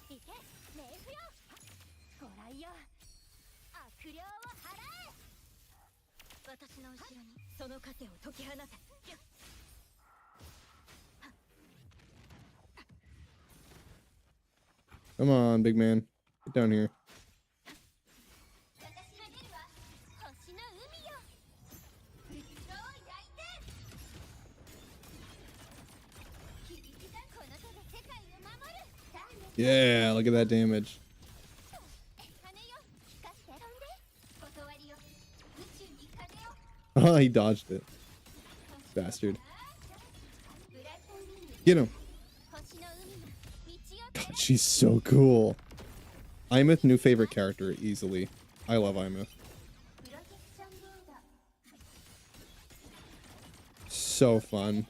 Come on, big man. Get down here. Yeah, look at that damage. Oh, he dodged it. Bastard. Get him. She's so cool. Imeth, new favorite character, easily. I love Imeth. So fun.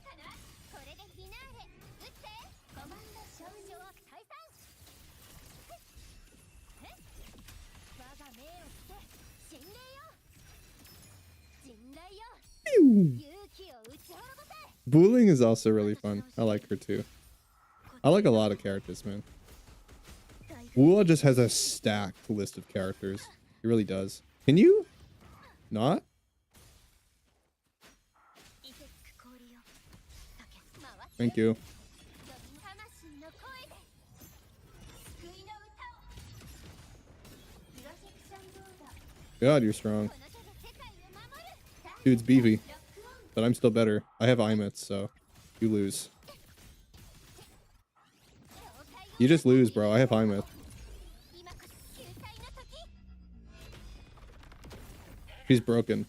Wuthering is also really fun. I like her too. I like a lot of characters, man. Wua just has a stacked list of characters. He really does. Can you not? Thank you. God, you're strong. Dude's beefy. But I'm still better. I have Imeth, so you lose. You just lose, bro. I have Imeth. She's broken.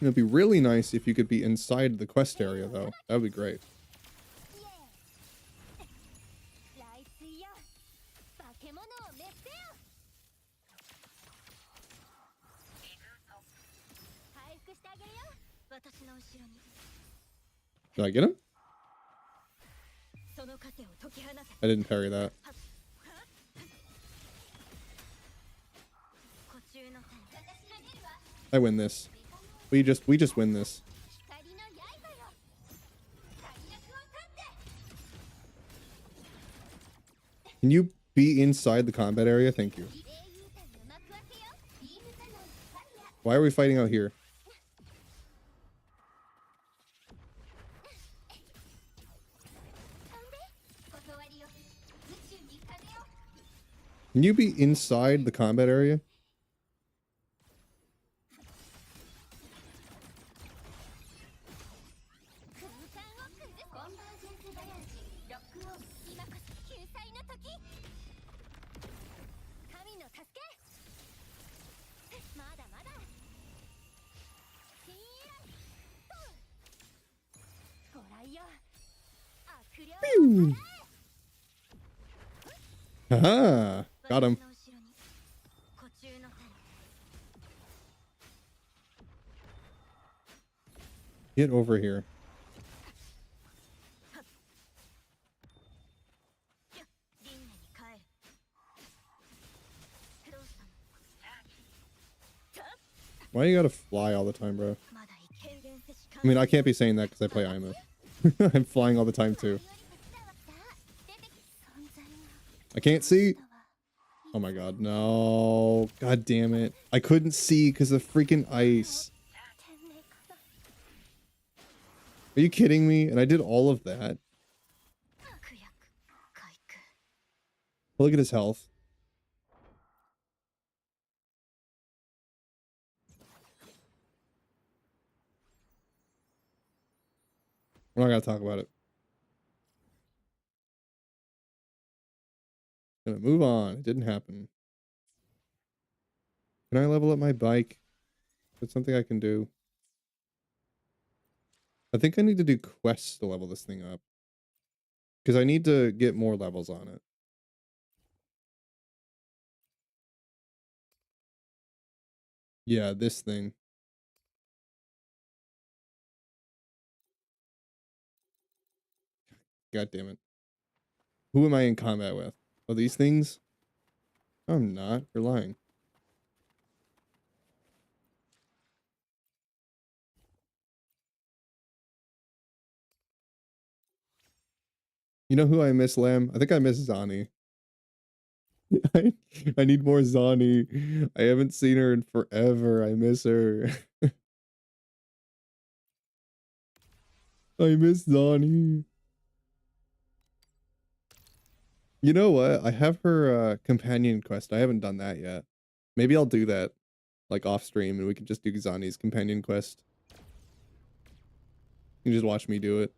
It'd be really nice if you could be inside the quest area, though. That would be great. Did I get him? I didn't parry that. I win this. We just win this. Can you be inside the combat area? Thank you. Why are we fighting out here? Can you be inside the combat area? Pew. Haha, got him. Get over here. Why you gotta fly all the time, bro? I mean, I can't be saying that because I play Imeth. I'm flying all the time too. I can't see. Oh my god, no. God damn it. I couldn't see because of freaking ice. Are you kidding me? And I did all of that. Look at his health. We're not gonna talk about it. Gonna move on. It didn't happen. Can I level up my bike? That's something I can do. I think I need to do quests to level this thing up. Because I need to get more levels on it. Yeah, this thing. God damn it. Who am I in combat with? Oh, these things? I'm not. You're lying. You know who I miss, Lamb? I think I miss Zani. I need more Zani. I haven't seen her in forever. I miss her. I miss Zani. You know what? I have her companion quest. I haven't done that yet. Maybe I'll do that like off stream and we can just do Zani's companion quest. You can just watch me do it.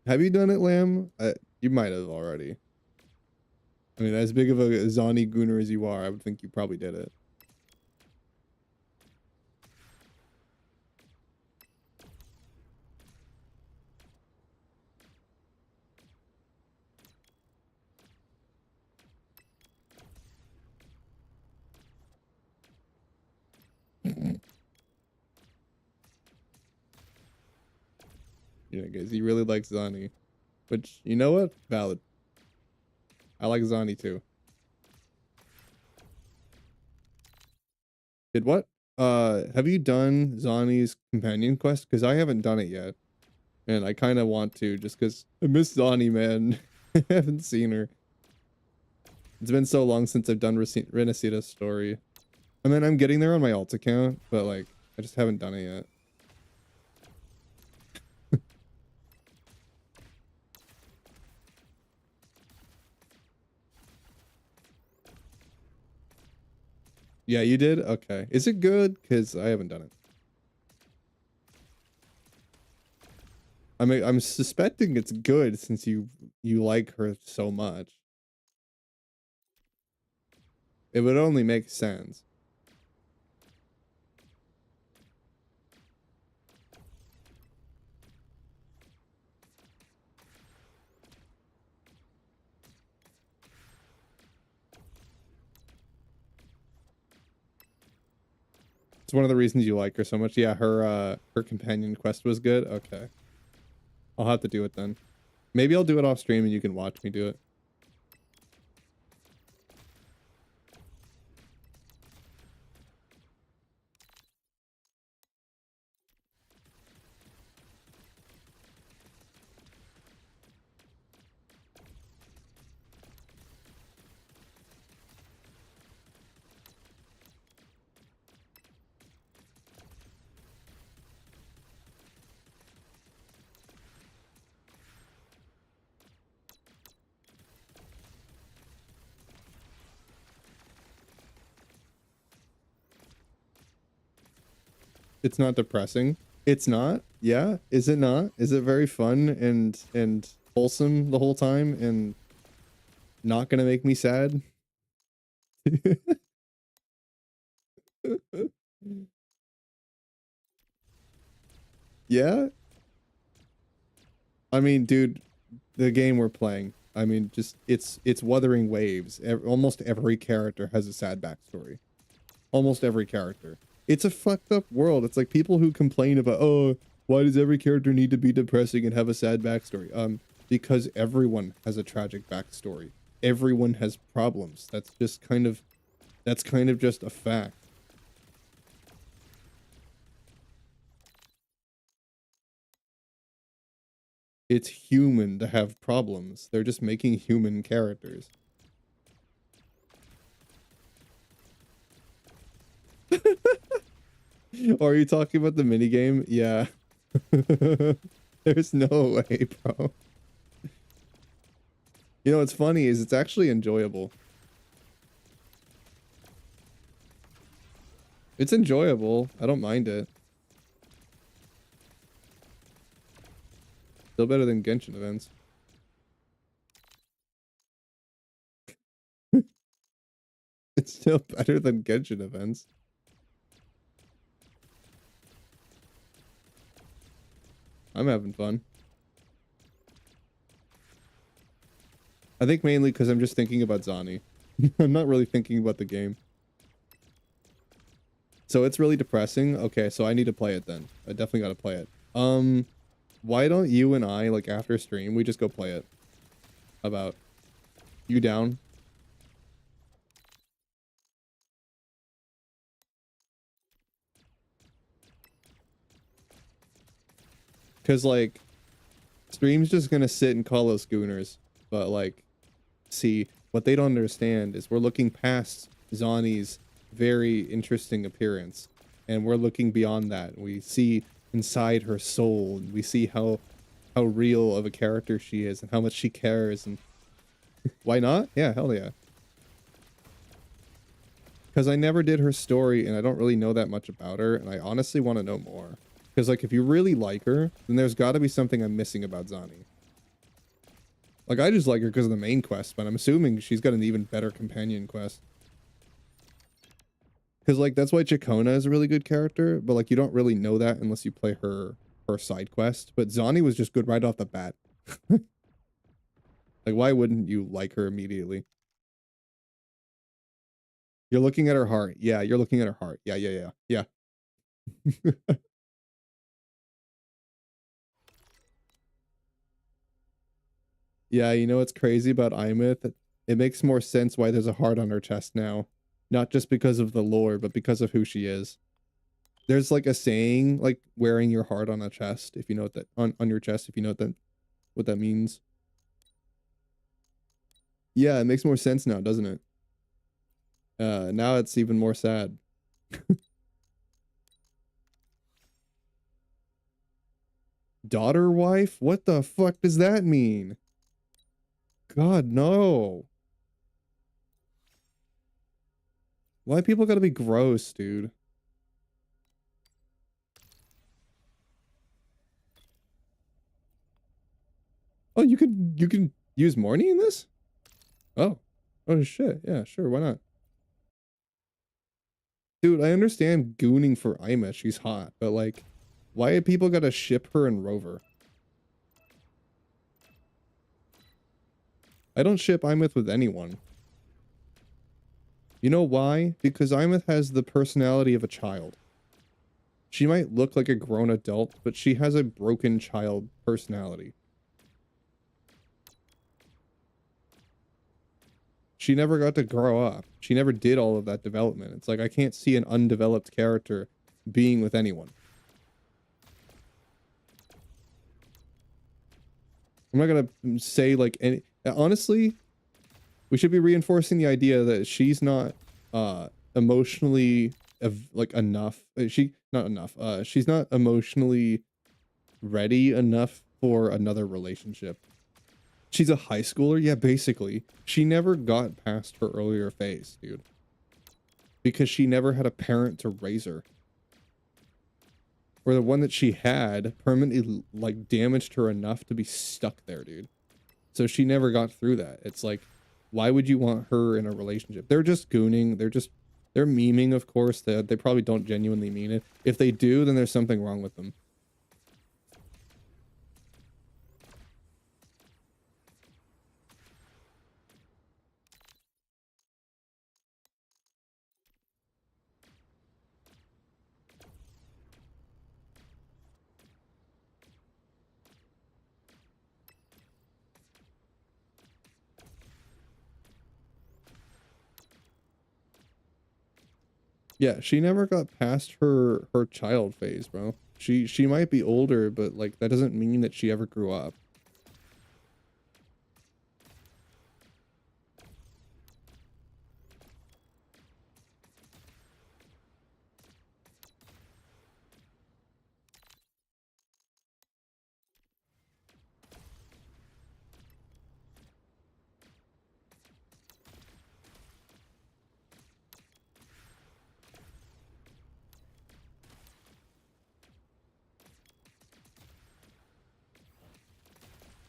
Have you done it, Lamb? You might have already. I mean, as big of a Zani gooner as you are, I would think you probably did it. guys, he really likes Zani. Which, you know what? Valid. I like Zani too. Did what? Have you done Zani's companion quest? Because I haven't done it yet. And I kind of want to, just because I miss Zani, man. I haven't seen her. It's been so long since I've done Renacita's story. I mean, I'm getting there on my alt account, but like, I just haven't done it yet. Yeah, you did? Okay. Is it good? Because I haven't done it. I mean, I'm suspecting it's good since you like her so much. It would only make sense. It's one of the reasons you like her so much. Yeah, her companion quest was good. Okay. I'll have to do it then. Maybe I'll do it off stream and you can watch me do it. It's not depressing. It's not. Yeah. Is it not? Is it very fun and wholesome the whole time and not gonna make me sad? Yeah. I mean, dude, the game we're playing. I mean, just it's Wuthering Waves. Almost every character has a sad backstory. Almost every character. It's a fucked up world. It's like people who complain about, oh, why does every character need to be depressing and have a sad backstory? Because everyone has a tragic backstory. Everyone has problems. That's kind of just a fact. It's human to have problems. They're just making human characters. Or are you talking about the minigame? Yeah. There's no way, bro. You know what's funny is it's actually enjoyable. It's enjoyable. I don't mind it. Still better than Genshin events. It's still better than Genshin events. I'm having fun. I think mainly because I'm just thinking about Zani. I'm not really thinking about the game. So it's really depressing. Okay, so I need to play it then. I definitely gotta play it. Why don't you and I, like after stream, we just go play it? About you down? Because like stream's just gonna sit and call us gooners, but like, see, what they don't understand is we're looking past Zani's very interesting appearance, and we're looking beyond that. We see inside her soul, and we see how real of a character she is, and how much she cares, and why not? Yeah, hell yeah. Because I never did her story, and I don't really know that much about her, and I honestly want to know more. Because, like, if you really like her, then there's got to be something I'm missing about Zani. Like, I just like her because of the main quest, but I'm assuming she's got an even better companion quest. Because, like, that's why Chikona is a really good character, but, like, you don't really know that unless you play her side quest. But Zani was just good right off the bat. Like, why wouldn't you like her immediately? You're looking at her heart. Yeah, you're looking at her heart. Yeah, yeah, yeah. Yeah. Yeah, you know what's crazy about Imith? It makes more sense why there's a heart on her chest now. Not just because of the lore, but because of who she is. There's like a saying, like wearing your heart on a chest, if you know what that on your chest, if you know what that means. Yeah, it makes more sense now, doesn't it? Now it's even more sad. Daughter wife? What the fuck does that mean? God, no. Why people gotta be gross, dude? Oh, you can use Morny in this? Oh. Oh shit. Yeah, sure, why not? Dude, I understand gooning for Ima, she's hot, but like, why have people gotta ship her and Rover? I don't ship Imith with anyone. You know why? Because Imith has the personality of a child. She might look like a grown adult, but she has a broken child personality. She never got to grow up. She never did all of that development. It's like, I can't see an undeveloped character being with anyone. I'm not gonna say like any, honestly, we should be reinforcing the idea that she's not emotionally like enough. Not enough. She's not emotionally ready enough for another relationship. She's a high schooler, yeah, basically. She never got past her earlier phase, dude. Because she never had a parent to raise her. Or the one that she had permanently like damaged her enough to be stuck there, dude. So she never got through that. It's like, why would you want her in a relationship? They're just gooning. They're memeing, of course. They probably don't genuinely mean it. If they do, then there's something wrong with them. Yeah, she never got past her child phase, bro. She might be older, but like that doesn't mean that she ever grew up.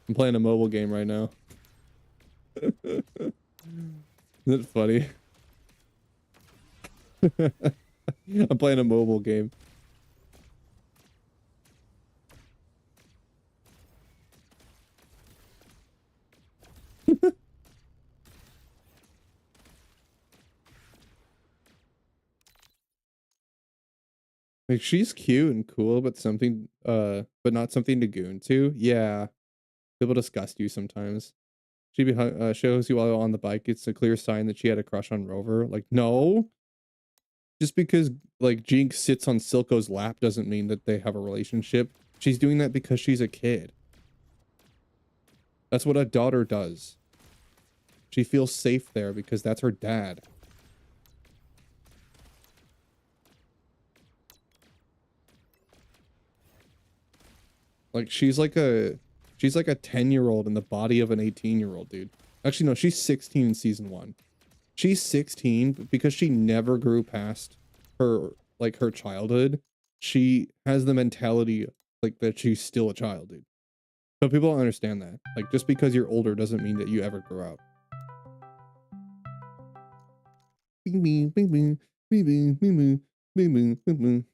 I'm playing a mobile game right now. Isn't it funny? I'm playing a mobile game. Like she's cute and cool, but but not something to goon to. Yeah, people disgust you sometimes. Shows you while on the bike. It's a clear sign that she had a crush on Rover. Like, no, just because like Jinx sits on Silco's lap doesn't mean that they have a relationship. She's doing that because she's a kid. That's what a daughter does. She feels safe there because that's her dad. Like she's like a 10-year-old in the body of an 18-year-old, dude. Actually, no, she's 16 in season 1. She's 16 because she never grew past her childhood. She has the mentality like that she's still a child, dude. So people don't understand that. Like just because you're older doesn't mean that you ever grow up. Bing bing bing bing bing bing bing bing bing bing bing bing.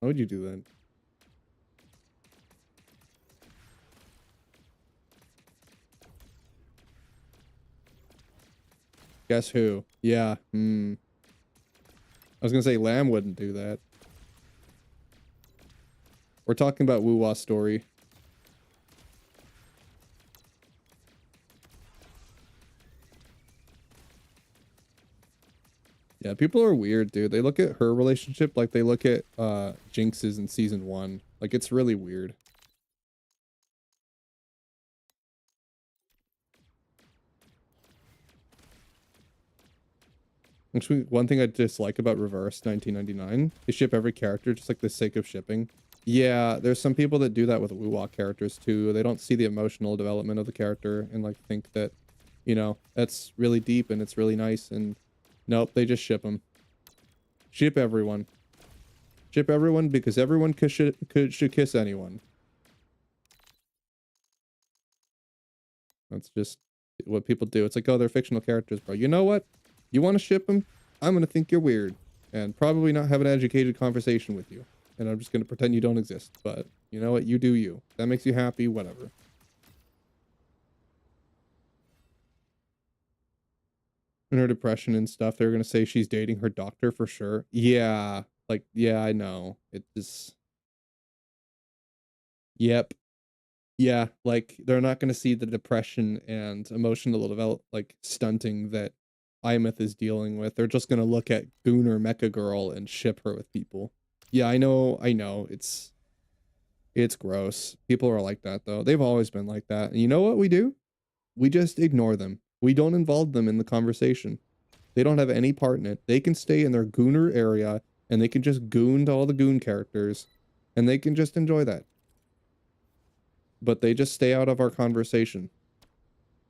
How would you do that? Guess who? Yeah. I was gonna say Lamb wouldn't do that. We're talking about Woo-Wah story. Yeah, people are weird, dude. They look at her relationship like they look at Jinx's in season 1. Like, it's really weird. Actually, one thing I dislike about Reverse 1999 is ship every character just like the sake of shipping. Yeah, there's some people that do that with Woo-Wah characters too. They don't see the emotional development of the character and like think that, you know, that's really deep and it's really nice, and nope, they just ship them. Ship everyone. Ship everyone because everyone should kiss anyone. That's just what people do. It's like, oh, they're fictional characters, bro. You know what? You want to ship them? I'm going to think you're weird and probably not have an educated conversation with you. And I'm just going to pretend you don't exist. But you know what? You do you. That makes you happy, whatever. In her depression and stuff, they're going to say she's dating her doctor for sure. Yeah. Like, yeah, I know. It just, yep. Yeah, like they're not going to see the depression and emotional develop like stunting that Imeth is dealing with. They're just going to look at Gooner Mecha Girl and ship her with people. Yeah, I know. It's gross. People are like that though. They've always been like that. And you know what we do? We just ignore them. We don't involve them in the conversation. They don't have any part in it. They can stay in their Gooner area and they can just goon to all the goon characters and they can just enjoy that. But they just stay out of our conversation.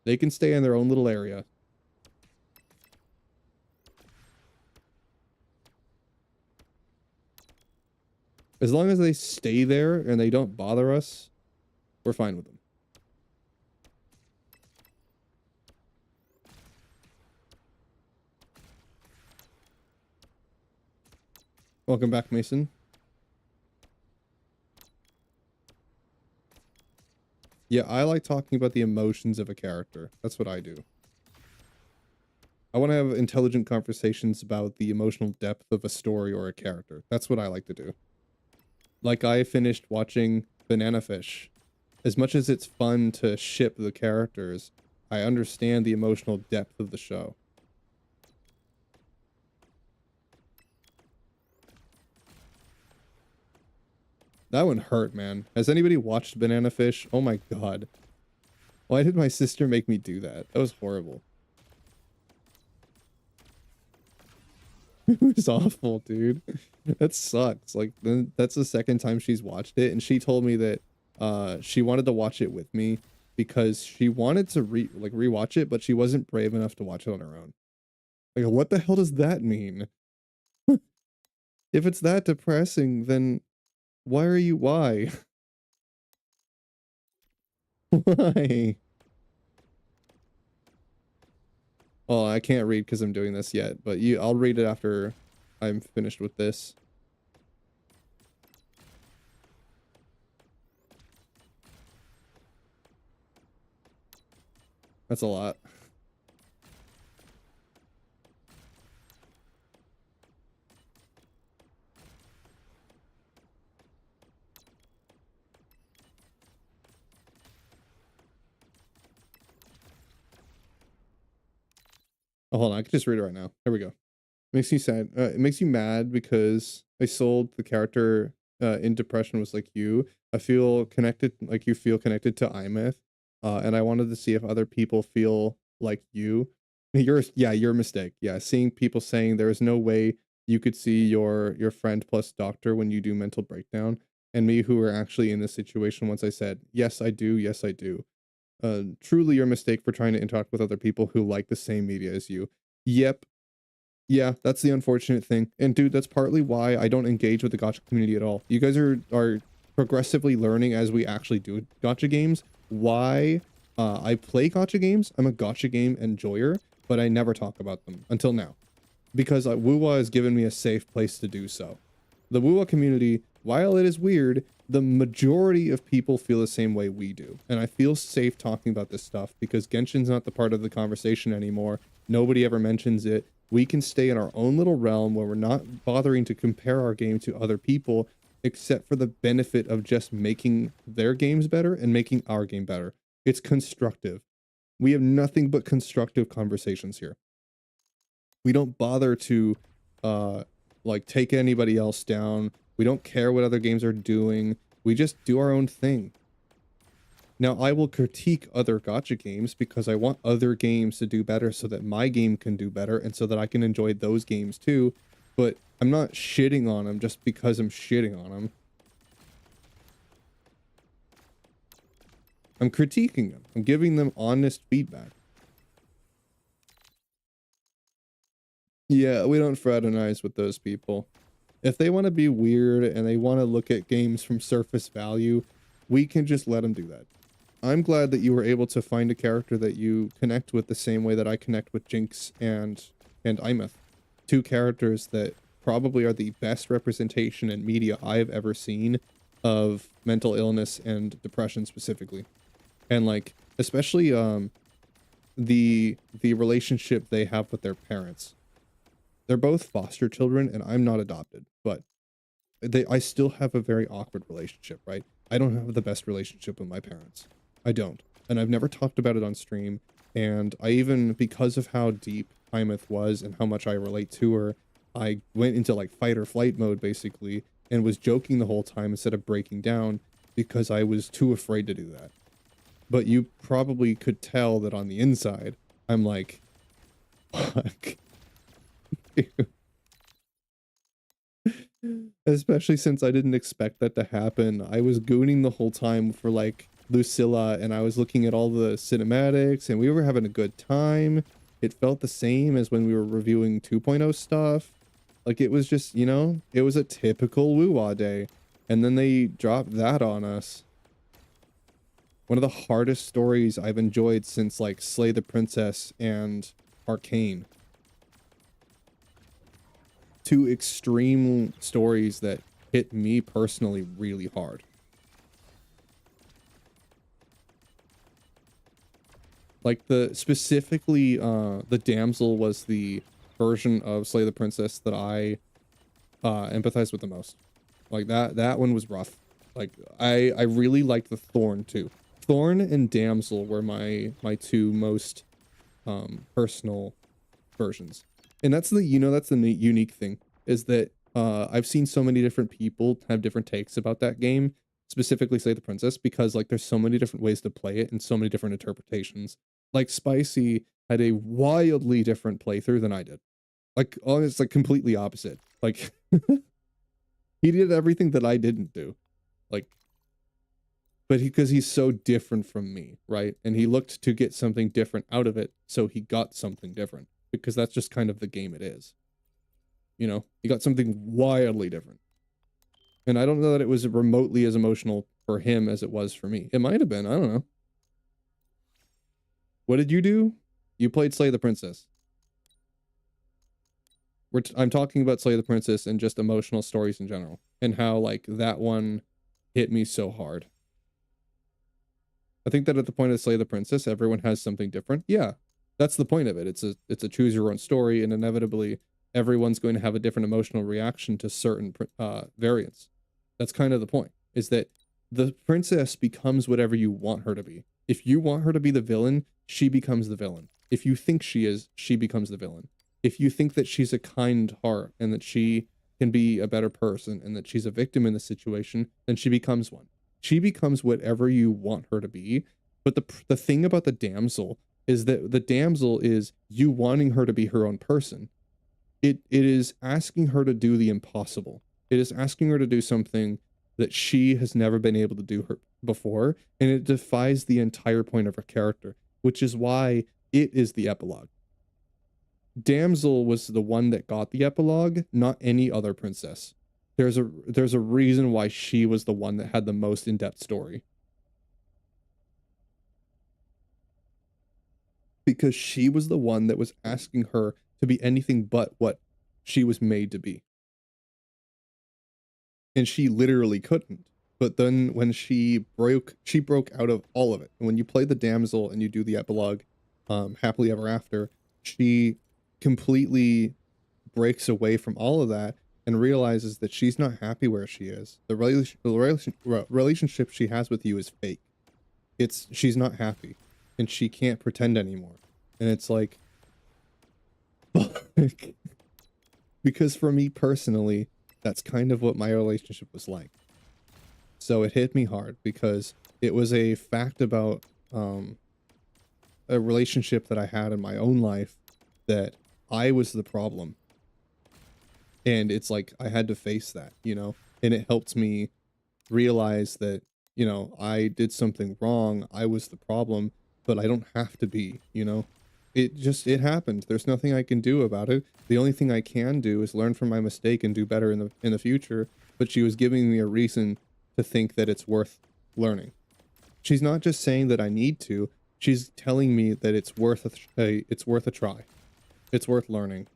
They can stay in their own little area. As long as they stay there and they don't bother us, we're fine with them. Welcome back, Mason. Yeah, I like talking about the emotions of a character. That's what I do. I want to have intelligent conversations about the emotional depth of a story or a character. That's what I like to do. Like, I finished watching Banana Fish. As much as it's fun to ship the characters, I understand the emotional depth of the show. That one hurt, man. Has anybody watched Banana Fish? Oh my god. Why did my sister make me do that? That was horrible. It was awful, dude. That sucks. Like, then that's the second time she's watched it, and she told me that she wanted to watch it with me because she wanted to rewatch it, but she wasn't brave enough to watch it on her own. Like, what the hell does that mean? If it's that depressing, then why? Why? Oh, I can't read because I'm doing this yet, but I'll read it after I'm finished with this. That's a lot. Oh, hold on. I can just read it right now. There we go. Makes you sad. It makes you mad because I sold the character in depression was like you. I feel connected, like you feel connected to Imeth, and I wanted to see if other people feel like you. Yeah, your mistake. Yeah, seeing people saying there is no way you could see your friend plus doctor when you do mental breakdown, and me who are actually in this situation. Once I said yes, I do. Yes, I do. Truly your mistake for trying to interact with other people who like the same media as you. Yep, yeah, that's the unfortunate thing. And dude, that's partly why I don't engage with the gacha community at all. You guys are progressively learning as we actually do gacha games why I play gacha games. I'm a gacha game enjoyer, but I never talk about them until now. Because Wuwa has given me a safe place to do so. The Wuwa community, while it is weird, the majority of people feel the same way we do. And I feel safe talking about this stuff because Genshin's not the part of the conversation anymore. Nobody ever mentions it. We can stay in our own little realm where we're not bothering to compare our game to other people, except for the benefit of just making their games better and making our game better. It's constructive. We have nothing but constructive conversations here. We don't bother to, uh, like, take anybody else down. We don't care what other games are doing. We just do our own thing. Now, I will critique other gacha games because I want other games to do better so that my game can do better and so that I can enjoy those games too. But I'm not shitting on them just because I'm shitting on them. I'm critiquing them. I'm giving them honest feedback. Yeah, we don't fraternize with those people. If they want to be weird and they want to look at games from surface value, we can just let them do that. I'm glad that you were able to find a character that you connect with the same way that I connect with Jinx and Imeth. Two characters that probably are the best representation in media I've ever seen of mental illness and depression specifically. And like, especially the relationship they have with their parents. They're both foster children and I'm not adopted, but I still have a very awkward relationship, right? I don't have the best relationship with my parents. I don't. And I've never talked about it on stream. And I even, because of how deep Imeth was and how much I relate to her, I went into like fight or flight mode basically and was joking the whole time instead of breaking down because I was too afraid to do that. But you probably could tell that on the inside, I'm like, fuck. Especially since I didn't expect that to happen. I was gooning the whole time for like Lucilla and I was looking at all the cinematics and we were having a good time. It felt the same as when we were reviewing 2.0 stuff. Like it was just, you know, it was a typical woo-wah day. And then they dropped that on us. One of the hardest stories I've enjoyed since like Slay the Princess and Arcane. Two extreme stories that hit me personally really hard. Like specifically the damsel was the version of Slay the Princess that I empathized with the most. Like that one was rough. Like I really liked the Thorn too. Thorn and Damsel were my two most personal versions. And that's the unique thing is that I've seen so many different people have different takes about that game, specifically Slay the Princess, because like there's so many different ways to play it and so many different interpretations. Like Spicy had a wildly different playthrough than I did. Like it's like completely opposite. Like he did everything that I didn't do. Like but because he's so different from me, right? And he looked to get something different out of it, so he got something different. Because that's just kind of the game it is. You know, he got something wildly different. And I don't know that it was remotely as emotional for him as it was for me. It might have been, I don't know. What did you do? You played Slay the Princess. I'm talking about Slay the Princess and just emotional stories in general. And how, like, that one hit me so hard. I think that at the point of Slay the Princess, everyone has something different. Yeah, that's the point of it. It's a choose your own story, and inevitably everyone's going to have a different emotional reaction to certain variants. That's kind of the point, is that the princess becomes whatever you want her to be. If you want her to be the villain, she becomes the villain. If you think she is, she becomes the villain. If you think that she's a kind heart and that she can be a better person and that she's a victim in the situation, then she becomes one. She becomes whatever you want her to be. But the thing about the damsel is that the damsel is you wanting her to be her own person. It is asking her to do the impossible. It is asking her to do something that she has never been able to do her before, and it defies the entire point of her character, which is why it is the epilogue. Damsel was the one that got the epilogue, not any other princess. There's a reason why she was the one that had the most in-depth story. Because she was the one that was asking her to be anything but what she was made to be. And she literally couldn't. But then when she broke out of all of it. And when you play the damsel and you do the epilogue, happily ever after, she completely breaks away from all of that and realizes that she's not happy where she is. The relationship she has with you is fake. She's not happy and she can't pretend anymore. And it's like, Because for me personally, that's kind of what my relationship was like. So it hit me hard because it was a fact about um, a relationship that I had in my own life that I was the problem. And it's like I had to face that, you know, and it helped me realize that, you know, I did something wrong. I was the problem, but I don't have to be, you know. It happened. There's nothing I can do about it. The only thing I can do is learn from my mistake and do better in the future. But she was giving me a reason to think that it's worth learning. She's not just saying that I need to. She's telling me that it's worth a try. It's worth learning.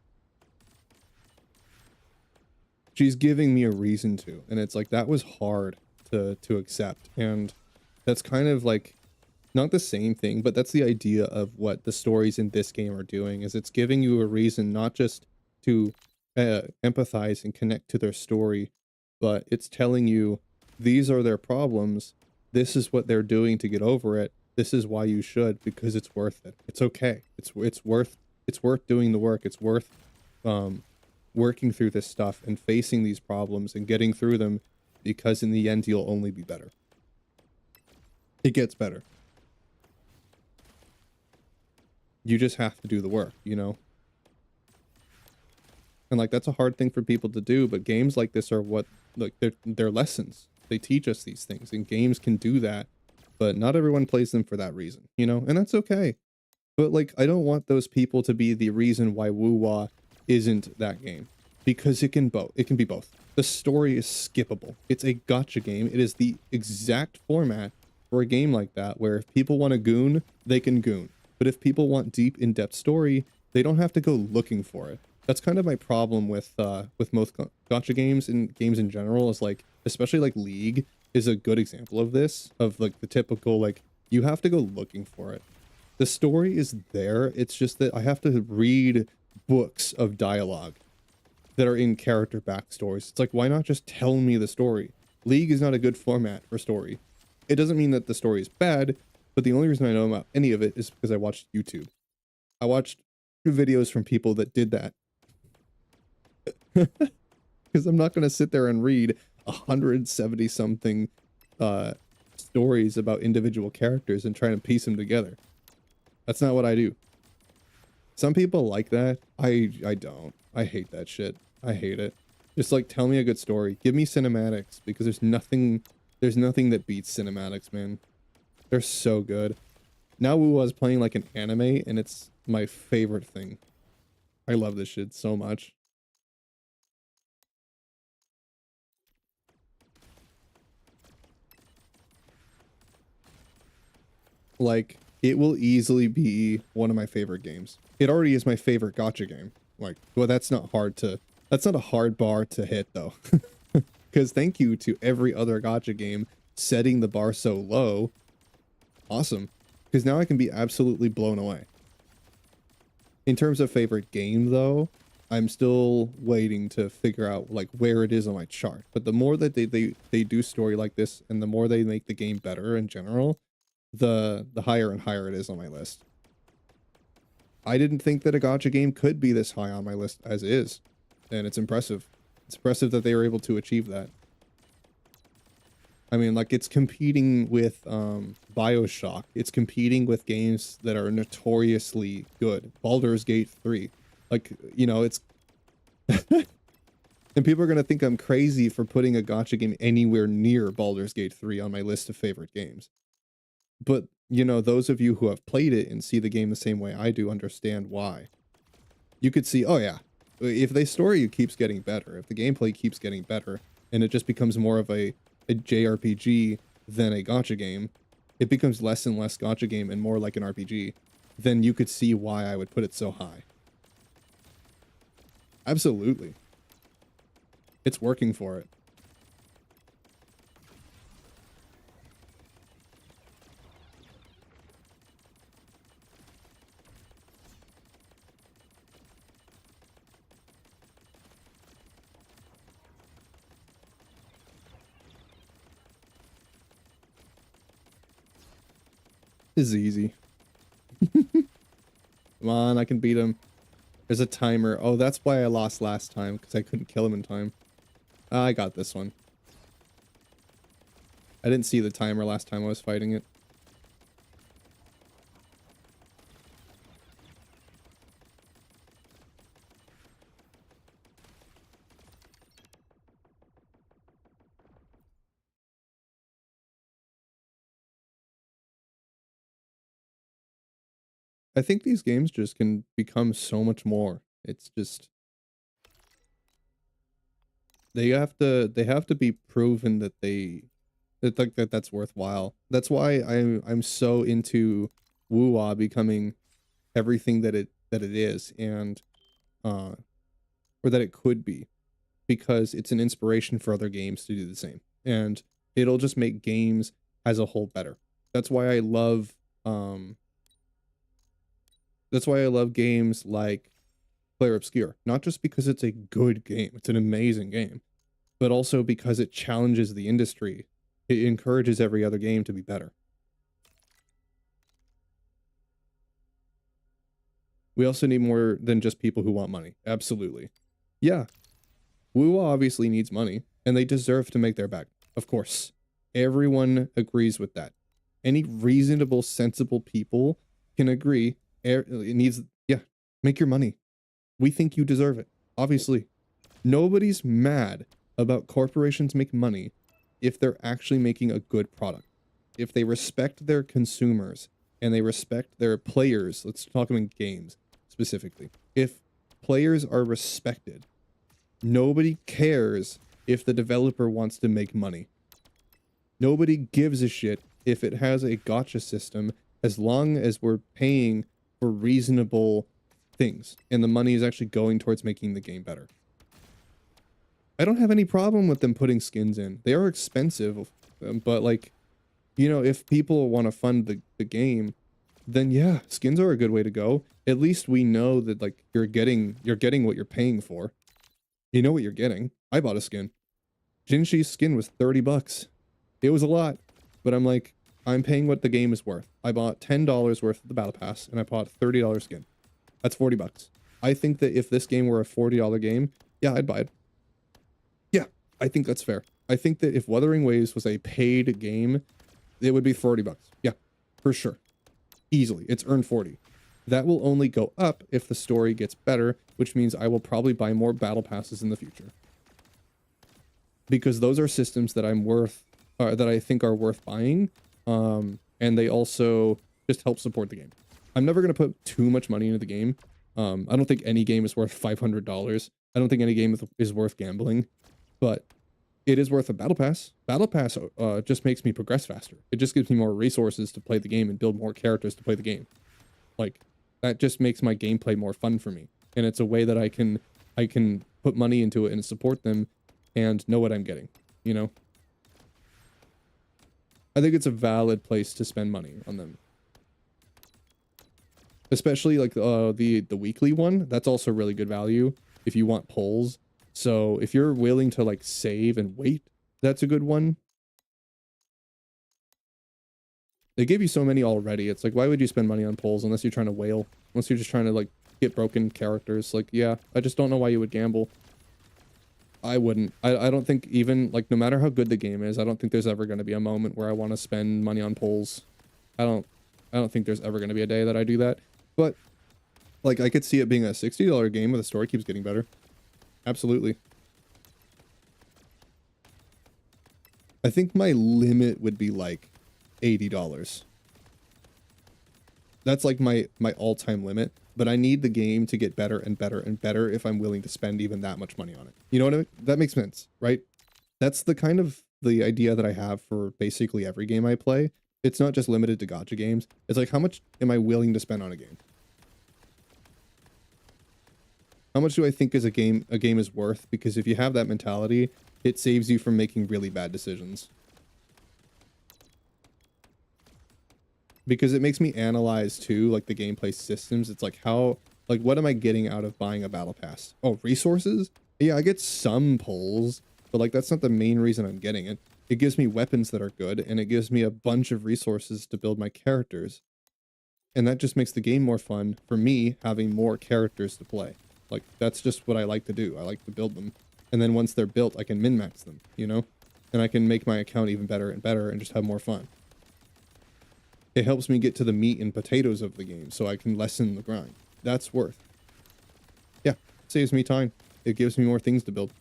She's giving me a reason to, and it's like that was hard to accept. And that's kind of like not the same thing, but that's the idea of what the stories in this game are doing, is it's giving you a reason not just to empathize and connect to their story, but it's telling you these are their problems, this is what they're doing to get over it, this is why you should, because it's worth it. It's okay. It's worth doing the work. It's worth working through this stuff and facing these problems and getting through them, because in the end you'll only be better. It gets better. You just have to do the work, you know? And like that's a hard thing for people to do, but games like this are what, like, they're lessons. They teach us these things, and games can do that, but not everyone plays them for that reason, you know? And that's okay. But like I don't want those people to be the reason why Woo-Wah isn't that game, because it can be both. The story is skippable. It's a gotcha game. It is the exact format for a game like that, where if people want to goon, they can goon. But if people want deep, in-depth story, they don't have to go looking for it. That's kind of my problem with most gotcha games and games in general, is like, especially like League is a good example of this, of like the typical, like, you have to go looking for it. The story is there, it's just that I have to read books of dialogue that are in character backstories. It's like, why not just tell me the story? League is not a good format for story. It doesn't mean that the story is bad, but the only reason I know about any of it is because I watched YouTube. I watched videos from people that did that. Because I'm not going to sit there and read 170 something stories about individual characters and try to piece them together. That's not what I do. Some people like that. I don't. I hate that shit. I hate it. Just like, tell me a good story. Give me cinematics, because there's nothing that beats cinematics, man. They're so good. Now Woo-Wah's playing like an anime, and it's my favorite thing. I love this shit so much. Like, it will easily be one of my favorite games. It already is my favorite gotcha game. Like, well, that's not a hard bar to hit, though. Because thank you to every other gotcha game setting the bar so low. Awesome. Because now I can be absolutely blown away. In terms of favorite game, though, I'm still waiting to figure out like where it is on my chart. But the more that they do story like this, and the more they make the game better in general, the higher and higher it is on my list. I didn't think that a gotcha game could be this high on my list as is, and it's impressive. It's impressive that they were able to achieve that. I mean, like, it's competing with BioShock. It's competing with games that are notoriously good. Baldur's Gate 3. Like, you know, it's... And people are going to think I'm crazy for putting a gotcha game anywhere near Baldur's Gate 3 on my list of favorite games. But, you know, those of you who have played it and see the game the same way I do understand why. You could see, oh yeah, if the story keeps getting better, if the gameplay keeps getting better, and it just becomes more of a JRPG than a gotcha game, it becomes less and less gotcha game and more like an RPG, then you could see why I would put it so high. Absolutely. It's working for it. This is easy. Come on, I can beat him. There's a timer. Oh, that's why I lost last time, because I couldn't kill him in time. I got this one. I didn't see the timer last time I was fighting it. I think these games just can become so much more. It's just they have to be proven that that's worthwhile. That's why I'm so into Woo-Wah becoming everything that it is, and uh or that it could be, because it's an inspiration for other games to do the same, and it'll just make games as a whole better. That's why I love um that's why I love games like Player Obscure, not just because it's a good game, it's an amazing game, but also because it challenges the industry. It encourages every other game to be better. We also need more than just people who want money. Absolutely. Yeah, Woo obviously needs money, and they deserve to make their back. Of course. Everyone agrees with that. Any reasonable, sensible people can agree. It needs, yeah, make your money. We think you deserve it. Obviously. Nobody's mad about corporations making money if they're actually making a good product. If they respect their consumers and they respect their players, let's talk about games specifically. If players are respected, nobody cares if the developer wants to make money. Nobody gives a shit if it has a gotcha system, as long as we're paying for reasonable things and the money is actually going towards making the game better. I don't have any problem with them putting skins in. They are expensive, but like, you know, if people want to fund the game, then yeah, skins are a good way to go. At least we know that like you're getting what you're paying for. You know what you're getting. I bought a skin. Jinshi's skin was 30 bucks. It was a lot, but I'm like, I'm paying what the game is worth. I bought $10 worth of the battle pass and I bought a $30 skin. That's 40 bucks. I think that if this game were a $40 game, yeah, I'd buy it. Yeah, I think that's fair. I think that if Wuthering Waves was a paid game, it would be 40 bucks. Yeah, for sure. Easily. It's earned 40. That will only go up if the story gets better, which means I will probably buy more battle passes in the future. Because those are systems that that I think are worth buying, and they also just help support the game. I'm never going to put too much money into the game. I don't think any game is worth $500. I don't think any game is worth gambling, but it is worth a battle pass. Battle pass just makes me progress faster. It just gives me more resources to play the game and build more characters to play the game. Like, that just makes my gameplay more fun for me, and it's a way that I can put money into it and support them and know what I'm getting, you know? I think it's a valid place to spend money on them. Especially like the weekly one, that's also really good value if you want polls. So if you're willing to like save and wait, that's a good one. They give you so many already. It's like, why would you spend money on polls unless you're trying to whale? Unless you're just trying to like get broken characters. Like, yeah, I just don't know why you would gamble. I wouldn't. I don't think, even like, no matter how good the game is, I don't think there's ever going to be a moment where I want to spend money on polls. I don't think there's ever going to be a day that I do that. But like, I could see it being a $60 game where the story keeps getting better. Absolutely. I think my limit would be like $80. That's like my all-time limit, but I need the game to get better and better and better if I'm willing to spend even that much money on it. You know what I mean? That makes sense, right? That's the kind of the idea that I have for basically every game I play. It's not just limited to gacha games. It's like, how much am I willing to spend on a game? How much do I think a game is worth? Because if you have that mentality, it saves you from making really bad decisions. Because it makes me analyze too, like the gameplay systems. It's like, like, what am I getting out of buying a battle pass? Oh, resources? Yeah, I get some pulls, but like, that's not the main reason I'm getting it. It gives me weapons that are good, and it gives me a bunch of resources to build my characters. And that just makes the game more fun for me having more characters to play. Like, that's just what I like to do. I like to build them. And then once they're built, I can min-max them, you know? And I can make my account even better and better and just have more fun. It helps me get to the meat and potatoes of the game so I can lessen the grind. That's worth. Yeah, saves me time. It gives me more things to build.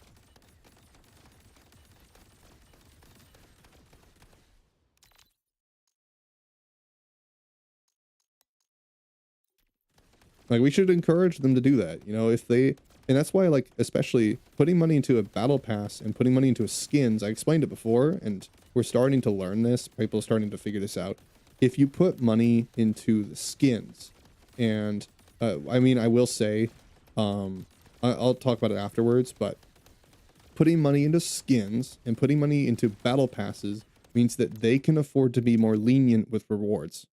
Like, we should encourage them to do that, you know, if they, and that's why, like, especially putting money into a battle pass and putting money into a skins, I explained it before, and we're starting to learn this, people are starting to figure this out. If you put money into the skins, and, I mean, I will say, I'll talk about it afterwards, but putting money into skins and putting money into battle passes means that they can afford to be more lenient with rewards.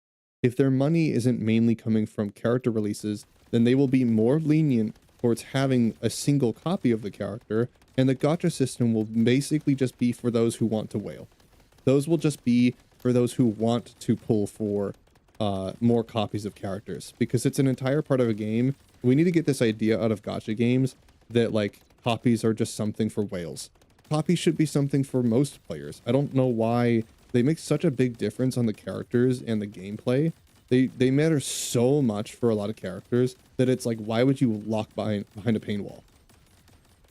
If their money isn't mainly coming from character releases, then they will be more lenient towards having a single copy of the character, and the gacha system will basically just be for those who want to whale. Those will just be for those who want to pull for more copies of characters, because it's an entire part of a game. We need to get this idea out of gacha games that, like, copies are just something for whales. Copies should be something for most players. I don't know why they make such a big difference on the characters and the gameplay. They matter so much for a lot of characters that it's like, why would you lock behind a paywall?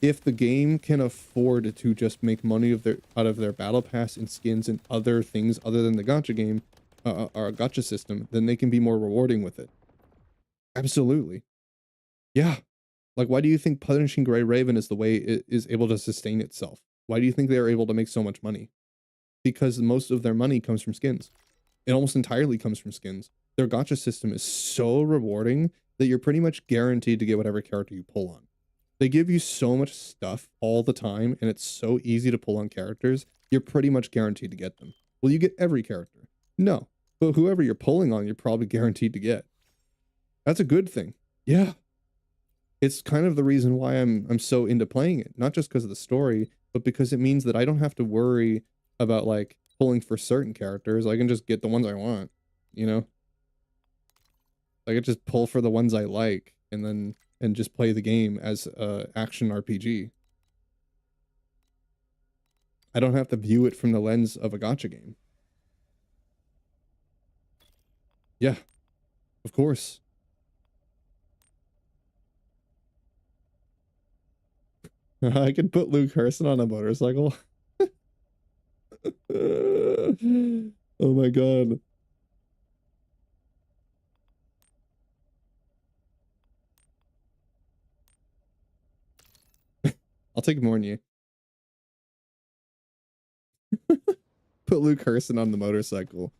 If the game can afford to just make money out of their battle pass and skins and other things other than the gacha game, or a gacha system, then they can be more rewarding with it. Absolutely. Yeah. Like, why do you think Punishing Gray Raven is the way it is able to sustain itself? Why do you think they're able to make so much money? Because most of their money comes from skins. It almost entirely comes from skins. Their gacha system is so rewarding that you're pretty much guaranteed to get whatever character you pull on. They give you so much stuff all the time, and it's so easy to pull on characters, you're pretty much guaranteed to get them. Will you get every character? No. But whoever you're pulling on, you're probably guaranteed to get. That's a good thing. Yeah. It's kind of the reason why I'm so into playing it. Not just because of the story, but because it means that I don't have to worry about, like, pulling for certain characters. I can just get the ones I want, you know? I can just pull for the ones I like and just play the game as a action RPG. I don't have to view it from the lens of a gacha game. Yeah, of course. I could put Luke Harrison on a motorcycle. Oh my god. I'll take more than you. Put Luke Harrison on the motorcycle.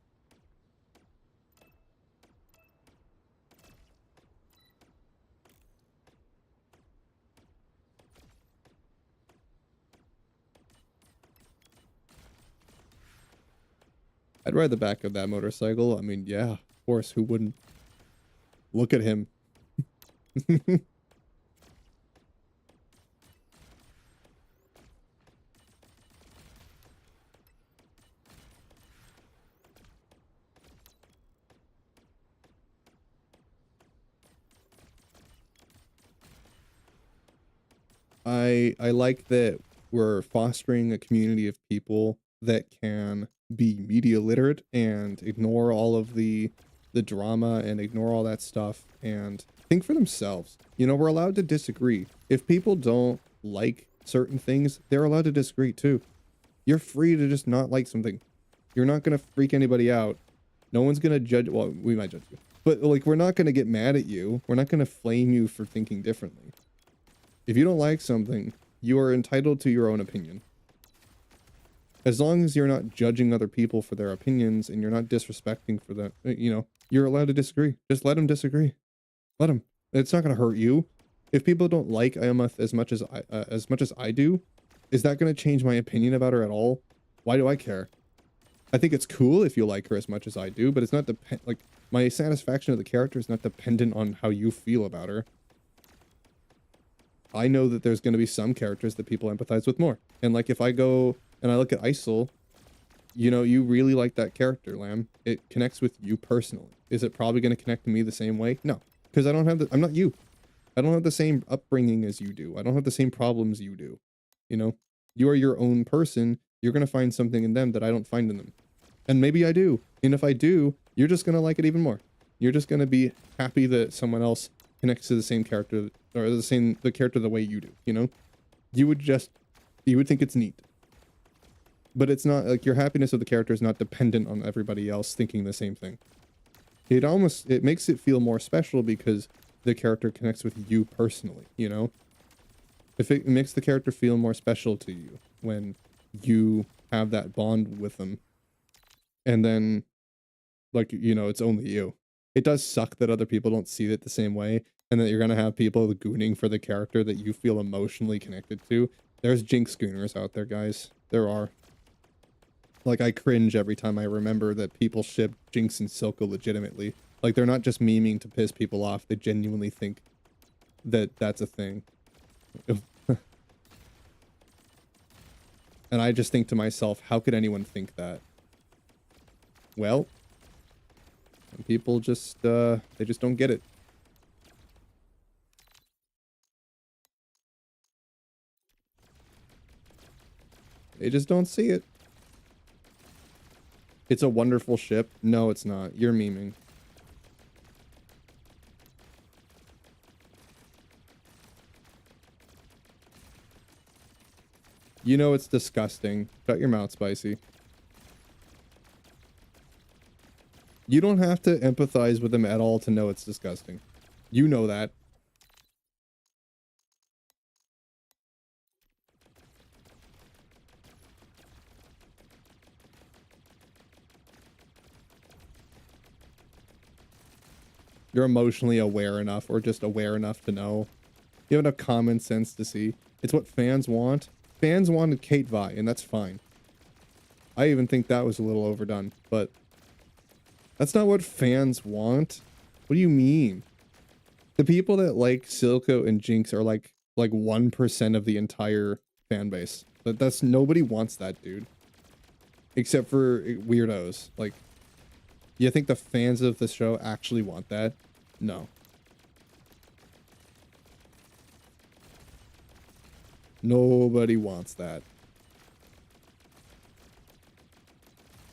I'd ride the back of that motorcycle. I mean, yeah, of course, who wouldn't? Look at him. I like that we're fostering a community of people that can be media literate and ignore all of the drama and ignore all that stuff and think for themselves. You know, we're allowed to disagree. If people don't like certain things, they're allowed to disagree too. You're free to just not like something. You're not gonna freak anybody out. No one's gonna judge. Well, we might judge you, but, like, we're not gonna get mad at you. We're not gonna flame you for thinking differently. If you don't like something, you are entitled to your own opinion. As long as you're not judging other people for their opinions and you're not disrespecting for that, you know, you're allowed to disagree. Just let them disagree. Let them. It's not going to hurt you. If people don't like Ayamoth as much as I do, is that going to change my opinion about her at all? Why do I care? I think it's cool if you like her as much as I do, but it's not like, my satisfaction of the character is not dependent on how you feel about her. I know that there's going to be some characters that people empathize with more. And, like, if I go and I look at Isol, you know, you really like that character, Lamb. It connects with you personally. Is it probably going to connect to me the same way? No, because I'm not you. I don't have the same upbringing as you do. I don't have the same problems you do. You know, you are your own person. You're going to find something in them that I don't find in them. And maybe I do. And if I do, you're just going to like it even more. You're just going to be happy that someone else connects to the same character or the character the way you do, you know? You would think it's neat. But it's not like your happiness of the character is not dependent on everybody else thinking the same thing. It makes it feel more special because the character connects with you personally, you know? If it makes the character feel more special to you when you have that bond with them. And then, like, you know, it's only you. It does suck that other people don't see it the same way, and that you're gonna have people gooning for the character that you feel emotionally connected to. There's Jinx gooners out there, guys. There are. Like, I cringe every time I remember that people ship Jinx and Silco legitimately. Like, they're not just memeing to piss people off. They genuinely think that that's a thing. And I just think to myself, how could anyone think that? Well, some people just, they just don't get it. They just don't see it. It's a wonderful ship. No, it's not. You're memeing. You know it's disgusting. Shut your mouth, Spicy. You don't have to empathize with them at all to know it's disgusting. You know that. You're emotionally aware enough, or just aware enough to know. You have enough common sense to see. It's what fans want. Fans wanted Kate Vi, and that's fine. I even think that was a little overdone, but that's not what fans want. What do you mean? The people that like Silco and Jinx are like 1% of the entire fan base. But that's nobody wants that, dude. Except for weirdos. Like, you think the fans of the show actually want that? No. Nobody wants that.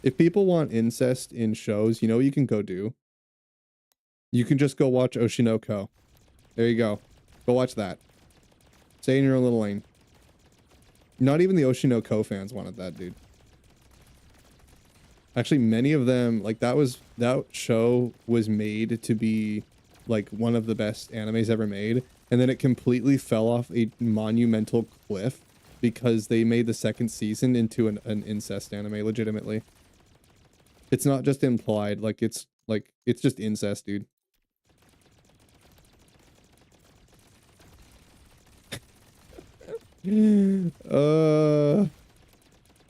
If people want incest in shows, you know what you can go do? You can just go watch Oshinoko. There you go. Go watch that. Stay in your own little lane. Not even the Oshinoko fans wanted that, dude. Actually, many of them, like, that show was made to be like one of the best animes ever made, and then it completely fell off a monumental cliff because they made the second season into an incest anime, legitimately. It's not just implied, like it's just incest, dude.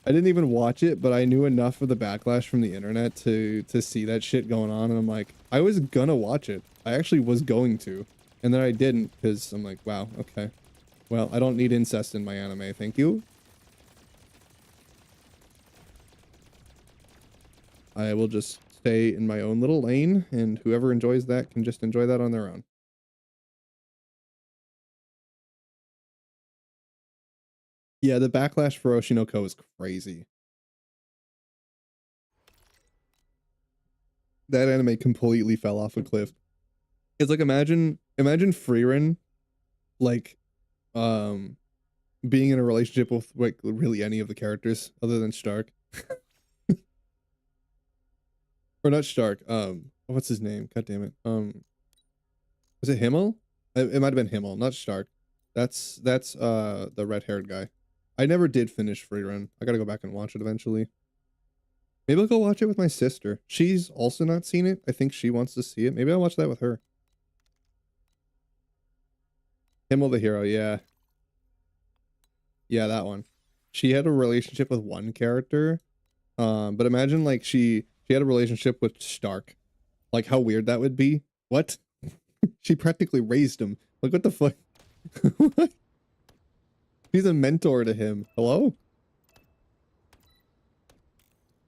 I didn't even watch it, but I knew enough of the backlash from the internet to see that shit going on, and I'm like, I was gonna watch it. I actually was going to, and then I didn't, because I'm like, wow, okay. Well, I don't need incest in my anime, thank you. I will just stay in my own little lane, and whoever enjoys that can just enjoy that on their own. Yeah, the backlash for Oshinoko is crazy. That anime completely fell off a cliff. It's like, imagine Frieren, like, being in a relationship with, like, really any of the characters other than Stark. Or not Stark, what's his name? God damn it. Was it Himmel? It might have been Himmel, not Stark. That's the red-haired guy. I never did finish Frieren. I gotta go back and watch it eventually. Maybe I'll go watch it with my sister. She's also not seen it. I think she wants to see it. Maybe I'll watch that with her. Himmel the Hero, yeah. Yeah, that one. She had a relationship with one character. But imagine, like, she had a relationship with Stark. Like, how weird that would be. What? She practically raised him. Like, what the fuck? She's a mentor to him. Hello?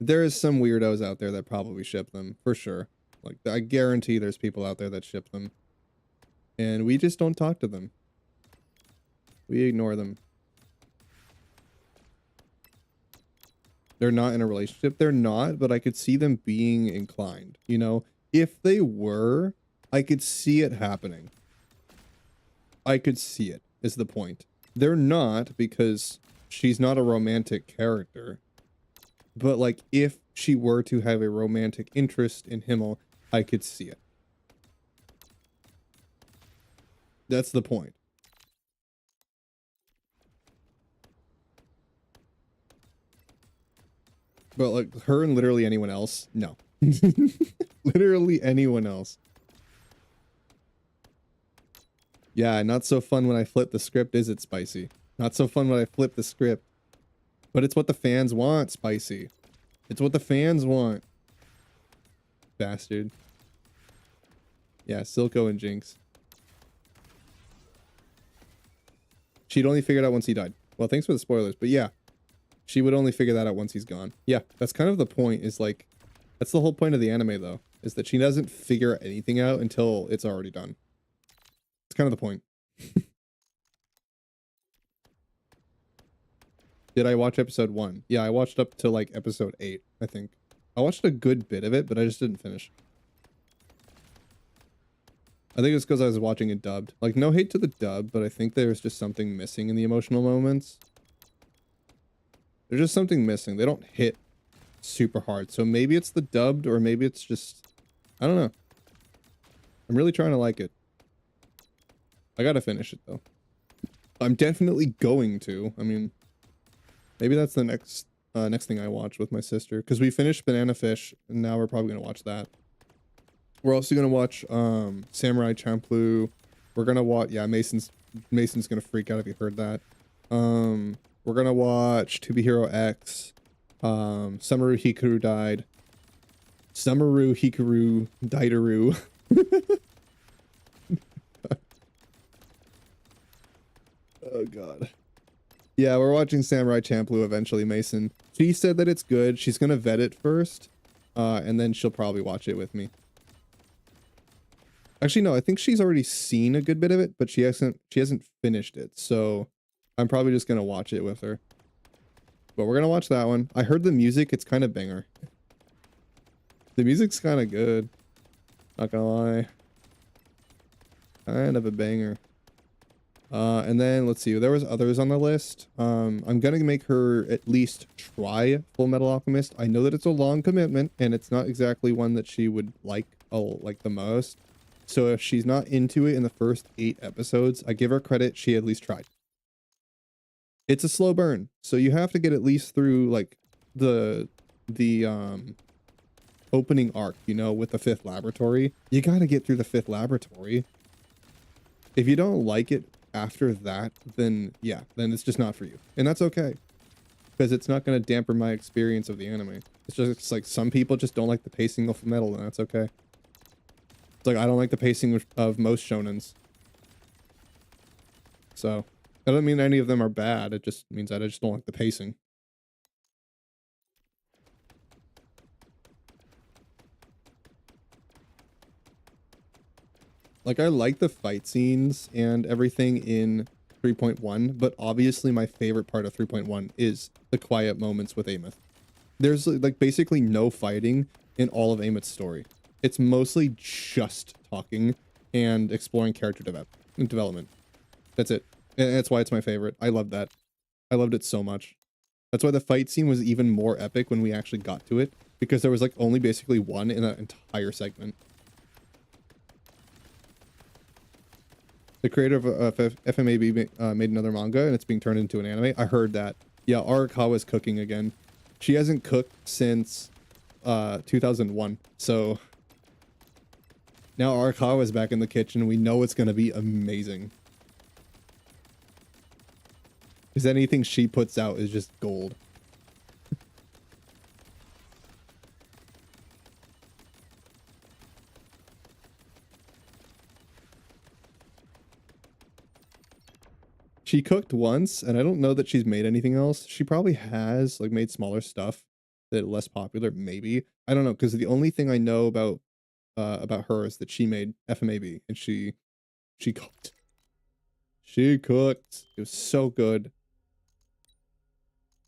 There is some weirdos out there that probably ship them, for sure. Like, I guarantee there's people out there that ship them. And we just don't talk to them. We ignore them. They're not in a relationship. They're not, but I could see them being inclined, you know? If they were, I could see it happening. I could see it, is the point. They're not, because she's not a romantic character. But, like, if she were to have a romantic interest in Himmel, I could see it. That's the point. But, like, her and literally anyone else, no. Literally anyone else. Yeah, not so fun when I flip the script, is it, Spicy? Not so fun when I flip the script. But it's what the fans want, Spicy. It's what the fans want. Bastard. Yeah, Silco and Jinx. She'd only figured out once he died. Well, thanks for the spoilers, but yeah. She would only figure that out once he's gone. Yeah, that's kind of the point, is like... That's the whole point of the anime, though. Is that she doesn't figure anything out until it's already done. It's kind of the point. Did I watch episode 1? Yeah, I watched up to, like, episode 8, I think. I watched a good bit of it, but I just didn't finish. I think it's because I was watching it dubbed. Like, no hate to the dub, but I think there's just something missing in the emotional moments. There's just something missing. They don't hit super hard. So maybe it's the dubbed, or maybe it's just... I don't know. I'm really trying to like it. I gotta finish it, though. I'm definitely going to. I mean, maybe that's the next thing I watch with my sister. Because we finished Banana Fish, and now we're probably going to watch that. We're also going to watch Samurai Champloo. We're going to watch... Yeah, Mason's going to freak out if he heard that. We're going to watch To Be Hero X. Samaru Hikaru died. Samaru Hikaru Daidaru. Oh, God. Yeah, we're watching Samurai Champloo eventually, Mason. She said that it's good. She's going to vet it first. And then she'll probably watch it with me. Actually, no, I think she's already seen a good bit of it, but she hasn't finished it. So I'm probably just going to watch it with her. But we're going to watch that one. I heard the music. It's kind of banger. The music's kind of good. Not going to lie. Kind of a banger. And then let's see. There was others on the list. I'm going to make her at least try Full Metal Alchemist. I know that it's a long commitment and it's not exactly one that she would like the most. So if she's not into it in the first 8 episodes, I give her credit. She at least tried. It's a slow burn. So you have to get at least through like the opening arc, you know, with the 5th laboratory. You got to get through the 5th laboratory. If you don't like it after that, then yeah, then it's just not for you. And that's okay. Because it's not going to dampen my experience of the anime. It's like some people just don't like the pacing of Metal, and that's okay. It's like I don't like the pacing of most shonens. So, that doesn't mean any of them are bad. It just means that I just don't like the pacing. Like, I like the fight scenes and everything in 3.1, but obviously my favorite part of 3.1 is the quiet moments with Amos. There's, like, basically no fighting in all of Ameth's story. It's mostly just talking and exploring character development. That's it. And that's why it's my favorite. I love that. I loved it so much. That's why the fight scene was even more epic when we actually got to it, because there was, like, only basically one in that entire segment. The creator of FMAB made another manga, and it's being turned into an anime. I heard that. Yeah, Arakawa's cooking again. She hasn't cooked since 2001. So now Arakawa's back in the kitchen. We know it's going to be amazing. Because anything she puts out is just gold. She cooked once, and I don't know that she's made anything else. She probably has, like, made smaller stuff that are less popular, maybe. I don't know, because the only thing I know about about her is that she made FMAB, and she cooked. She cooked. It was so good.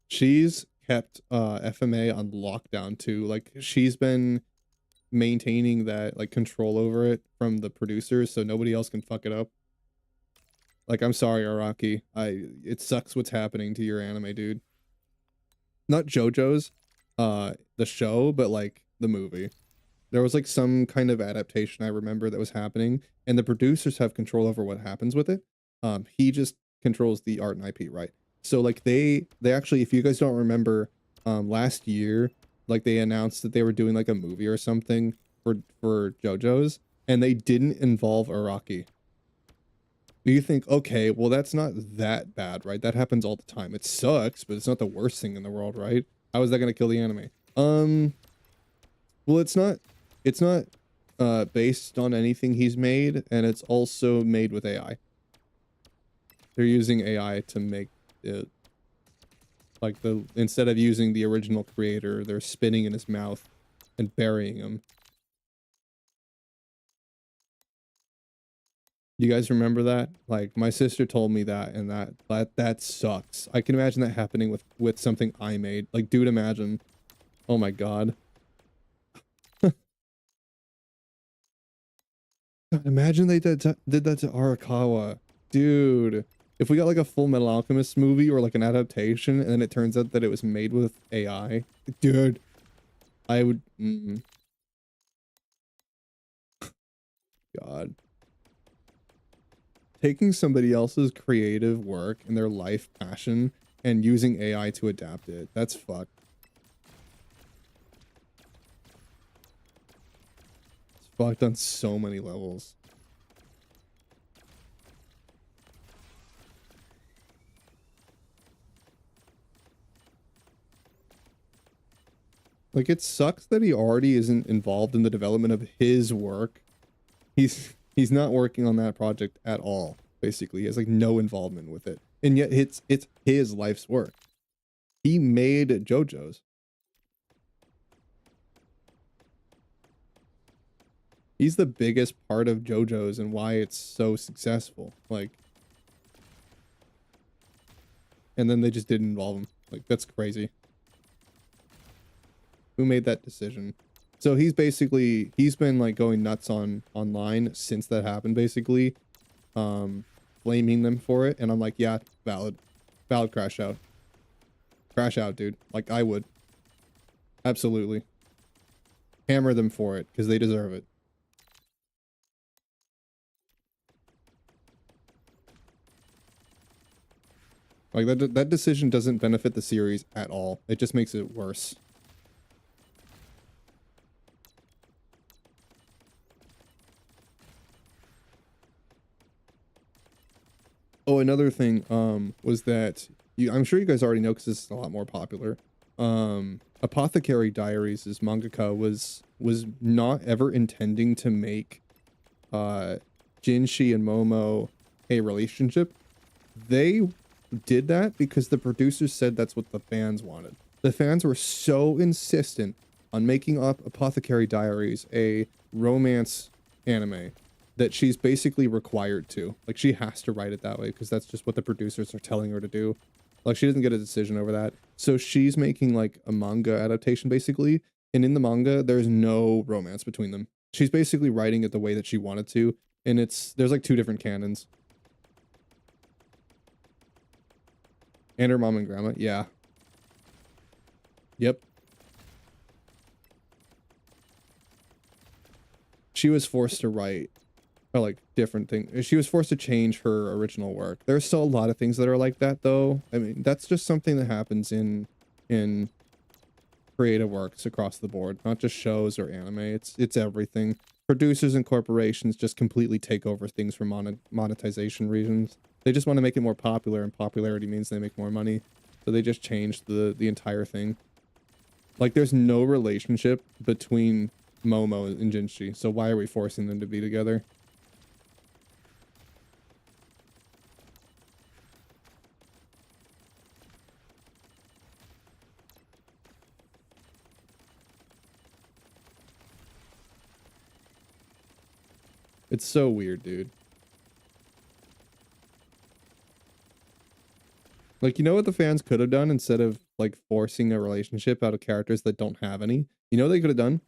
She's kept FMA on lockdown too. Like she's been maintaining that like control over it from the producers so nobody else can fuck it up. Like I'm sorry, Araki. It sucks what's happening to your anime, dude. Not JoJo's the show, but like the movie. There was like some kind of adaptation I remember that was happening, and the producers have control over what happens with it. He just controls the art and IP, right? So like they actually, if you guys don't remember, last year, like they announced that they were doing like a movie or something for JoJo's, and they didn't involve Araki. You think, okay, well that's not that bad, right? That happens all the time. It sucks, but it's not the worst thing in the world, right? How is that gonna kill the anime? Well, it's not based on anything he's made, and it's also made with AI. They're using AI to make it like instead of using the original creator, they're spitting in his mouth and burying him. You guys remember that? Like my sister told me that, and that sucks. I can imagine that happening with something I made. Like, dude, imagine. Oh my god. God, imagine they did that to Arakawa. Dude, if we got like a Full Metal Alchemist movie or like an adaptation and then it turns out that it was made with AI, dude, I would God. Taking somebody else's creative work and their life passion and using AI to adapt it, that's fucked. It's fucked on so many levels. Like, it sucks that he already isn't involved in the development of his work. He's not working on that project at all, basically. He has like no involvement with it. And yet it's his life's work. He made JoJo's. He's the biggest part of JoJo's and why it's so successful. Like, and then they just didn't involve him. Like, that's crazy. Who made that decision? So he's been like going nuts online since that happened, basically. Blaming them for it, and I'm like, yeah, valid crash out, dude. Like, I would absolutely hammer them for it because they deserve it. Like, that decision doesn't benefit the series at all. It just makes it worse. Oh, another thing was that I'm sure you guys already know because this is a lot more popular. Apothecary Diaries' mangaka was not ever intending to make Jinshi and Momo a relationship. They did that because the producers said that's what the fans wanted. The fans were so insistent on making up Apothecary Diaries a romance anime that she's basically required to. Like, she has to write it that way because that's just what the producers are telling her to do. Like, she doesn't get a decision over that. So she's making like a manga adaptation basically, and in the manga there's no romance between them. She's basically writing it the way that she wanted to, and there's like two different canons. And her mom and grandma, yeah. Yep. She was forced to write like different things. She was forced to change her original work. There's still a lot of things that are like that though. I mean, that's just something that happens in creative works across the board, not just shows or anime. It's everything. Producers and corporations just completely take over things for monetization reasons. They just want to make it more popular, and popularity means they make more money. So they just change the entire thing. Like, there's no relationship between Momo and Jinshi, so why are we forcing them to be together? It's so weird, dude. Like, you know what the fans could have done instead of, like, forcing a relationship out of characters that don't have any? You know what they could have done?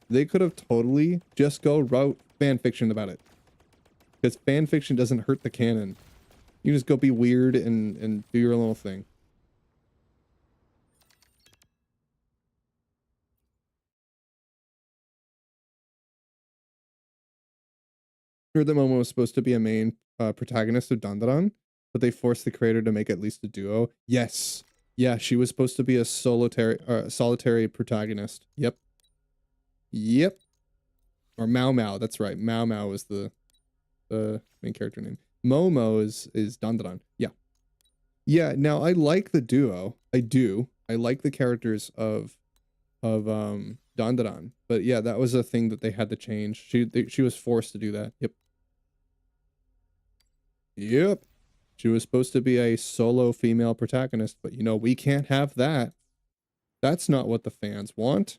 They could have totally just wrote fan fiction about it. Because fan fiction doesn't hurt the canon. You just go be weird and do your little thing. Sure, the Momo was supposed to be a main protagonist of Dandadan, but they forced the creator to make at least a duo. Yes. Yeah, she was supposed to be a solitary protagonist. Yep. Yep. Or Mao Mao, that's right. Mao Mao was the main character name. Momo is Dandadan. Yeah. Yeah, now I like the duo. I do. I like the characters of Dandadan. But yeah, that was a thing that they had to change. She was forced to do that. Yep. Yep. She was supposed to be a solo female protagonist, but you know, we can't have that. That's not what the fans want.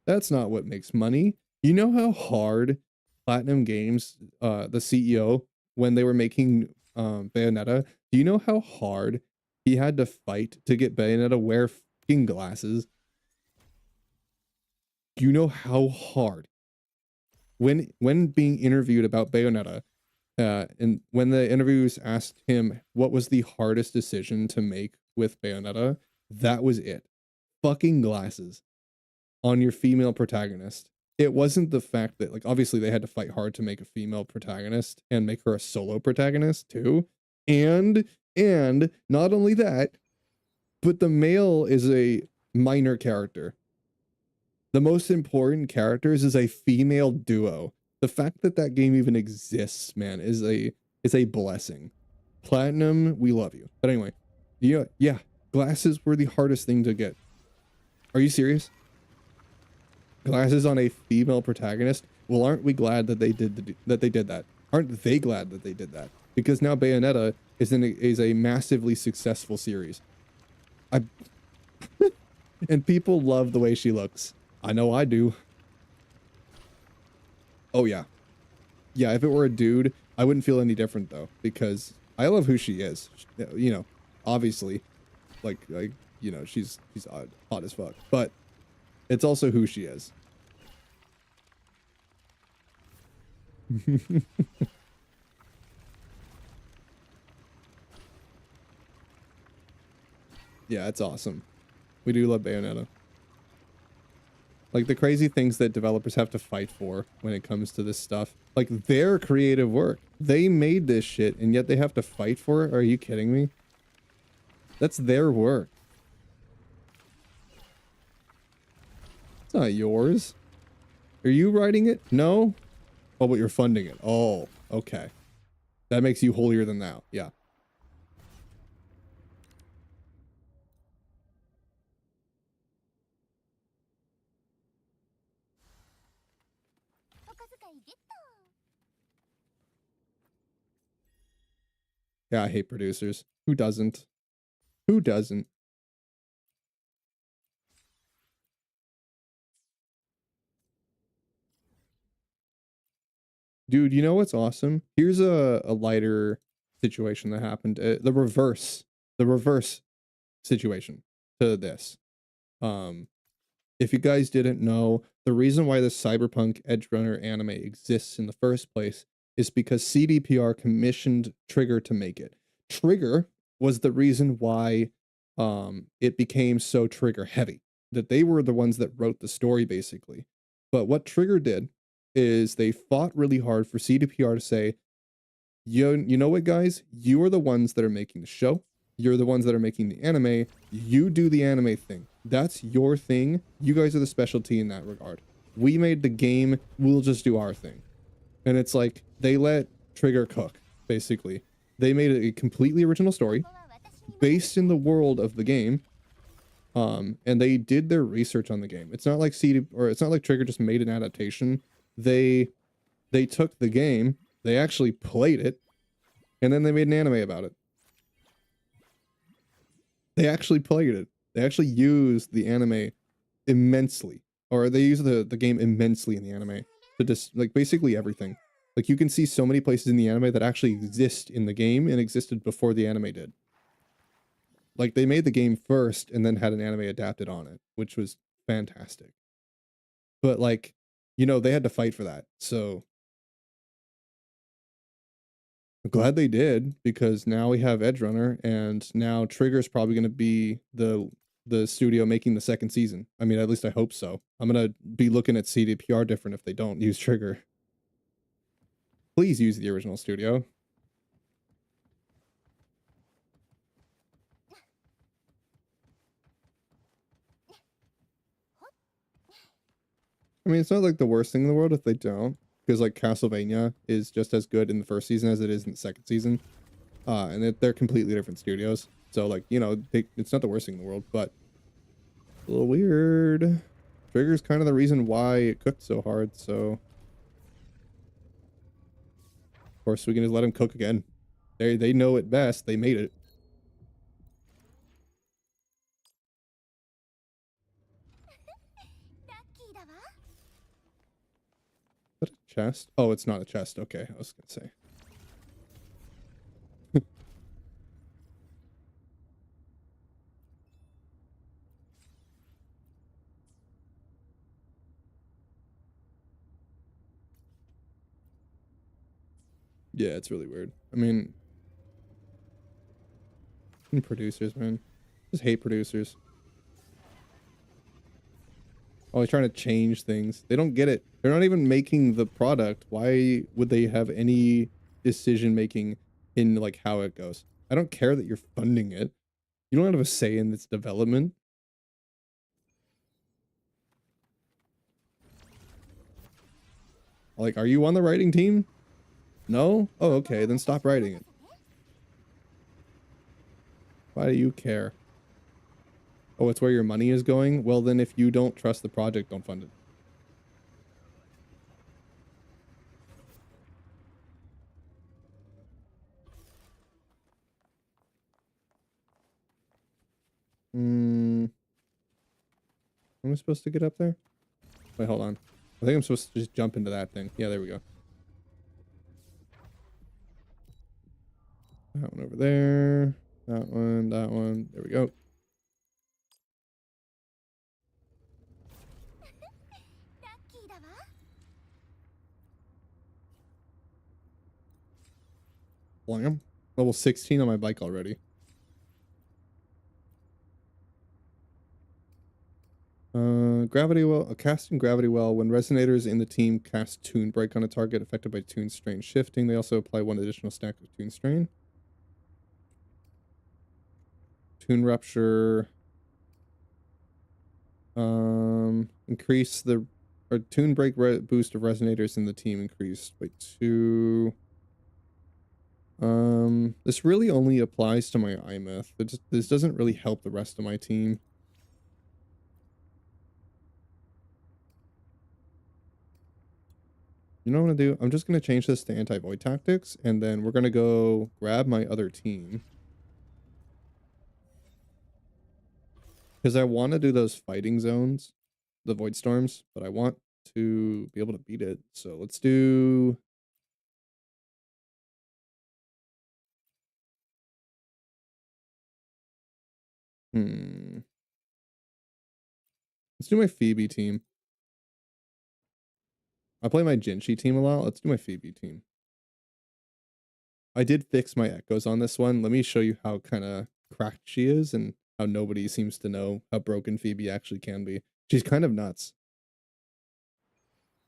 That's not what makes money. You know how hard Platinum Games, the CEO, when they were making Bayonetta, do you know how hard he had to fight to get Bayonetta to wear fucking glasses? Do you know how hard? When being interviewed about Bayonetta, and when the interviewers asked him what was the hardest decision to make with Bayonetta, that was it. Fucking glasses on your female protagonist. It wasn't the fact that, like, obviously they had to fight hard to make a female protagonist and make her a solo protagonist too. And not only that, but the male is a minor character. The most important characters is a female duo. The fact that that game even exists, man, is a blessing. Platinum, we love you. But anyway, yeah, glasses were the hardest thing to get. Are you serious? Glasses on a female protagonist? Well, aren't we glad that they did that? Aren't they glad that they did that? Because now Bayonetta is a massively successful series. And people love the way she looks. I know I do. Oh yeah. Yeah, if it were a dude, I wouldn't feel any different though, because I love who she is. You know, obviously, like you know, she's hot as fuck, but it's also who she is. Yeah, it's awesome. We do love Bayonetta. Like the crazy things that developers have to fight for when it comes to this stuff. Like their creative work. They made this shit and yet they have to fight for it? Are you kidding me? That's their work. It's not yours. Are you writing it? No? Oh, but you're funding it. Oh, okay. That makes you holier than thou. Yeah. Yeah, I hate producers. Who doesn't? Who doesn't? Dude, you know what's awesome? Here's a lighter situation that happened. The reverse situation to this. Um, if you guys didn't know, the reason why the Cyberpunk Edge Runner anime exists in the first place is because CDPR commissioned Trigger to make it. Trigger was the reason why it became so trigger heavy. That they were the ones that wrote the story basically. But what Trigger did is they fought really hard for CDPR to say, you know what, guys? You are the ones that are making the show. You're the ones that are making the anime. You do the anime thing. That's your thing. You guys are the specialty in that regard. We made the game. We'll just do our thing. And it's like they let Trigger cook, basically. They made a completely original story based in the world of the game. And they did their research on the game. It's not like it's not like Trigger just made an adaptation. They took the game, they actually played it, and then they made an anime about it. They actually played it. They actually used the anime immensely. Or they used the game immensely in the anime. To just, like, basically everything. Like, you can see so many places in the anime that actually exist in the game and existed before the anime did. Like, they made the game first and then had an anime adapted on it, which was fantastic. But, like, you know, they had to fight for that. So I'm glad they did, because now we have Edge Runner, and now Trigger's probably going to be the studio making the second season. I mean, at least I hope so. I'm going to be looking at CDPR different if they don't use Trigger. Please use the original studio. I mean, it's not like the worst thing in the world if they don't, because like Castlevania is just as good in the first season as it is in the second season. And they're completely different studios. So like, you know, it's not the worst thing in the world, but a little weird. Trigger's kind of the reason why it cooked so hard, so of course we can just let him cook again. They know it best. They made it. Is that a chest? Oh, it's not a chest. Okay, I was gonna say. Yeah, it's really weird. I mean, producers, man. Just hate producers. Always trying to change things. They don't get it. They're not even making the product. Why would they have any decision making in like how it goes? I don't care that you're funding it. You don't have a say in its development. Like, are you on the writing team? No? Oh, okay, then stop writing it. Why do you care? Oh, it's where your money is going? Well, then if you don't trust the project, don't fund it. Hmm. Am I supposed to get up there? Wait, hold on. I think I'm supposed to just jump into that thing. Yeah, there we go. That one over there. That one, that one. There we go. Blam. Level 16 on my bike already. Gravity well. A casting gravity well. When resonators in the team cast Tune Break on a target affected by Tune Strain shifting, they also apply one additional stack of Tune Strain. Tune Rupture. Increase the Tune Break boost of resonators in the team increased by 2. This really only applies to my IMF. This doesn't really help the rest of my team. You know what I'm gonna do? I'm just gonna change this to anti-void tactics, and then we're gonna go grab my other team. Because I want to do those fighting zones, the void storms, but I want to be able to beat it. So let's do... Let's do my Phoebe team. I play my Jinchi team a lot. Let's do my Phoebe team. I did fix my echoes on this one. Let me show you how kind of cracked she is and how nobody seems to know how broken Phoebe actually can be. She's kind of nuts.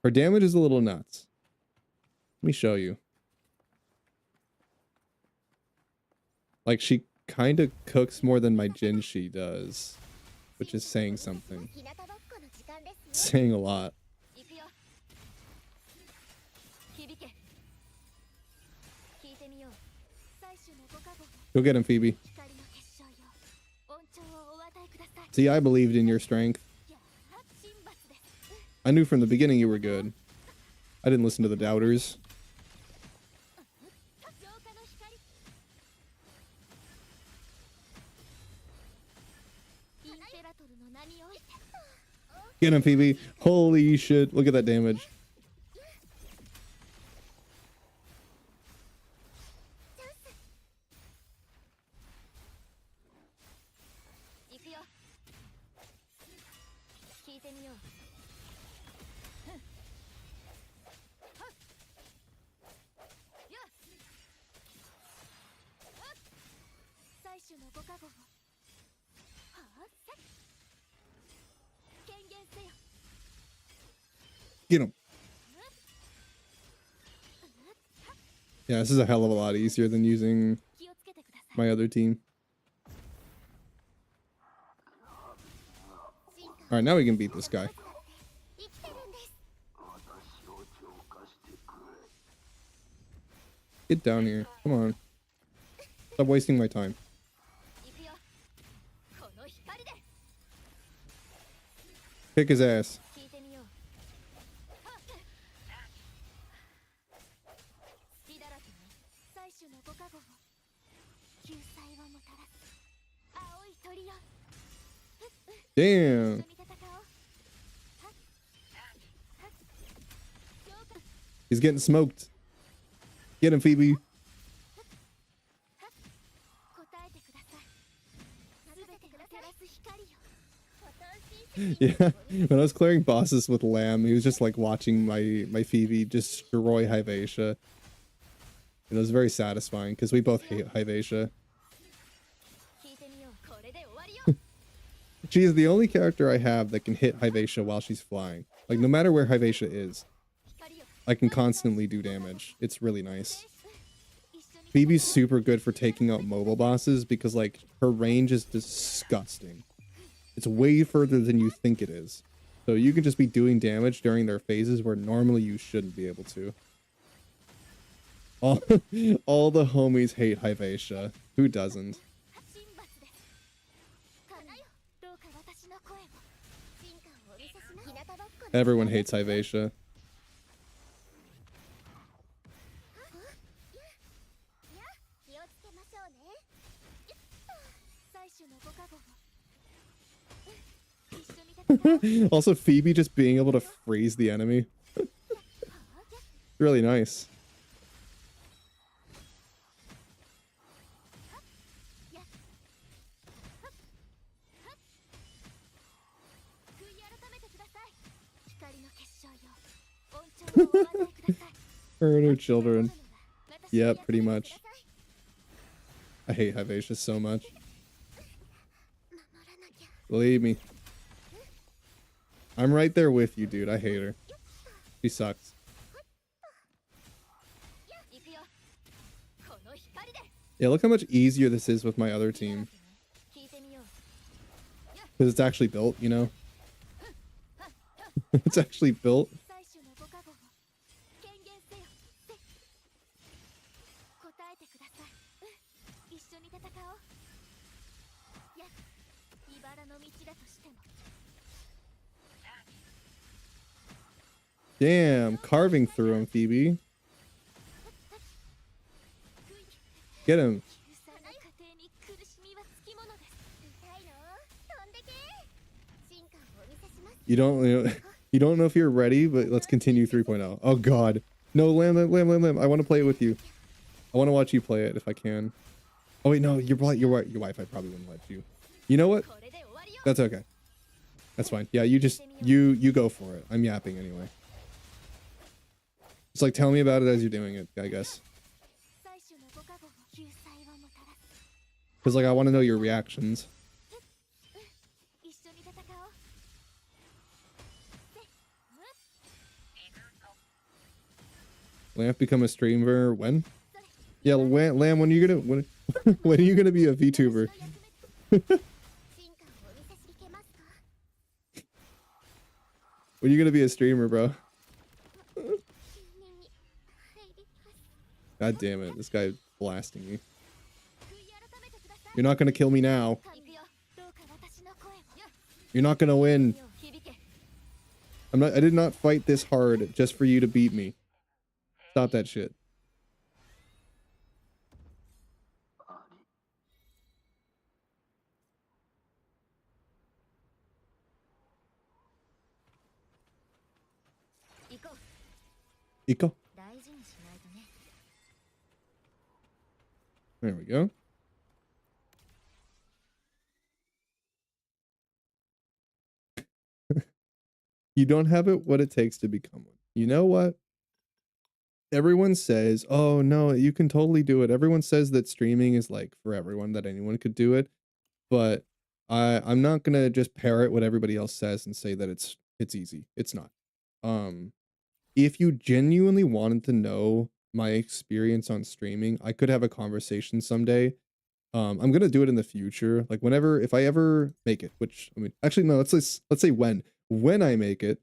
Her damage is a little nuts. Let me show you. Like, she kind of cooks more than my Jinchi does, which is saying something. Saying a lot. Go get him, Phoebe. See, I believed in your strength. I knew from the beginning you were good. I didn't listen to the doubters. Get him, Phoebe. Holy shit. Look at that damage. Get him. Yeah, this is a hell of a lot easier than using my other team. Alright, now we can beat this guy. Get down here. Come on. Stop wasting my time. Kick his ass. Damn. He's getting smoked. Get him, Phoebe. Yeah, when I was clearing bosses with Lamb, he was just like watching my Phoebe destroy Hyvatia. It was very satisfying because we both hate Hyvatia. She is the only character I have that can hit Hyvatia while she's flying. Like, no matter where Hyvatia is, I can constantly do damage. It's really nice. Phoebe's super good for taking out mobile bosses because, like, her range is disgusting. It's way further than you think it is. So you can just be doing damage during their phases where normally you shouldn't be able to. All the homies hate Hyvatia. Who doesn't? Everyone hates Hyvatia. Also, Phoebe just being able to freeze the enemy. Really nice. Her and her children. Yeah, pretty much. I hate Hyvatia so much. Believe me. I'm right there with you, dude. I hate her. She sucks. Yeah, look how much easier this is with my other team. Because it's actually built, you know? It's actually built. Damn, carving through him, Phoebe. Get him. You don't know if you're ready, but let's continue 3.0. Oh god. No, Lamb. I want to play it with you. I want to watch you play it if I can. Oh wait, no, your Wi-Fi probably wouldn't let you. You know what? That's okay. That's fine. Yeah, you go for it. I'm yapping anyway. Just like tell me about it as you're doing it, I guess. Because like I want to know your reactions. Lamb become a streamer when? Yeah, Lamb, when are you gonna when are you gonna be a VTuber? When are you gonna be a streamer, bro? God damn it, this guy blasting me. You're not gonna kill me now. You're not gonna win. I did not fight this hard just for you to beat me. Stop that shit. Iko. There we go. You don't have it what it takes to become one. You know what? Everyone says, "Oh, no, you can totally do it." Everyone says that streaming is, like, for everyone, that anyone could do it, but I'm not gonna just parrot what everybody else says and say that it's easy. It's not. Um, if you genuinely wanted to know my experience on streaming, I could have a conversation someday. I'm gonna do it in the future, like, whenever if I ever make it, which, I mean actually, no, let's say when. When I make it,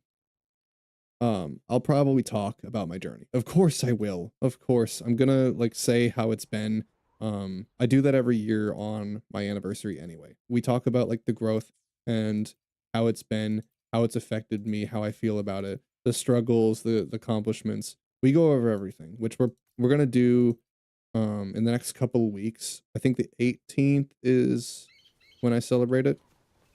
I'll probably talk about my journey. Of course I will. Of course. I'm gonna like say how it's been. I do that every year on my anniversary anyway. We talk about like the growth and how it's been, how it's affected me, how I feel about it, the struggles, the accomplishments. We go over everything, which we're gonna do in the next couple of weeks. I think the 18th is when I celebrate it.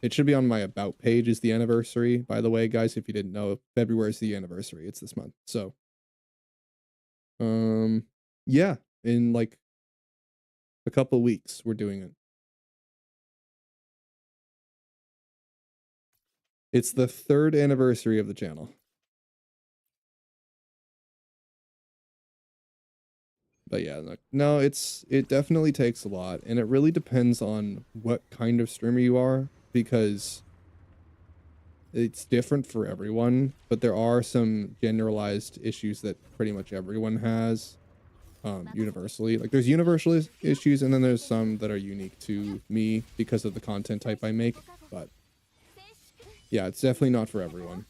It should be on my about page is the anniversary. By the way, guys, if you didn't know, February is the anniversary. It's this month. So, um, yeah, in like a couple weeks, we're doing it. It's the 3rd anniversary of the channel. But yeah, look, no, it definitely takes a lot, and it really depends on what kind of streamer you are, because it's different for everyone, but there are some generalized issues that pretty much everyone has. Universally, like there's universal issues, and then there's some that are unique to me because of the content type I make. But yeah, it's definitely not for everyone.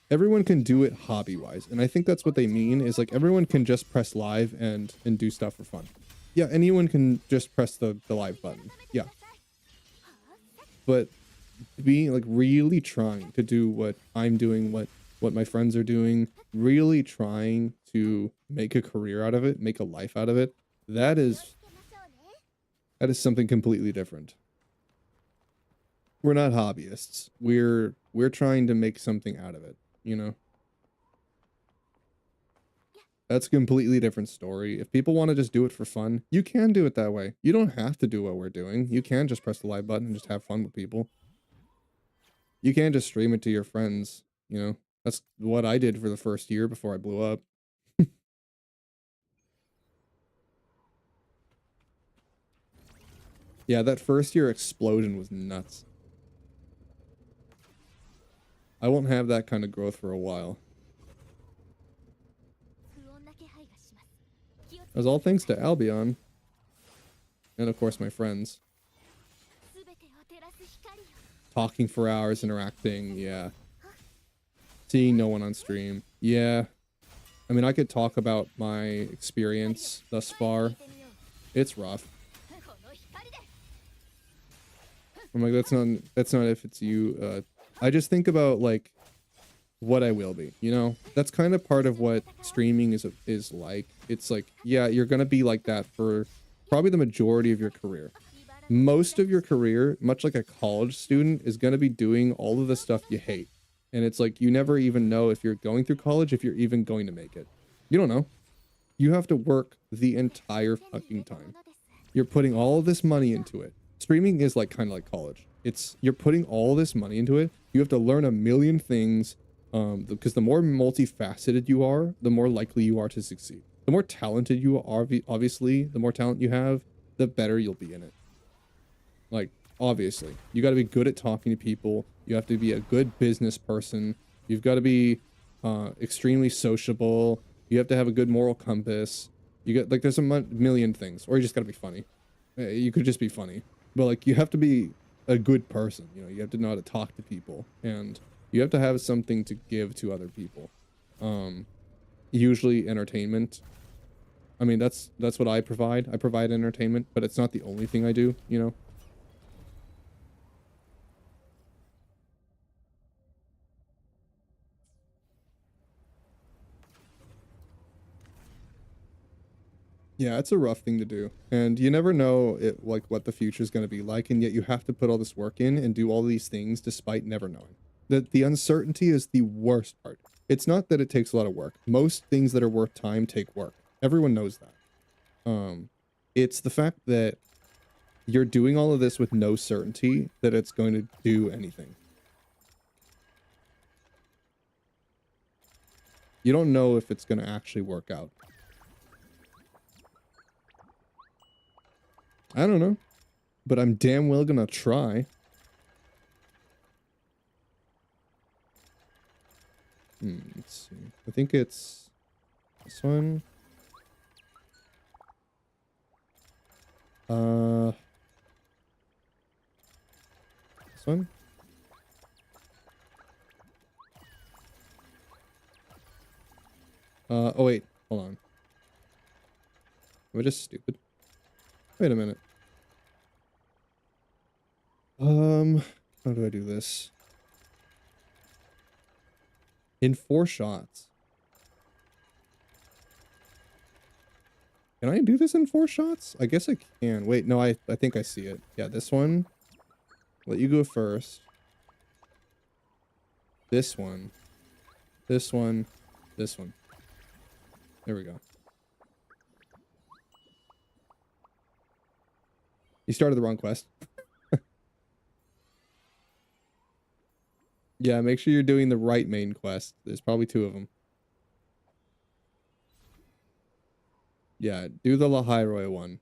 Everyone can do it hobby wise, and I think that's what they mean, is like everyone can just press live and do stuff for fun. Yeah, anyone can just press the live button. Yeah, but being like really trying to do what I'm doing, what my friends are doing, really trying to make a career out of it, make a life out of it, that is something completely different. We're not hobbyists. We're trying to make something out of it, you know? That's a completely different story. If people want to just do it for fun, you can do it that way. You don't have to do what we're doing. You can just press the live button and just have fun with people. You can just stream it to your friends, you know? That's what I did for the first year before I blew up. Yeah, that first year explosion was nuts. I won't have that kind of growth for a while. As all thanks to Albion. And of course my friends. Talking for hours, interacting, yeah. Seeing no one on stream, yeah. I mean, I could talk about my experience thus far. It's rough. I'm like, that's not if it's you. I just think about like what I will be, you know? That's kind of part of what streaming is like. It's like, yeah, you're gonna be like that for probably the majority of your career. Most of your career, much like a college student, is gonna be doing all of the stuff you hate. And it's like, you never even know if you're going through college, if you're even going to make it. You don't know. You have to work the entire fucking time. You're putting all this money into it. Streaming is like kind of like college. You're putting all this money into it. You have to learn a million things, because the more multifaceted you are, the more likely you are to succeed. The more talented you are, obviously, the more talent you have, the better you'll be in it. Like, obviously, you got to be good at talking to people. You have to be a good business person. You've got to be extremely sociable. You have to have a good moral compass. You got like there's a million things, or you just got to be funny. You could just be funny, but like you have to be a good person. You know, you have to know how to talk to people, and you have to have something to give to other people. Usually entertainment. I mean, that's what I provide. I provide entertainment, but it's not the only thing I do, you know? Yeah, it's a rough thing to do. And you never know like what the future is going to be like, and yet you have to put all this work in and do all these things despite never knowing. The uncertainty is the worst part. It's not that it takes a lot of work. Most things that are worth time take work. Everyone knows that. It's the fact that you're doing all of this with no certainty that it's going to do anything. You don't know if it's gonna actually work out. I don't know, but I'm damn well gonna try. Let's see. I think it's this one. This one. Oh wait, hold on. Am I just stupid? Wait a minute. How do I do this? In 4 shots. Can I do this in 4 shots? I guess I can. Wait, no, I think I see it. Yeah, this one. Let you go first. This one. This one. This one. There we go. You started the wrong quest. Yeah, make sure you're doing the right main quest. There's probably 2 of them. Yeah, do the Lahairoi one.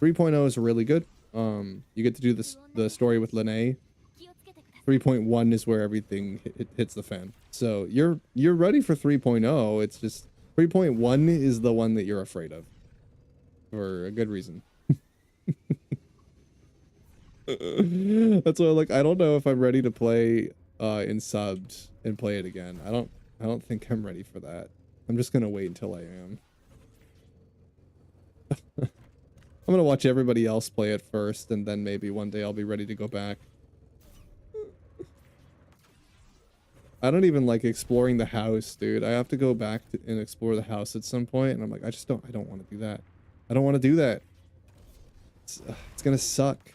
3.0 is really good. You get to do the story with Lene. 3.1 is where everything hits the fan. So you're ready for 3.0. It's just 3.1 is the one that you're afraid of. For a good reason. That's why, like, I don't know if I'm ready to play in subbed and play it again. I don't think I'm ready for that. I'm just gonna wait until I am. I'm gonna watch everybody else play it first, and then maybe one day I'll be ready to go back. I don't even like exploring the house, dude. I have to go back and explore the house at some point, and I'm like, I don't want to do that. I don't want to do that. It's gonna suck.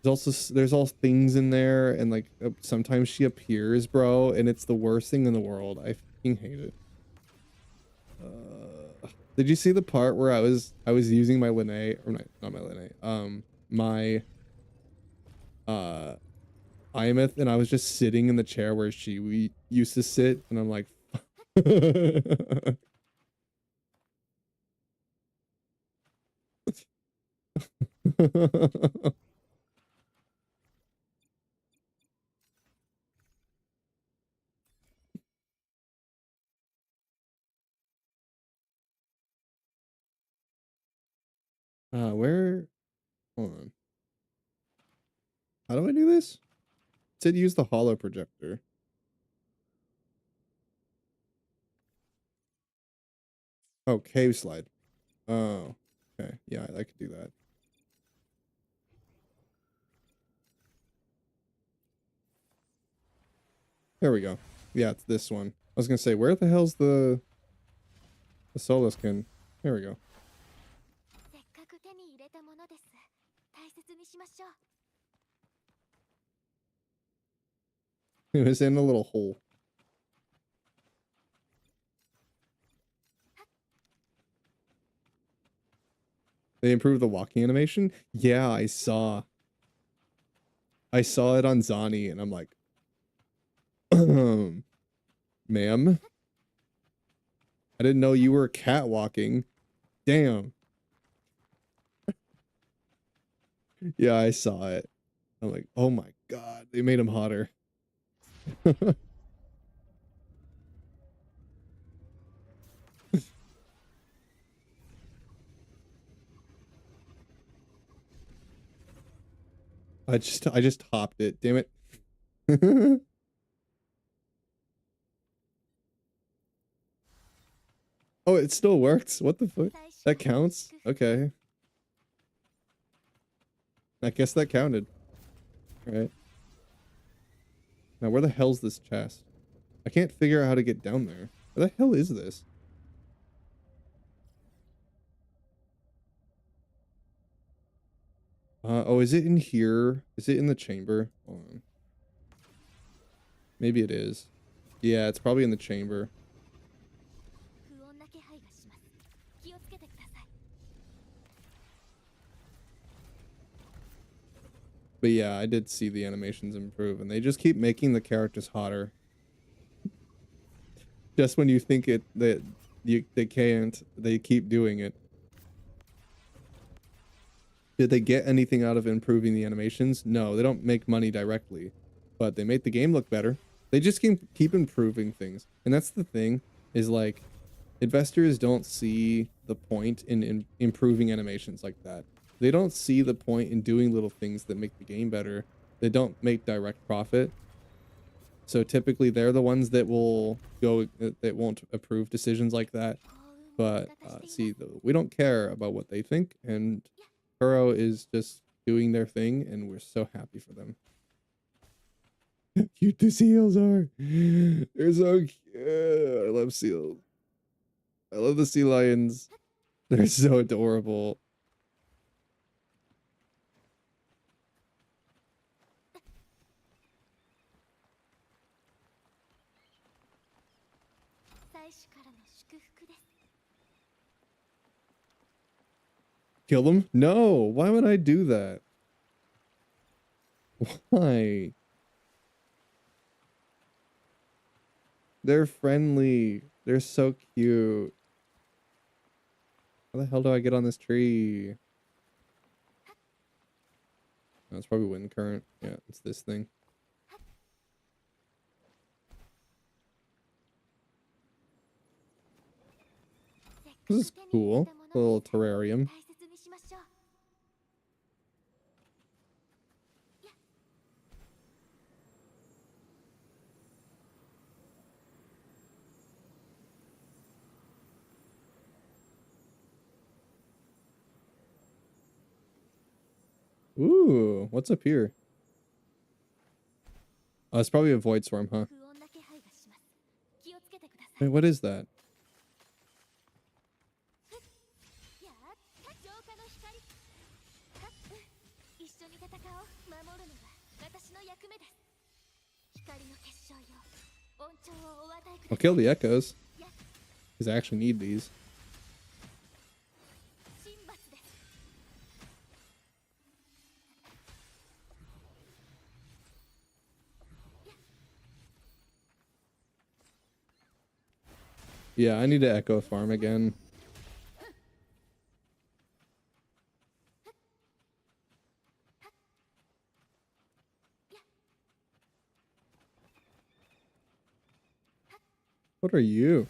There's all things in there, and like sometimes she appears, bro, and it's the worst thing in the world. I fucking hate it. Did you see the part where I was using my Lene, or not my Lene, my Imeth, and I was just sitting in the chair where we used to sit, and I'm like, where? Hold on. How do I do this? It said use the holo projector. Oh, cave slide. Oh, okay. Yeah, I could do that. There we go. Yeah, it's this one. I was gonna say, where the hell's the solo skin? There we go. It was in a little hole. They improved the walking animation? Yeah, I saw. I saw it on Zani, and I'm like, ma'am, I didn't know you were catwalking. Damn. Yeah, I saw it. I'm like, oh my god, they made him hotter. I just hopped it. Damn it. Oh, it still works. What the fuck? That counts? Okay. I guess that counted. All right. Now, where the hell's this chest? I can't figure out how to get down there. Where the hell is this? Oh, is it in here? Is it in the chamber? Hold on. Maybe it is. Yeah, it's probably in the chamber. But yeah, I did see the animations improve, and they just keep making the characters hotter. Just when you think they can't, they keep doing it. Did they get anything out of improving the animations? No, they don't make money directly, but they make the game look better. They just keep improving things. And that's the thing, is like, investors don't see the point in improving animations like that. They don't see the point in doing little things that make the game better. They don't make direct profit. So typically they're the ones that will go, that won't approve decisions like that. But see, we don't care about what they think, and Kuro is just doing their thing, and we're so happy for them. How cute the seals are. They're so cute. I love seals. I love the sea lions. They're so adorable. Kill them? No. Why would I do that? Why? They're friendly. They're so cute. How the hell do I get on this tree? Oh, it's probably wind current. Yeah, it's this thing. This is cool. A little terrarium. Ooh, what's up here? Oh, it's probably a void swarm, huh? Wait, what is that? I'll kill the echoes, because I actually need these. Yeah, I need to echo farm again. What are you?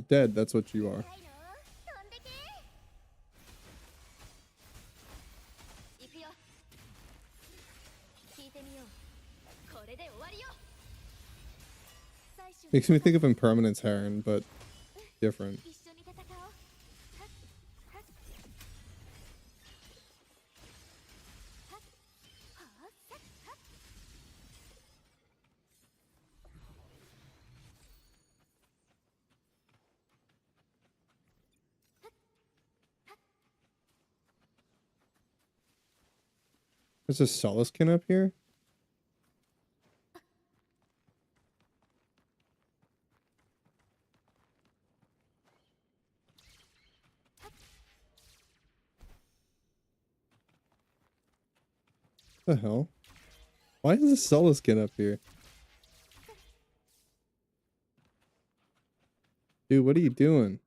Dead, that's what you are. Makes me think of Impermanence Heron, but different. There's a Soliskin up here? What the hell? Why is the Soliskin up here? Dude, what are you doing?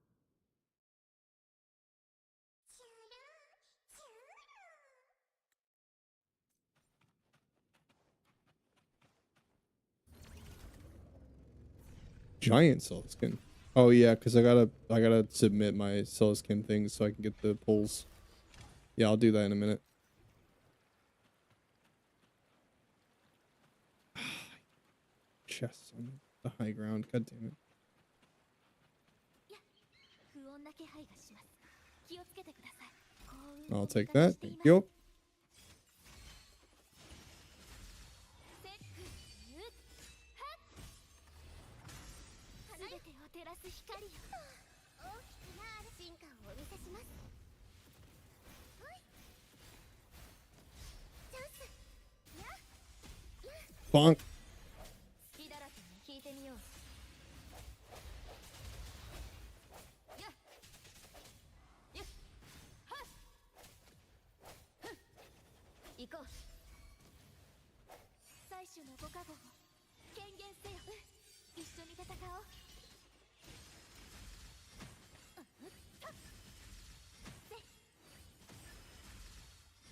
Giant Soliskin. Oh yeah, because I gotta submit my Soliskin things so I can get the pulls. Yeah, I'll do that in a minute. Chests on the high ground. God damn it. I'll take that. Thank you. Bonk.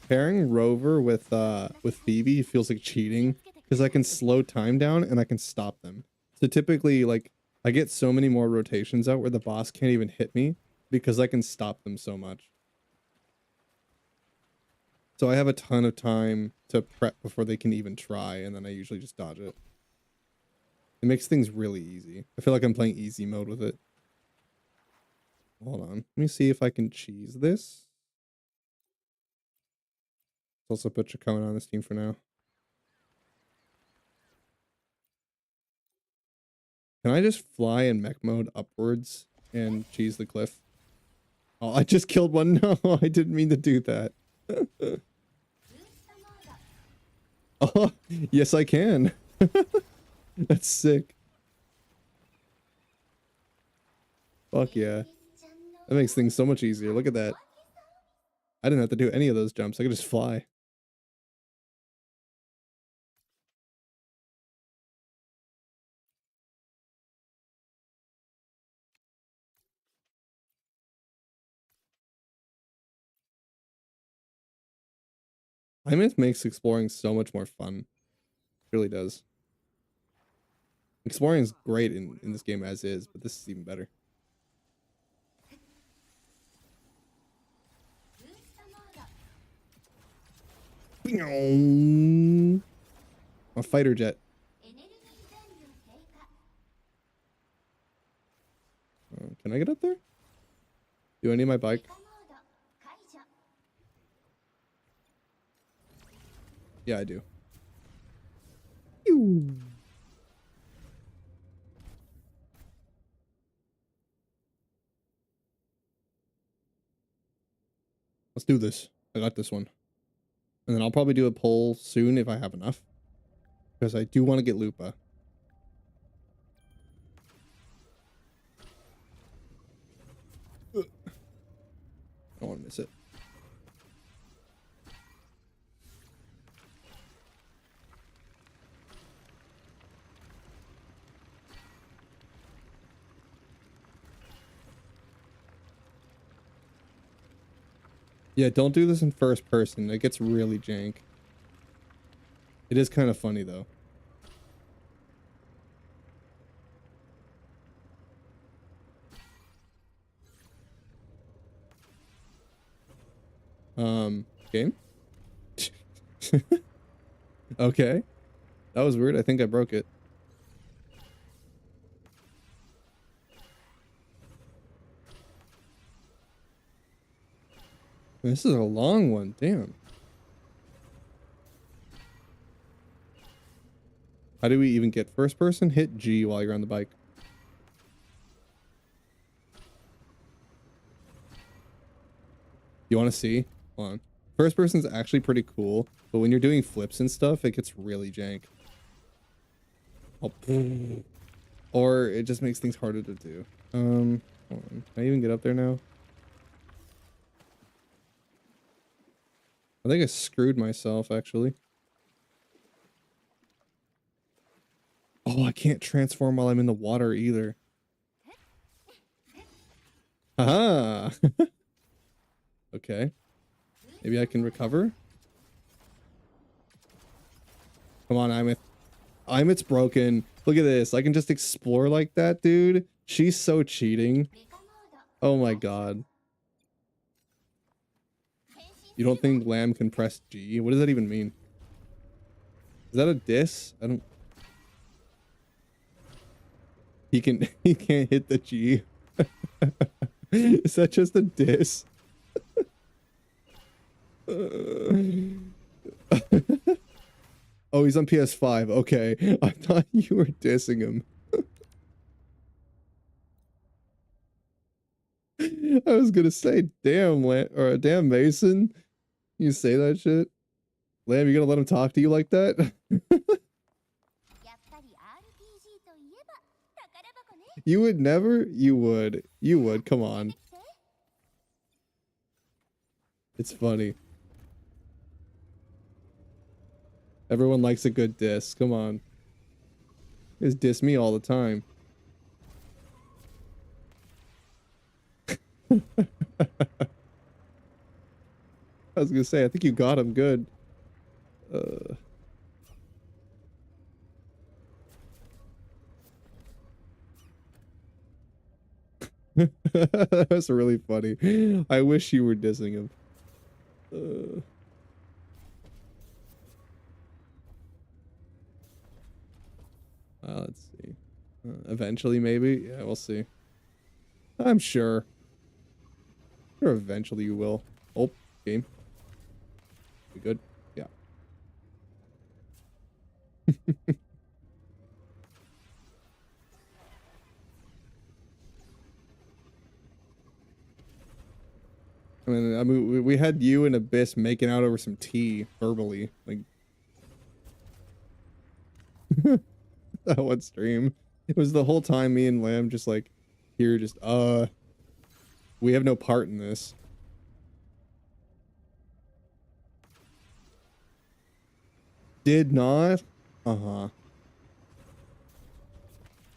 Pairing Rover with Phoebe feels like cheating because I can slow time down and I can stop them. So typically, like, I get so many more rotations out where the boss can't even hit me because I can stop them so much. So I have a ton of time to prep before they can even try, and then I usually just dodge it. It makes things really easy. I feel like I'm playing easy mode with it. Hold on. Let me see if I can cheese this. Let's also put Chacon on this team for now. Can I just fly in mech mode upwards and cheese the cliff? Oh, I just killed one. No, I didn't mean to do that. Oh, yes, I can. That's sick. Fuck yeah. That makes things so much easier. Look at that. I didn't have to do any of those jumps. I could just fly. It makes exploring so much more fun. It really does. Exploring is great in this game as is, but this is even better. A fighter jet. Can I get up there? Do I need my bike? Yeah, I do. Let's do this. I got this one. And then I'll probably do a poll soon if I have enough. Because I do want to get Lupa. I don't want to miss it. Yeah, don't do this in first person. It gets really jank. It is kind of funny though. Game? Okay. That was weird. I think I broke it. This is a long one. Damn. How do we even get first person? Hit G while you're on the bike. You want to see? Hold on. First person's actually pretty cool, but when you're doing flips and stuff, it gets really jank. Oh, or it just makes things harder to do. Hold on. Can I even get up there now? I think I screwed myself, actually. Oh, I can't transform while I'm in the water either. Haha! Okay. Maybe I can recover? Come on, Imith. Imith's broken. Look at this. I can just explore like that, dude. She's so cheating. Oh my god. You don't think Lamb can press G? What does that even mean? Is that a diss? I don't... He can't hit the G. Is that just a diss? Oh, he's on PS5. Okay. I thought you were dissing him. I was gonna say, damn, damn Mason. You say that shit? Lamb, you gonna let him talk to you like that? You would never? You would. You would. Come on. It's funny. Everyone likes a good diss. Come on. Just diss me all the time. I was gonna say, I think you got him good. Uh, that was really funny. I wish you were dissing him. Let's see. Eventually, maybe. Yeah, we'll see. I'm sure. Sure, eventually you will. Oh, game. We good? Yeah. I mean, we had you and Abyss making out over some tea verbally, like that one stream. It was the whole time me and Lamb just like here, just we have no part in this. Did not. Uh-huh.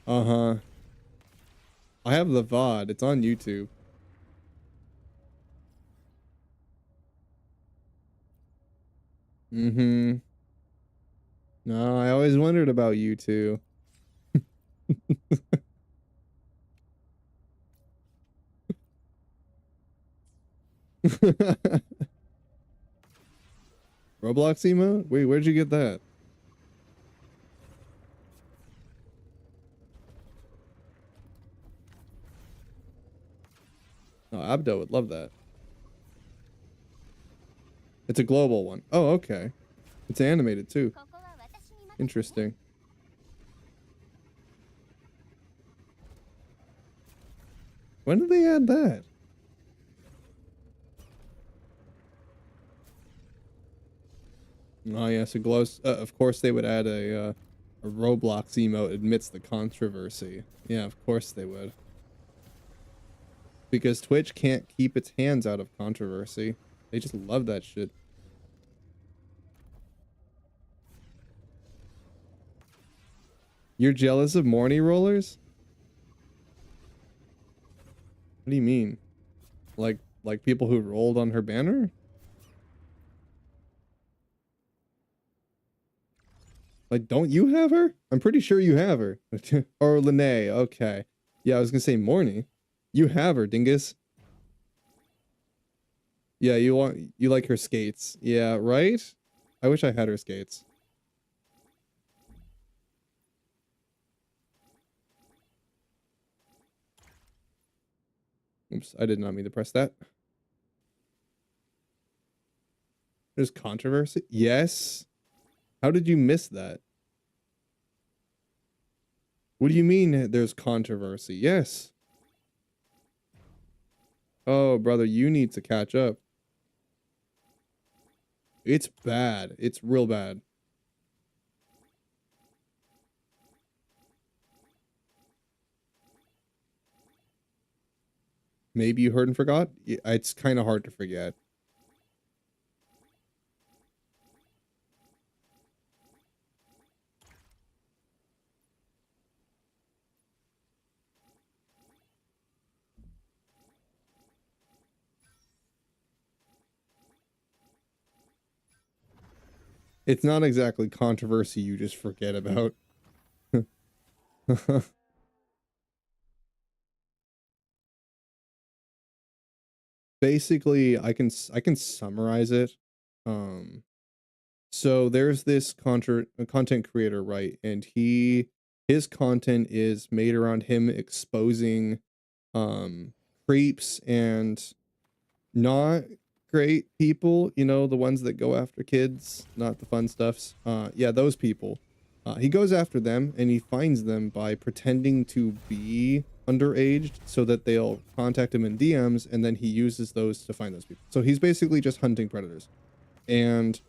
Uh-huh. I have the VOD. It's on YouTube. Mm-hmm. No, I always wondered about you two. Roblox emote? Wait, where'd you get that? Oh, Abdo would love that. It's a global one. Oh, okay. It's animated too. Interesting. When did they add that? Oh yes, it glows. Of course they would add a Roblox emote amidst the controversy. Yeah, of course they would. Because Twitch can't keep its hands out of controversy. They just love that shit. You're jealous of Morny rollers? What do you mean? Like people who rolled on her banner? Like, don't you have her? I'm pretty sure you have her. Or Lene, okay. Yeah, I was gonna say Morny. You have her, dingus. Yeah, you like her skates. Yeah, right? I wish I had her skates. Oops, I did not mean to press that. There's controversy? Yes. How did you miss that? What do you mean there's controversy? Yes. Oh, brother, you need to catch up. It's bad. It's real bad. Maybe you heard and forgot? It's kind of hard to forget. It's not exactly controversy you just forget about. Basically, I can summarize it. So there's this content creator, right? And his content is made around him exposing creeps and not great people, you know, the ones that go after kids, not the fun stuffs. Yeah, those people. He goes after them and he finds them by pretending to be underaged so that they'll contact him in DMs, and then he uses those to find those people. So he's basically just hunting predators and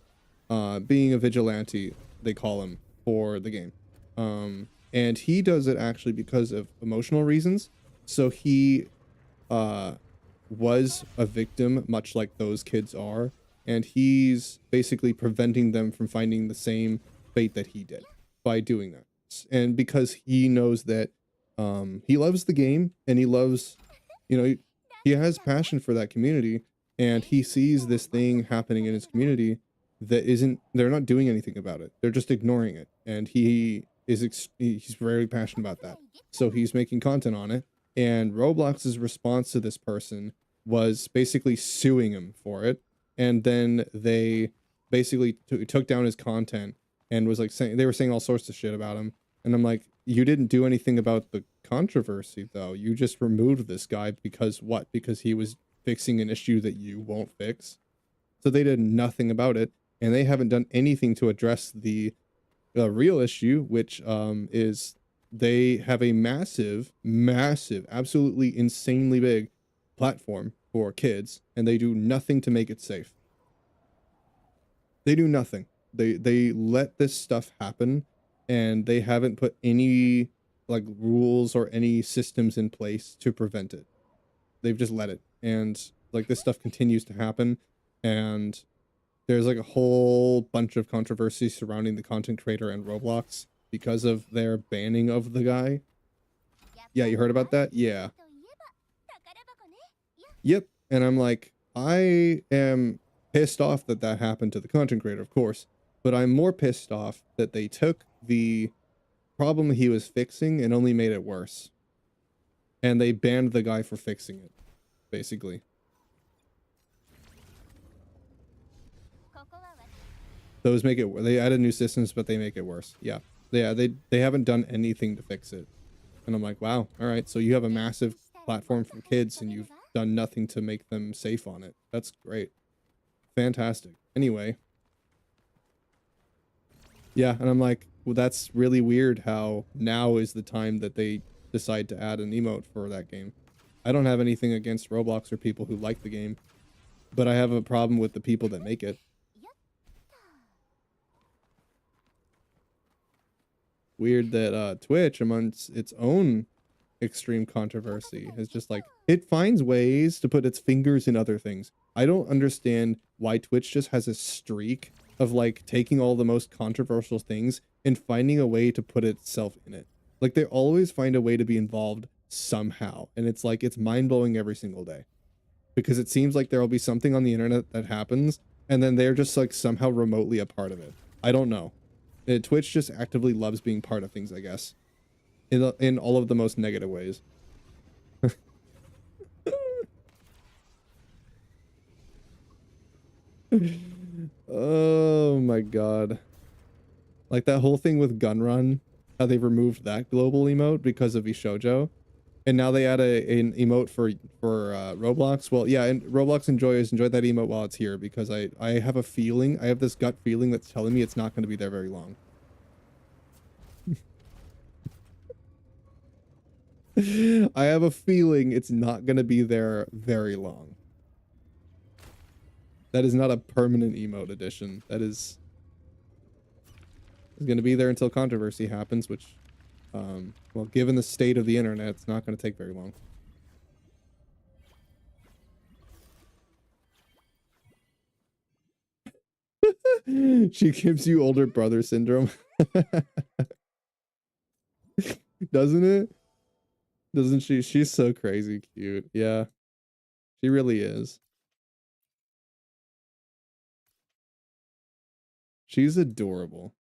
being a vigilante, they call him, for the game. And he does it actually because of emotional reasons. So he was a victim, much like those kids are, and he's basically preventing them from finding the same fate that he did by doing that. And because he knows that he loves the game and he loves, you know, he has passion for that community, and he sees this thing happening in his community that isn't, they're not doing anything about it. They're just ignoring it. And he's very passionate about that. So he's making content on it. And Roblox's response to this person was basically suing him for it. And then they basically took down his content and was like saying, they were saying all sorts of shit about him. And I'm like, you didn't do anything about the controversy though. You just removed this guy because what? Because he was fixing an issue that you won't fix. So they did nothing about it, and they haven't done anything to address the real issue, which is they have a massive, massive, absolutely insanely big platform for kids, and they do nothing to make it safe. They do nothing. They let this stuff happen, and they haven't put any like rules or any systems in place to prevent it. They've just let it, and like this stuff continues to happen, and there's like a whole bunch of controversy surrounding the content creator and Roblox because of their banning of the guy. Yeah, you heard about that? Yeah. Yep. And I'm like, I am pissed off that that happened to the content creator, of course, but I'm more pissed off that they took the problem he was fixing and only made it worse. And they banned the guy for fixing it, basically. Those make it, they added new systems, but they make it worse. Yeah. Yeah, they haven't done anything to fix it. And I'm like, wow, all right, so you have a massive platform for kids and you've done nothing to make them safe on it. That's great. Fantastic. Anyway. Yeah, and I'm like, well, that's really weird how now is the time that they decide to add an emote for that game. I don't have anything against Roblox or people who like the game, but I have a problem with the people that make it. Weird that Twitch, amongst its own extreme controversy, is just like, it finds ways to put its fingers in other things. I don't understand why Twitch just has a streak of like taking all the most controversial things and finding a way to put itself in it. Like they always find a way to be involved somehow, and it's like it's mind-blowing every single day, because it seems like there'll be something on the internet that happens and then they're just like somehow remotely a part of it. I don't know. Twitch just actively loves being part of things, I guess, in all of the most negative ways. Oh my god. Like that whole thing with Gun Run, how they removed that global emote because of Ishoujo. And now they add an emote for Roblox. Well, yeah, and Roblox enjoy that emote while it's here, because I have a feeling, I have this gut feeling that's telling me it's not going to be there very long. I have a feeling it's not going to be there very long. That is not a permanent emote addition. That is going to be there until controversy happens, which, well, given the state of the internet, it's not going to take very long. She gives you older brother syndrome. Doesn't it? Doesn't she? She's so crazy cute. Yeah, she really is. She's adorable.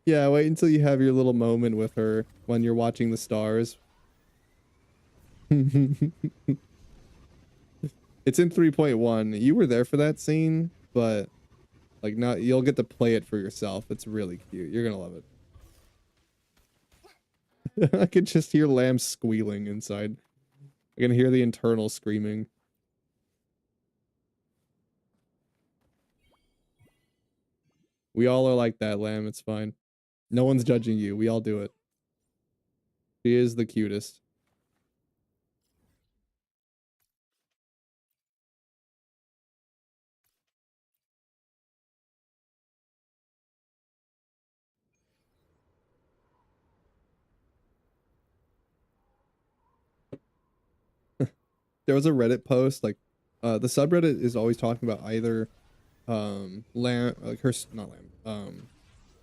Yeah, wait until you have your little moment with her when you're watching the stars. It's in 3.1. You were there for that scene, but like not, you'll get to play it for yourself. It's really cute. You're gonna love it. I could just hear Lamb squealing inside. I can hear the internal screaming. We all are like that, Lamb. It's fine. No one's judging you. We all do it. She is the cutest. there was a Reddit post, like, the subreddit is always talking about either, Lamb, like not Lamb,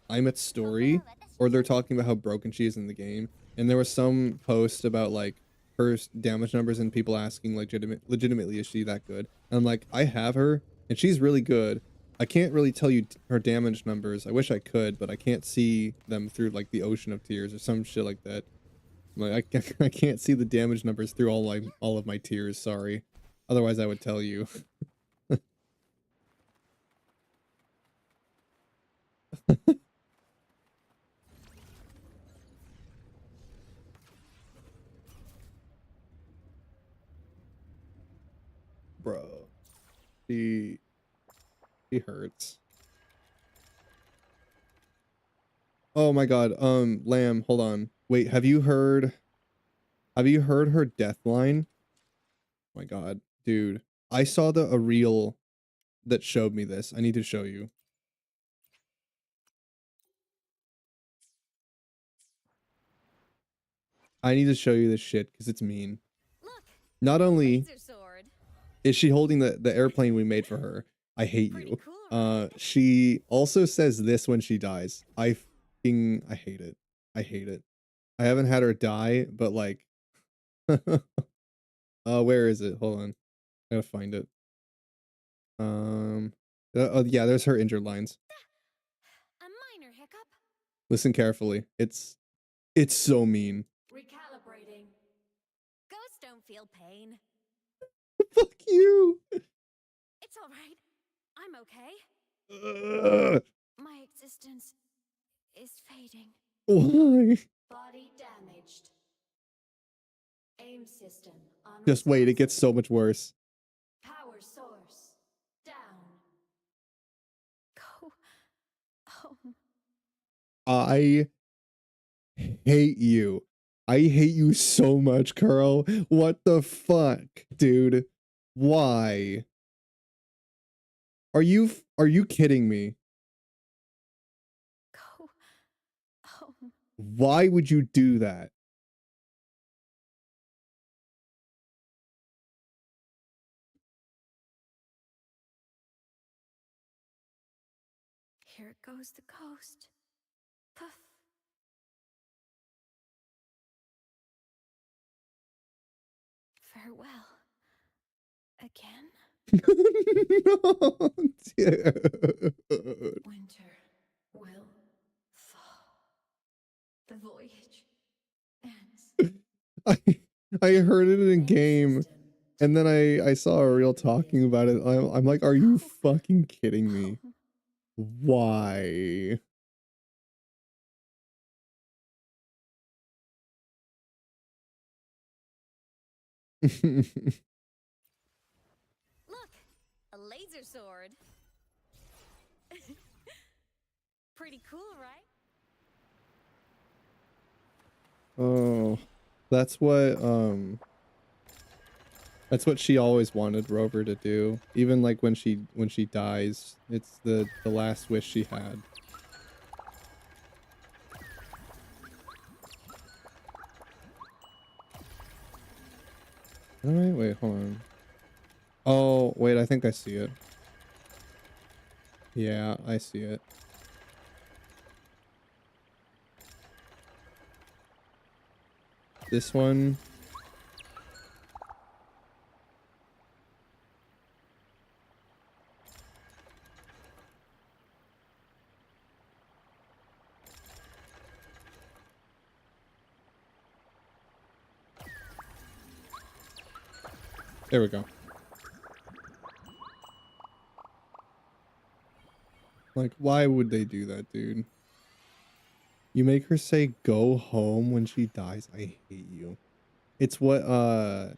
Imet's story, or they're talking about how broken she is in the game. And there was some post about like her damage numbers and people asking legitimately, is she that good? And I'm like, I have her and she's really good. I can't really tell you her damage numbers. I wish I could, but I can't see them through like the ocean of tears or some shit like that. Like I can't see the damage numbers through all of my tears. Sorry. Otherwise, I would tell you. Bro, she she hurts. Oh my god, Lamb, hold on. Wait, have you heard her death line? Oh my god, dude. I saw a reel that showed me this. I need to show you. I need to show you this shit because it's mean. Look, Not only laser sword. is she holding the airplane we made for her, I hate Pretty you. cool, right? She also says this when she dies. I hate it. I hate it. I haven't had her die, but like where is it? Hold on. I gotta find it. Oh yeah, there's her injured lines. A minor hiccup. Listen carefully. It's so mean. Recalibrating. Ghosts don't feel pain. Fuck you. It's all right. I'm okay. Ugh. My existence is fading. Why? Body damaged. Aim system Just wait, it gets unresponsive. so much worse. Power source down. Go home. I hate you. I hate you so much, Carl. What the fuck, dude? Why? Are you kidding me? Go home. Why would you do that? Here goes the ghost. Puff. Farewell. Again? No, dude. Winter will thaw. The voyage ends. I I heard it in Aim game, system and then I saw a reel talking about it. I'm like, are you Go fucking kidding me? home. Why? Look, a laser sword. Pretty cool, right? Oh, that's what she always wanted Rover to do. Even like when she dies, it's the last wish she had. All right, wait, hold on. Oh, wait, I think I see it. Yeah, I see it. This one. There we go. Like, why would they do that, dude? You make her say go home when she dies. I hate you. It's what her,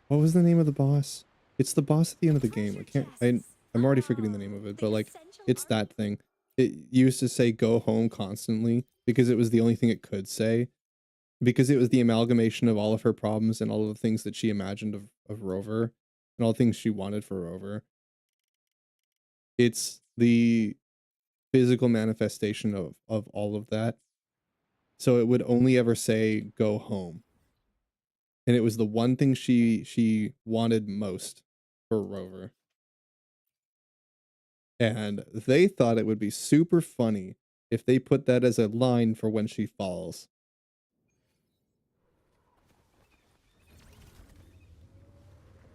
what was the name of the boss? It's the boss at the end of the game. Treasure I can't, chests. I'm already forgetting the name Oh, of it, the but like, essential it's art. that thing. It used to say go home constantly because it was the only thing it could say, because it was the amalgamation of all of her problems and all of the things that she imagined of Rover and all the things she wanted for Rover. It's the physical manifestation of all of that. So it would only ever say go home. and it was the one thing she wanted most for Rover. And they thought it would be super funny if they put that as a line for when she falls.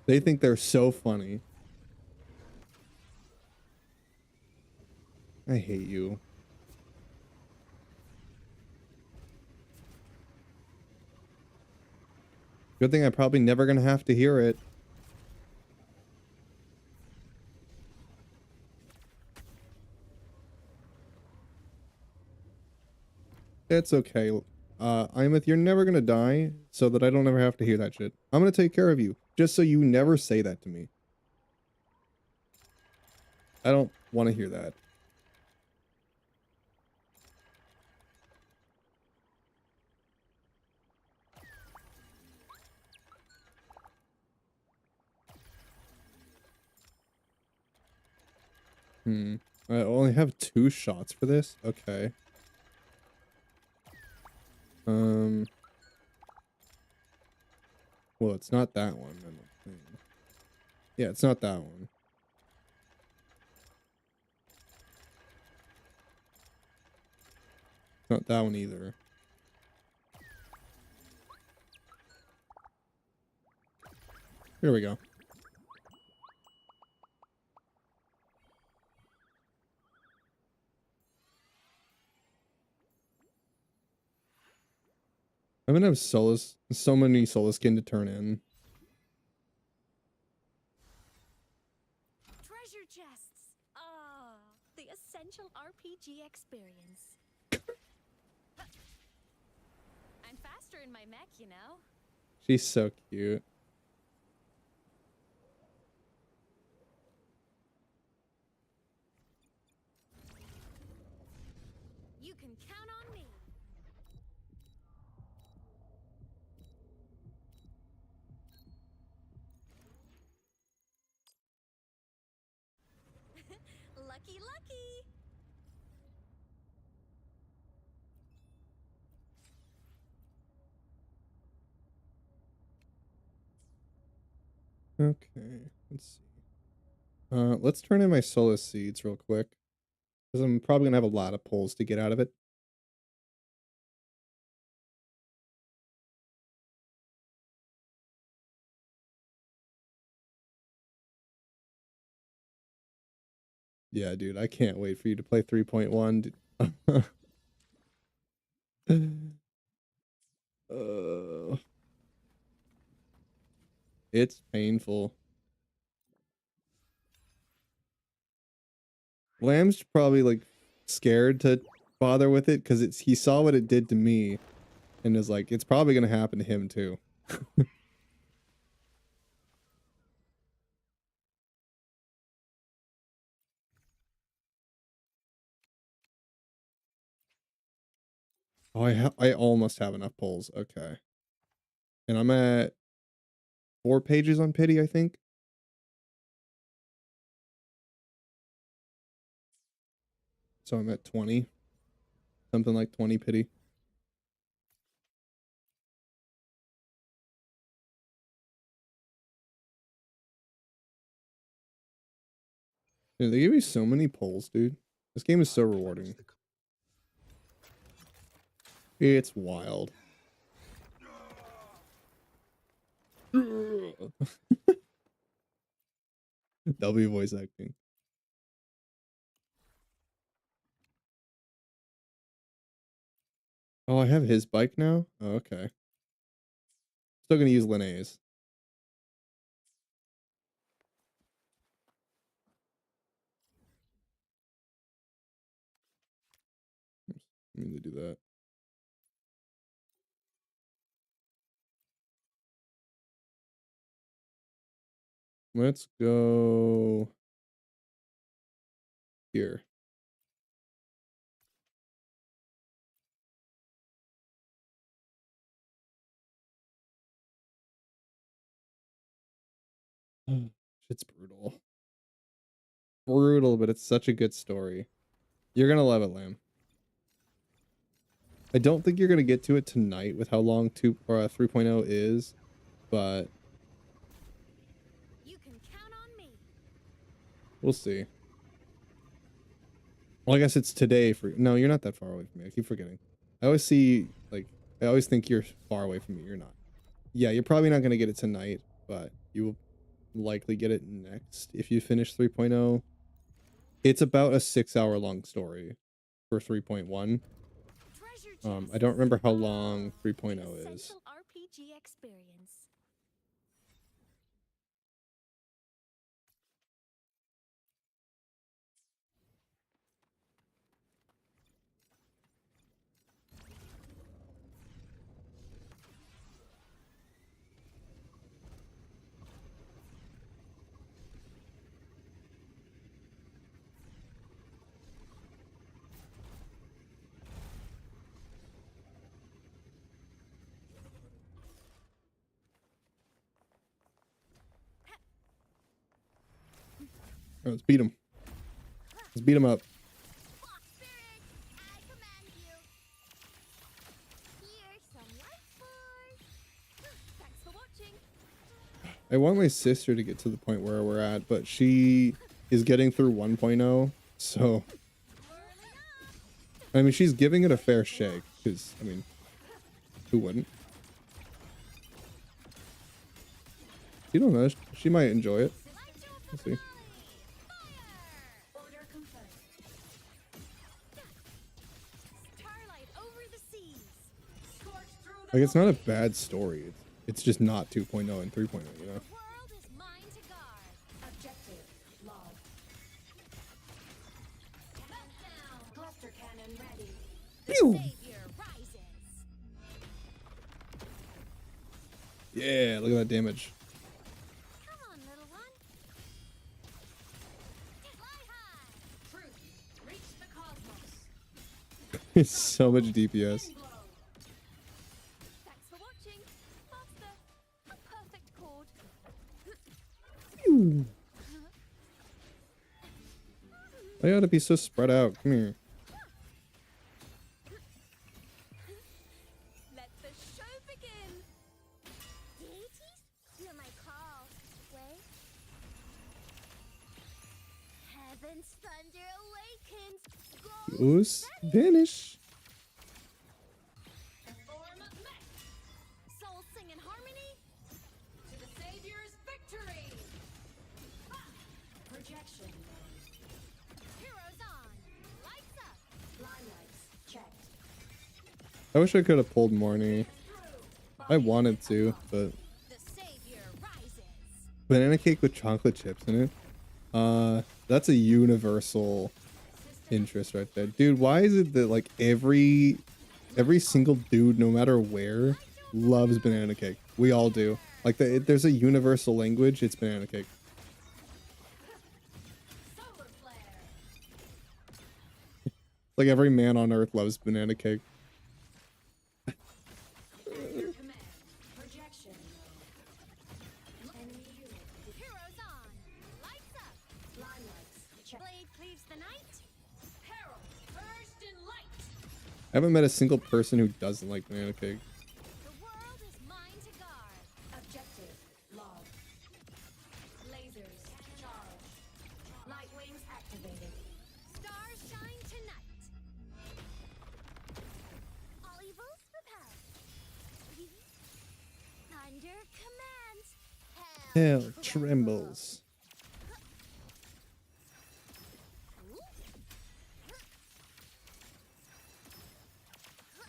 They think they're so funny. I hate you. Good thing I'm probably never gonna have to hear it. It's okay. Imeth, you're never gonna die, so that I don't ever have to hear that shit. I'm gonna take care of you, just so you never say that to me. I don't want to hear that. I only have 2 shots for this? Okay. Um, well, it's not that one, I don't think. Yeah, it's not that one. Not that one either. Here we go. I'm gonna have Solus, so many Solus skin to turn in. Treasure chests. Ah, the essential RPG experience. I'm faster in my mech, you know. She's so cute. You can count on me. Lucky, lucky. Okay, let's see. Let's turn in my Solus seeds real quick, because I'm probably gonna have a lot of pulls to get out of it. Yeah, dude, I can't wait for you to play 3.1. uh, it's painful. Lamb's probably like scared to bother with it because he saw what it did to me and is like, it's probably gonna happen to him too. Oh, I almost have enough pulls. Okay, and I'm at 4 pages on pity, I think. So I'm at 20, something like 20 pity. Dude, they give you so many pulls, dude. This game is so rewarding. It's wild. W voice acting. Oh, I have his bike now? Oh, okay. Still gonna use Linnaeus. I mean to do that. Let's go here. It's brutal. Brutal, but it's such a good story. You're gonna love it, Lamb. I don't think you're gonna get to it tonight with how long 2 or 3.0 is. but You can count on me. we'll see. Well, I guess it's today for no, you're not that far away from me. I keep forgetting. I always see like I always think you're far away from me. You're not. Yeah, you're probably not gonna get it tonight, but you will likely get it next if you finish 3.0. It's about a 6 hour long story for 3.1. Treasure I don't chests. remember how Oh, long 3.0 the is. essential RPG experience. Oh, let's beat him. Let's beat him up. Fox Spirit, I command you. Here's some life force. Thanks for watching. I want my sister to get to the point where we're at, but she is getting through 1.0, so Whirling up. I mean she's giving it a fair shake, because I mean who wouldn't? You don't know, she might enjoy it. Light show of We'll the see. finale. Fire. Order confirmed. Starlight over the seas. Scorched through the Like it's not a void. bad story. It's just not 2.0 and 3.0, you know? The world is mine to guard. Objective log. Meltdown. Cluster cannon ready. The Pew! savior rises. Yeah, look at that damage. Come on, little one. Fly high. Truth. Reach the cosmos. It's so much DPS. Blow. Thanks for watching. Master, a perfect chord. I gotta be so spread out. Come here. Let the show begin. Deities, hear my call. Wait. Heaven's thunder awakens. Gold Goose vanish. Form of mech. Souls sing in harmony. To the savior's victory. Ah! Projection. Heroes on. Lights up. Limelights checked. I wish I could have pulled Morny. I wanted to, but The savior rises. banana cake with chocolate chips in it. That's a universal interest right there. Dude, why is it that like every single dude, no matter where, loves banana cake? We all do. Like there's a universal language, it's banana cake. Solar flare. Like every man on earth loves banana cake. Your command. Projection. Enemy unit. Heroes on. Lights up. Limelights checked. Blade cleaves the night. Peril. Burst in light. I haven't met a single person who doesn't like banana cake. The world is mine to guard. Objective log. Lasers charged. Light wings activated. Stars shine tonight. All evils repelled. Thunder commands. Hell trembles.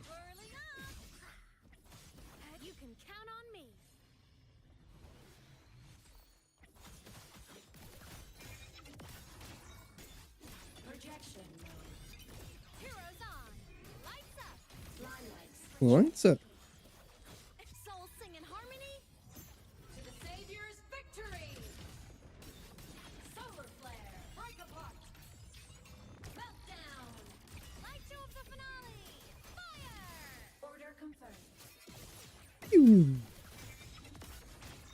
Whirling up. You can count on me. Projection. Heroes on. Lights up. Limelights. What's up? Souls sing in harmony. To the savior's victory. Solar flare. Break apart. Meltdown. Light show of the finale. Fire. Order confirmed.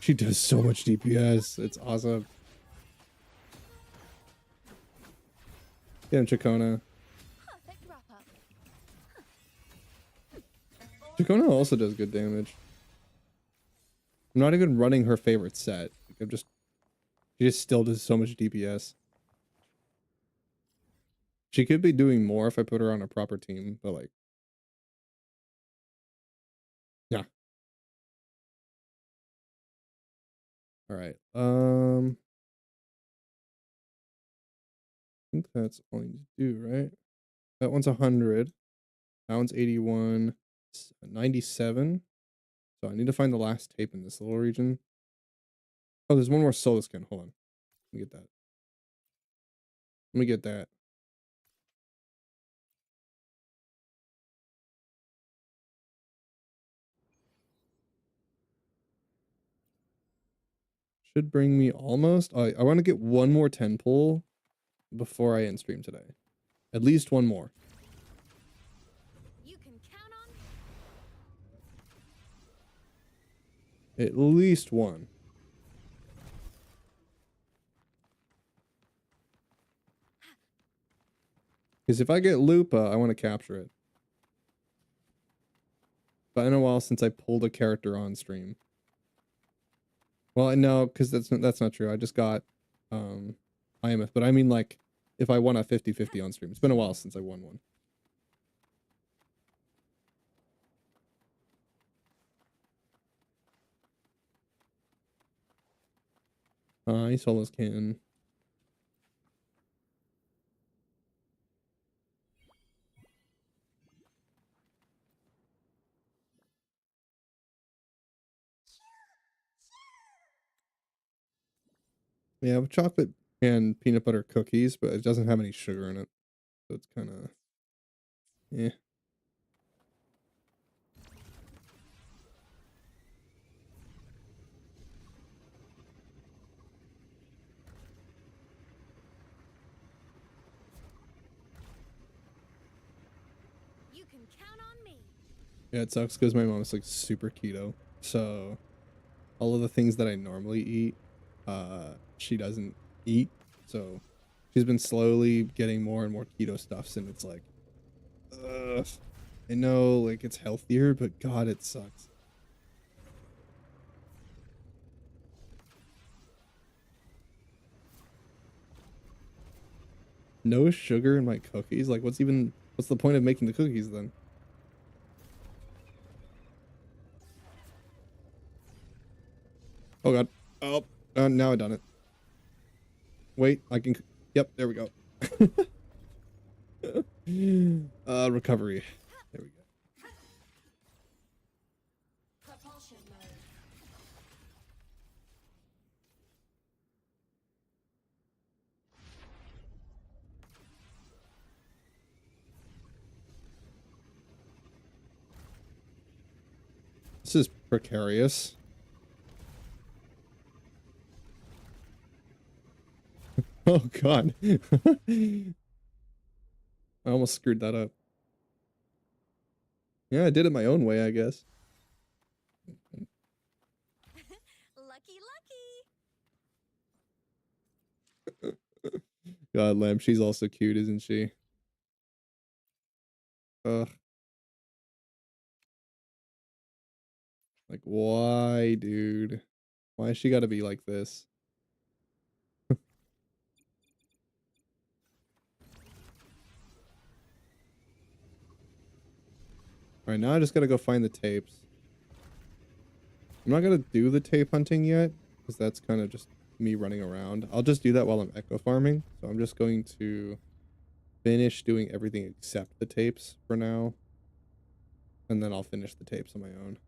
She does so much DPS. It's awesome. Yeah, Chacona. Perfect wrap up. Chacona also does good damage. I'm not even running her favorite set. Like, she just still does so much DPS. She could be doing more if I put her on a proper team, but like, yeah. All right. I think that's all I need to do, right? That one's 100. That one's 81. 97. So I need to find the last tape in this little region. Oh, there's one more solo skin. Hold on. Let me get that. Let me get that. Should bring me almost. I want to get one more 10 pull before I end stream today. At least one more. You can count on At least one. Because if I get Lupa, I want to capture it. But in a while since I pulled a character on stream. Well, I know, because that's not true. I just got IMF, but I mean like if I won a 50-50 on stream. It's been a while since I won one. He solos can. Yeah, with chocolate and peanut butter cookies, but it doesn't have any sugar in it. So it's kind of, yeah. you can count on me. Yeah, it sucks because my mom's like super keto. So all of the things that I normally eat, she doesn't eat. So she's been slowly getting more and more keto stuffs, and it's like, ugh. I know, like, it's healthier, but God, it sucks. No sugar in my cookies? Like, what's the point of making the cookies then? Oh God. Oh, now I done it. Wait, I can, yep, there we go. Recovery. There we go. Propulsion mode. This is precarious. Oh God. I almost screwed that up. Yeah, I did it my own way, I guess. Lucky, God, Lamb, she's also cute, isn't she? Ugh. Like, why, dude? Why she gotta be like this? Alright, now I just gotta go find the tapes. I'm not gonna do the tape hunting yet, because that's kind of just me running around. I'll just do that while I'm echo farming. So I'm just going to finish doing everything except the tapes for now. And then I'll finish the tapes on my own.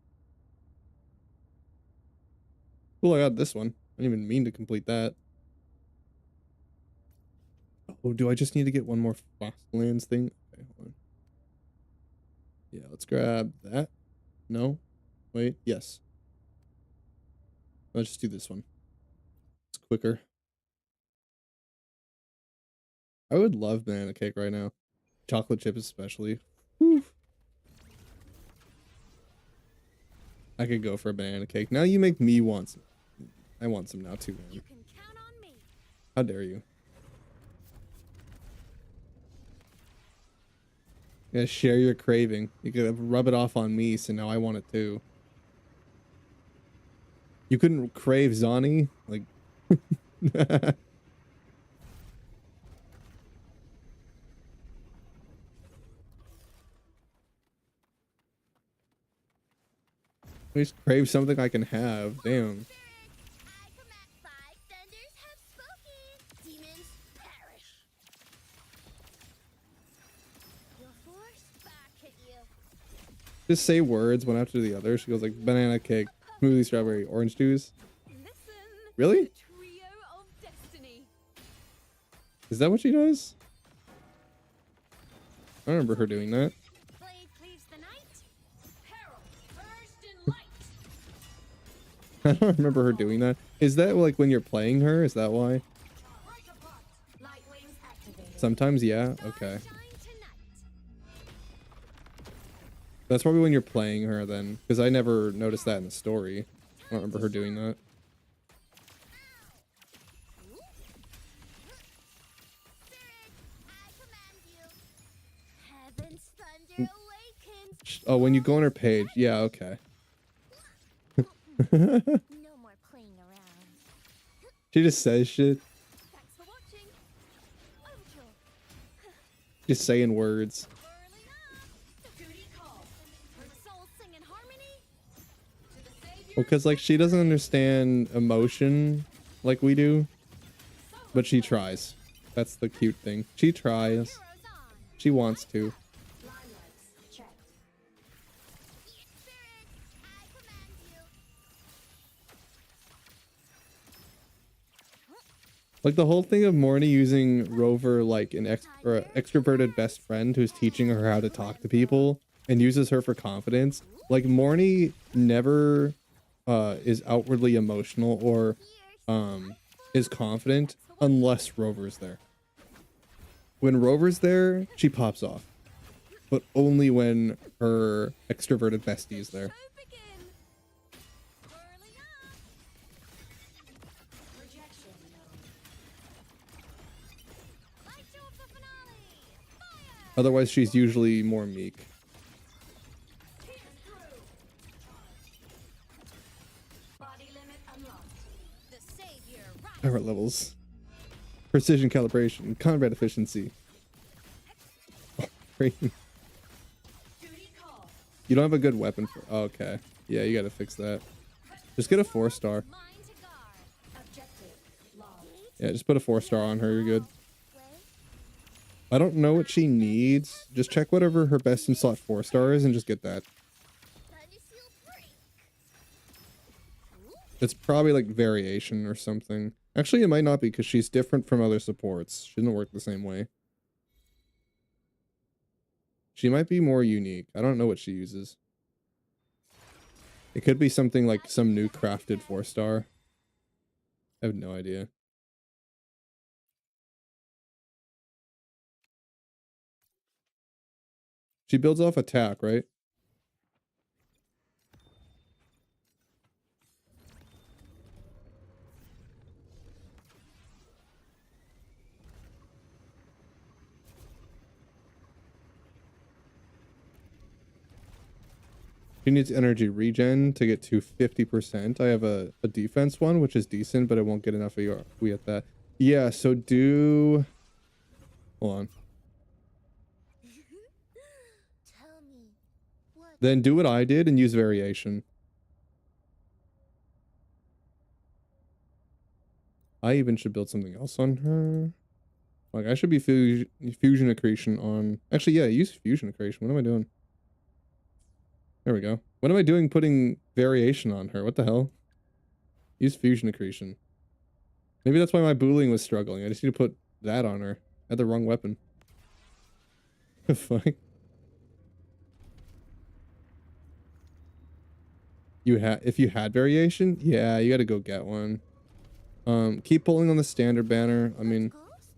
Cool, I got this one. I didn't even mean to complete that. Oh, do I just need to get one more Fastlands thing? Okay, hold on. Yeah, let's grab that. No? Wait, yes. Let's just do this one. It's quicker. I would love banana cake right now. Chocolate chip especially. Whew. I could go for a banana cake. Now you make me want some. I want some now too, you man. can count on me. How dare you? Yeah, share your craving. You could rub it off on me, so now I want it too. You couldn't crave Zani? Like I just crave something I can have. Damn. I command five thunders have spoken. Demons perish. Your force back at you. Just say words one after the other. She goes like banana cake, smoothie, strawberry, orange juice. Listen. Really? The trio of destiny. Is that what she does? I don't remember her doing that. Blade cleaves the night. Peril. Burst in light. I don't remember her doing that. Is that like when you're playing her? Is that why? Break apart. Light wings activated. Sometimes, yeah. Okay. Shine tonight. That's probably when you're playing her then. Because I never noticed that in the story. I don't remember her doing that. Spirit, I command you. Heaven's thunder awakens. Oh, when you go on her page. Yeah, okay. No more playing around. She just says shit. Thanks for watching. Overkill. Just saying words. Whirling up. Duty calls. For the souls sing in harmony. To the savior. Well, because like she doesn't understand emotion like we do. But she tries. That's the cute thing. She tries. Heroes on. She wants to. Limelights checked. Spirit, I command you. Like the whole thing of Morny using Rover like an extroverted best friend who's teaching her how to talk to people and uses her for confidence. Like Morny never is outwardly emotional or is confident unless Rover's there. When Rover's there, she pops off. But only when her extroverted bestie is there. Show begin. Whirling up. Rejection known. Light show of the finale. Fire. Otherwise, she's usually more meek. Pierce through. Body limit unlocked. The savior rises. Power levels. Precision calibration. Combat efficiency. Great. Duty call. You don't have a good weapon for. Oh, okay. Yeah, you gotta fix that. Just get a 4-star. Mine to guard. Objective lost. Yeah, just put a 4-star on her. You're good. Way. I don't know what she needs. Just check whatever her best in slot 4-star is and just get that. Thunder seal break. It's probably like variation or something. Actually, it might not be because she's different from other supports. She doesn't work the same way. She might be more unique. I don't know what she uses. It could be something like some new crafted 4-star. I have no idea. She builds off attack, right? She needs energy regen to get to 50%. I have a defense one, which is decent, but it won't get enough of we at that. Yeah, so do... Hold on. Tell me what. Then do what I did and use variation. I even should build something else on her. Like, I should be fusion accretion on... Actually, yeah, use fusion accretion. What am I doing? There we go. What am I doing putting variation on her? What the hell? Use fusion accretion. Maybe that's why my booling was struggling. I just need to put that on her. I had the wrong weapon. The fuck? If you had variation? Yeah, you gotta go get one. Keep pulling on the standard banner. I mean, Ghosts?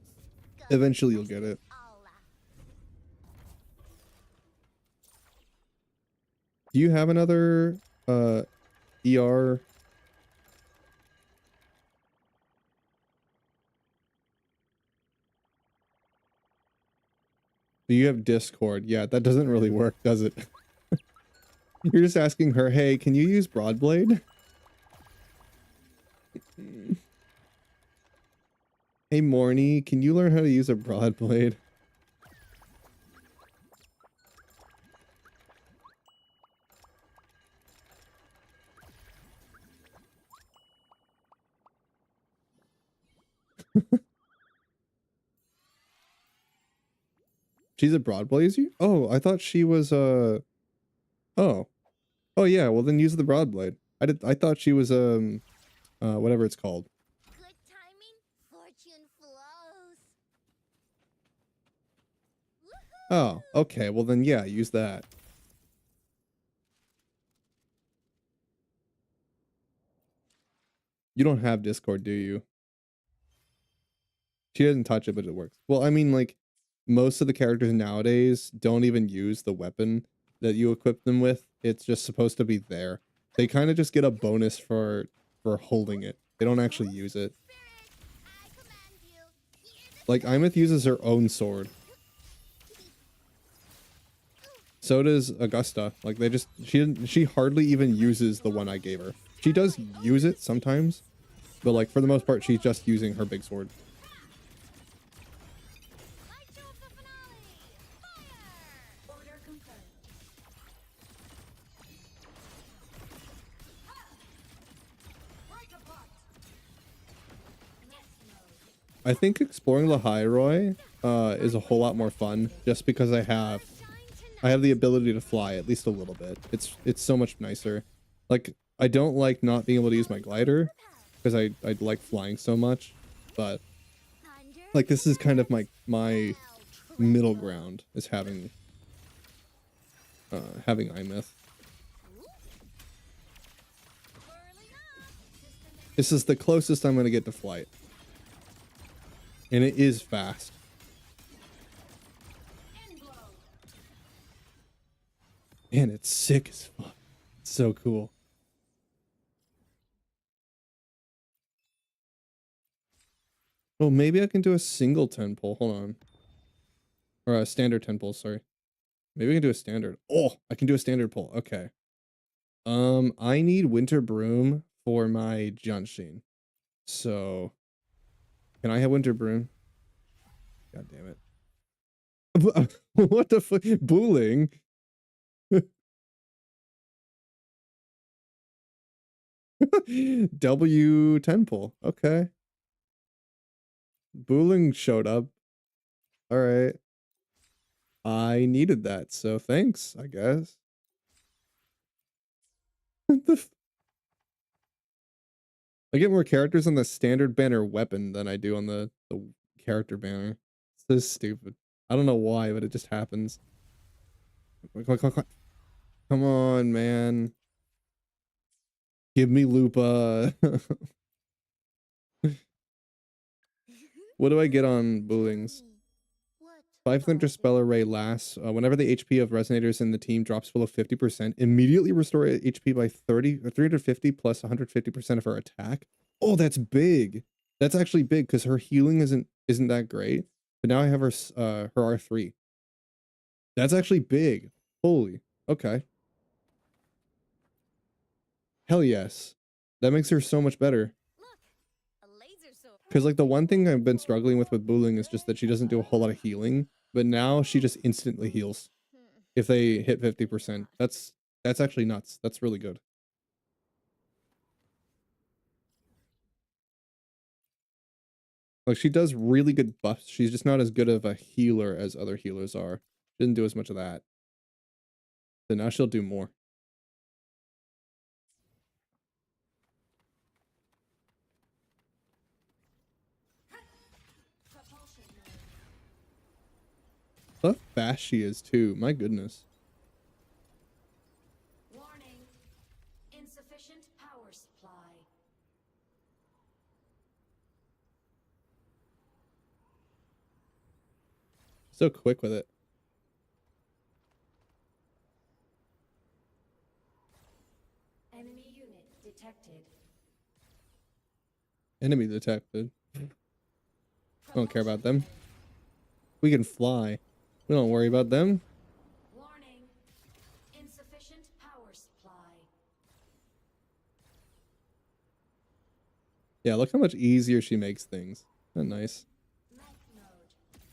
eventually you'll get it. Allah. Do you have another ER? Do you have Discord? Yeah, that doesn't really work, does it? You're just asking her, hey, can you use Broadblade? Hey Morny, can you learn how to use a broad blade? She's a broad blazer? Oh, I thought she was oh. Oh yeah, well then use the broad blade. I thought she was whatever it's called. Good timing, fortune flows. Oh, Woohoo! okay, well then yeah, use that. You don't have Discord, do you? She doesn't touch it, but it works. Well, I mean, like, most of the characters nowadays don't even use the weapon that you equip them with. It's just supposed to be there. They kind of just get a bonus for holding it. They don't actually use it. Spirit, I command you. Hear the Like, Imeth uses her own sword. So does Augusta. Like, they just she hardly even uses the one I gave her. She does use it sometimes, but like for the most part, she's just using her big sword. light show of the finale. Fire! Order confirmed. Break apart. Next mode. I think exploring the Hyrule is a whole lot more fun just because I have the ability to fly at least a little bit. It's so much nicer. Like I don't like not being able to use my glider because I like flying so much, but Thunder, like this is kind of my middle ground is having Imeth. whirling up. This is the closest I'm gonna get to flight. And it is fast. End blow. And it's sick as fuck. It's so cool. Oh, maybe I can do a single 10 pull. Hold on. Or a standard 10 pull, sorry. Maybe I can do a standard. Oh, I can do a standard pull. Okay. I need Winter Broom for my Junshin. So, can I have Winter Broom? God damn it. What the fuck? Booling? W10 pull. Okay. Booling showed up. All right. I needed that, so thanks, I guess. I get more characters on the standard banner weapon than I do on the character banner. It's so stupid. I don't know why, but it just happens. Come on, man. Give me Lupa. What do I get on Boolings? What? 500 spell array lasts. Whenever the HP of resonators in the team drops below 50%, immediately restore HP by 30 or 350 plus 150% of her attack. Oh, that's big. That's actually big because her healing isn't that great. But now I have her her R3. That's actually big. Holy. Okay. Hell yes. That makes her so much better. Look, a laser sword. Because like the one thing I've been struggling with Booling is just that she doesn't do a whole lot of healing. But now she just instantly heals Hmm. if they hit 50%. That's actually nuts. That's really good. Like she does really good buffs. She's just not as good of a healer as other healers are. She didn't do as much of that. So now she'll do more. Propulsion mode. How fast she is too. My goodness. Warning. Insufficient power supply. So quick with it. Enemy unit detected. Enemy detected. I don't care about them. We can fly. We don't worry about them. Warning. Insufficient power supply. Yeah, look how much easier she makes things. Nice. Mech mode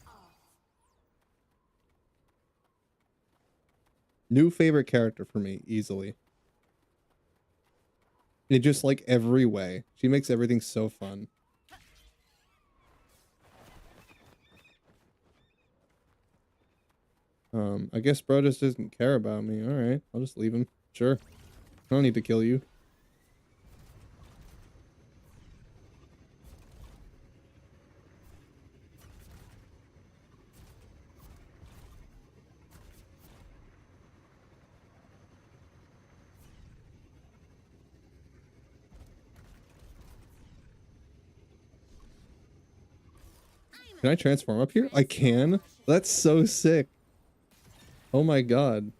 off. New favorite character for me, easily. In just like every way. She makes everything so fun. I guess bro just doesn't care about me. Alright, I'll just leave him. Sure. I don't need to kill you. Can I transform up here? I can? That's so sick. Oh my god.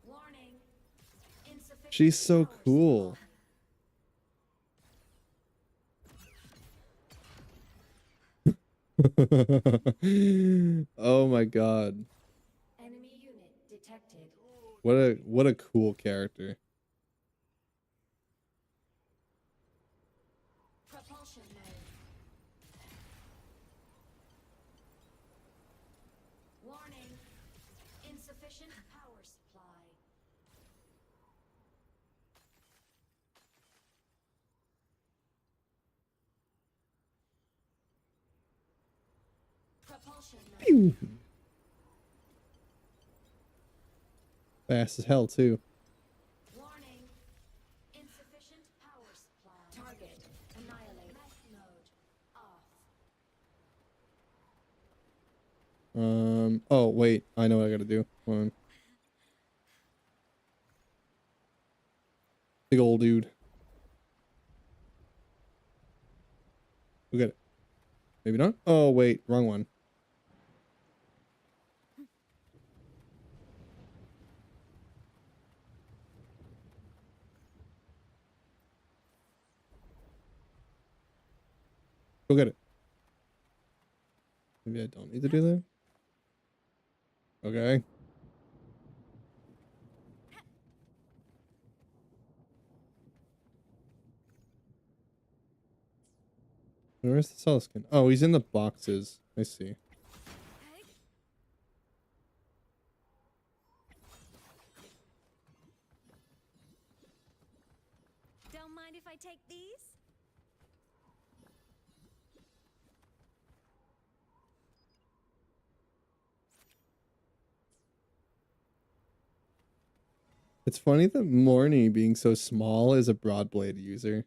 Warning. Insufficient She's so power cool. Oh my god. Enemy unit detected. What a cool character. Propulsion mode. Warning. Insufficient power supply. Propulsion mode. Pew! Fast as hell too. Warning. Insufficient power supply. Target annihilate. Mech mode off. Oh wait, I know what I gotta do. Hold on. Big old dude. Look at it. Maybe not? Oh wait, wrong one. Go get it. Maybe I don't need to do that. Okay. Where's the Celiskin? Oh, he's in the boxes. I see. Don't mind if I take these? It's funny that Morny being so small is a Broadblade user.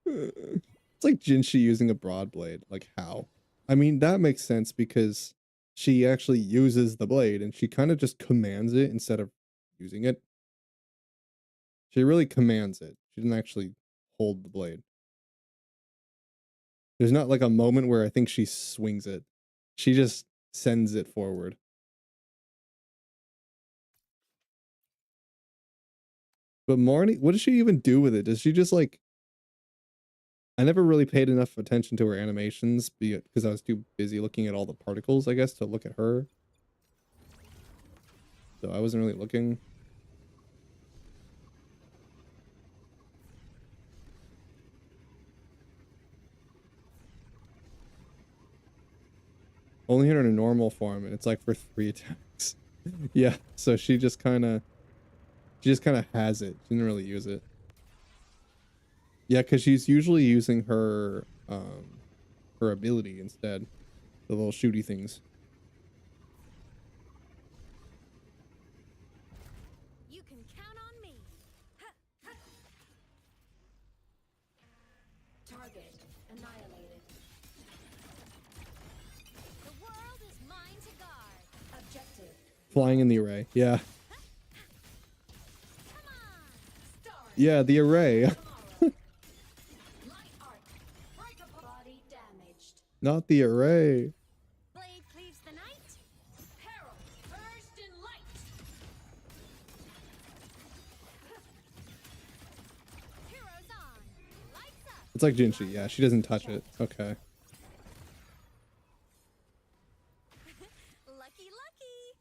It's like Jinshi using a Broadblade. Like how? I mean, that makes sense because she actually uses the blade and she kind of just commands it instead of using it. She really commands it. She doesn't actually hold the blade. There's not like a moment where I think she swings it. She just sends it forward. But Marnie, what does she even do with it? Does she just like... I never really paid enough attention to her animations because I was too busy looking at all the particles, I guess, to look at her. So I wasn't really looking. Only hit her in a normal form, and it's like for 3 attacks. Yeah, so she just kind of has it. She didn't really use it. Yeah, because she's usually using her her ability instead, the little shooty things. You can count on me. Target annihilated. The world is mine to guard. Objective. Flying in the array. Yeah, Come on. Star. yeah, the array. Light arc. Breakable. Body damaged. Not the array. Blade cleaves the night. Peril. Burst in light. Heroes on. Lights up. It's like Jinshi. Yeah, she doesn't touch it. Okay. Lucky, lucky.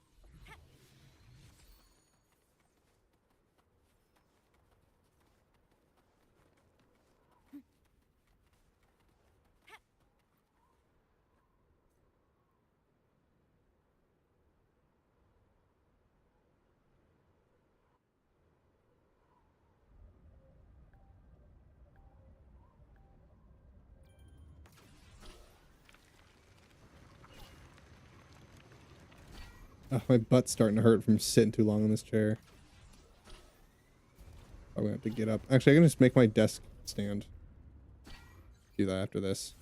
Oh, my butt's starting to hurt from sitting too long in this chair. I'm gonna have to get up. Actually, I can just make my desk stand. Do that after this.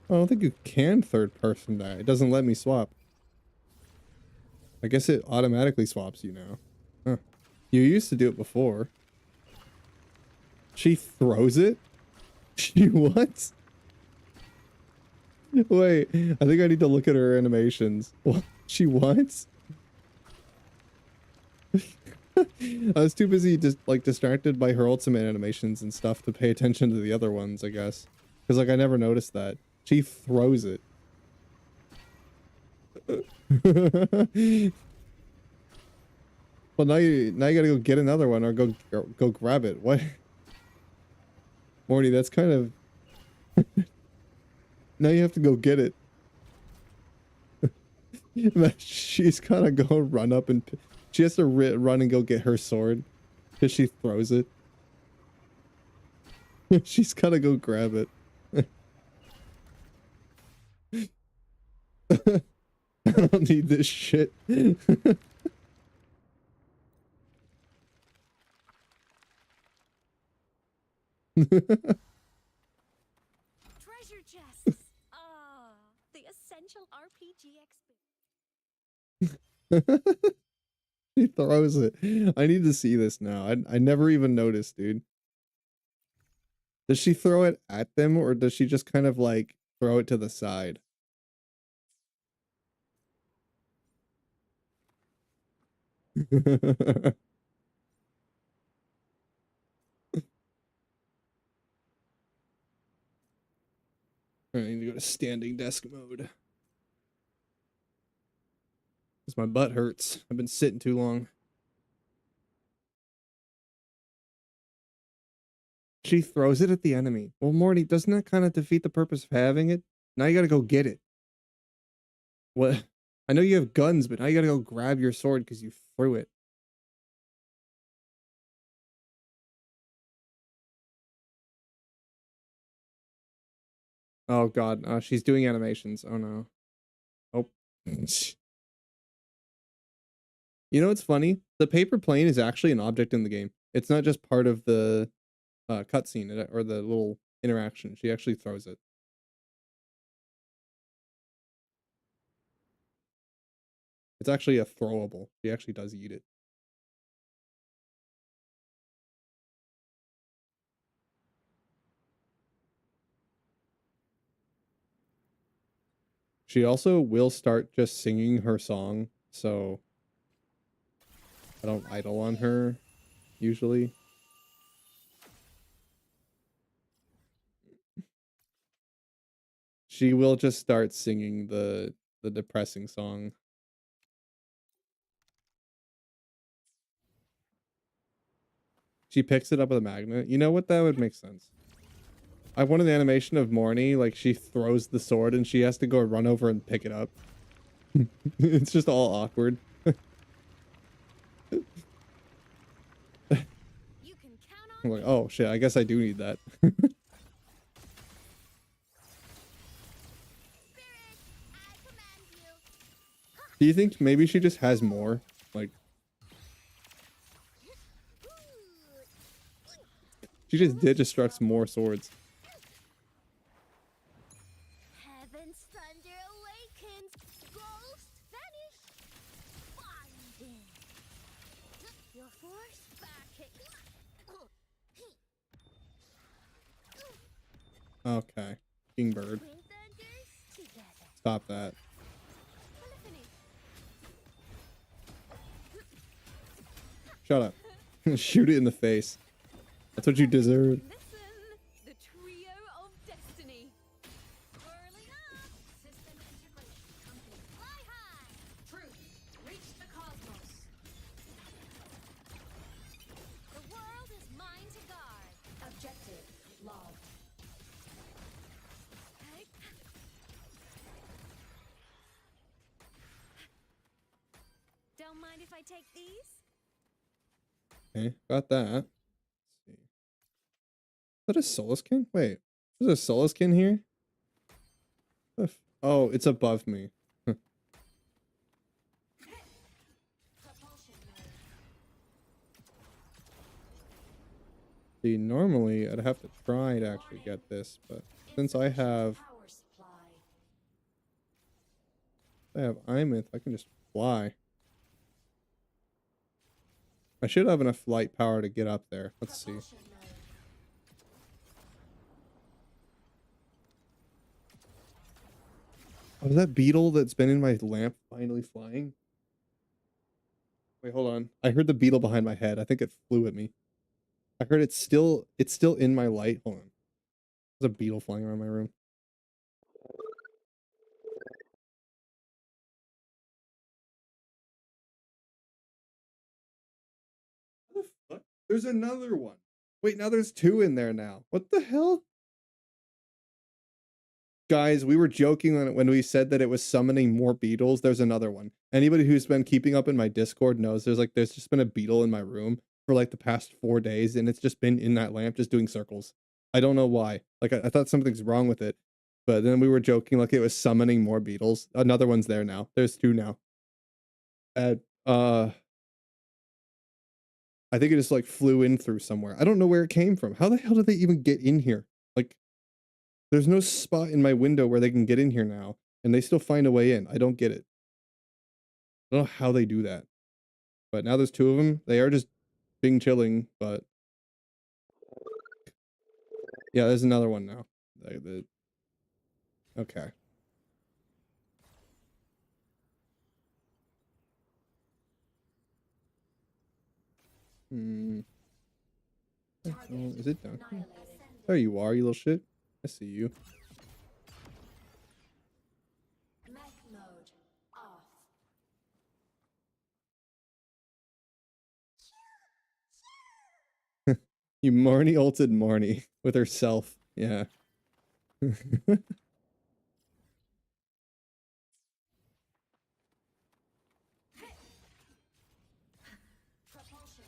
I don't think you can third person that. It doesn't let me swap. I guess it automatically swaps you now. Huh. You used to do it before. She throws it? She what? Wait, I think I need to look at her animations. What? She what? I was too busy just like distracted by her ultimate animations and stuff to pay attention to the other ones, I guess. Because like I never noticed that. She throws it. Well, now you gotta go get another one or go grab it. What? Morty, that's kind of now you have to go get it. She's gotta go run up and she has to run and go get her sword because she throws it. She's gotta go grab it. I don't need this shit. Treasure chests. Ah, the essential RPG experience. He throws it. I need to see this now. I never even noticed, dude. Does she throw it at them or does she just kind of like throw it to the side? I need to go to standing desk mode. Because my butt hurts. I've been sitting too long. She throws it at the enemy. Well, Morty, doesn't that kind of defeat the purpose of having it? Now you gotta go get it. What? I know you have guns, but now you gotta go grab your sword because you threw it. Oh god, she's doing animations. Oh no. Oh. You know what's funny? The paper plane is actually an object in the game. It's not just part of the cutscene or the little interaction. She actually throws it. It's actually a throwable. She actually does eat it. She also will start just singing her song, so I don't idle on her usually. She will just start singing the depressing song. She picks it up with a magnet. You know what? That would make sense. I wanted the animation of Morny, like she throws the sword and she has to go run over and pick it up. It's just all awkward. You can count I'm on like, oh shit, I guess I do need that. spirit. I command you. Do you think maybe she just has more? Like, she just destructs more swords. Heaven's thunder awakens. Ghost vanish. Binding. Your force back. Okay. Kingbird. Twin thunders together. Stop that. Polyphony. Shut up. Shoot it in the face. That's what you deserve. Listen, the trio of destiny. Whirling up. System integration complete. Fly high. Truth. Reach the cosmos. The world is mine to guard. Objective logged. Don't mind if I take these? Okay, got that. Let's see. Is that a soul skin? Wait, there's a soul skin here? Oh, it's above me. Propulsion mode. See, normally I'd have to try to actually get this, but since I have Power supply. Imith, I can just fly. I should have enough flight power to get up there. Let's see. Propulsion mode. Oh, is that beetle that's been in my lamp finally flying? Wait, hold on. I heard the beetle behind my head. I think it flew at me. I heard it's still in my light. Hold on. There's a beetle flying around my room. What the fuck? There's another one. Wait, now there's two in there now. What the hell? Guys, we were joking on it when we said that it was summoning more beetles. There's another one. Anybody who's been keeping up in my Discord knows there's just been a beetle in my room for like the past 4 days, and it's just been in that lamp just doing circles. I don't know why. Like I thought something's wrong with it, but then we were joking like it was summoning more beetles. Another one's there now. There's two now. And I think it just like flew in through somewhere. I don't know where it came from. How the hell did they even get in here? Like there's no spot in my window where they can get in here now, and they still find a way in. I don't get it. I don't know how they do that. But now there's two of them. They are just being chilling, but yeah, there's another one now. Okay. Hmm. Oh, is it down here? Annihilated. There you are, you little shit. I see you. Mech mode. Off. You Marnie ulted Marnie with herself. Yeah. Propulsion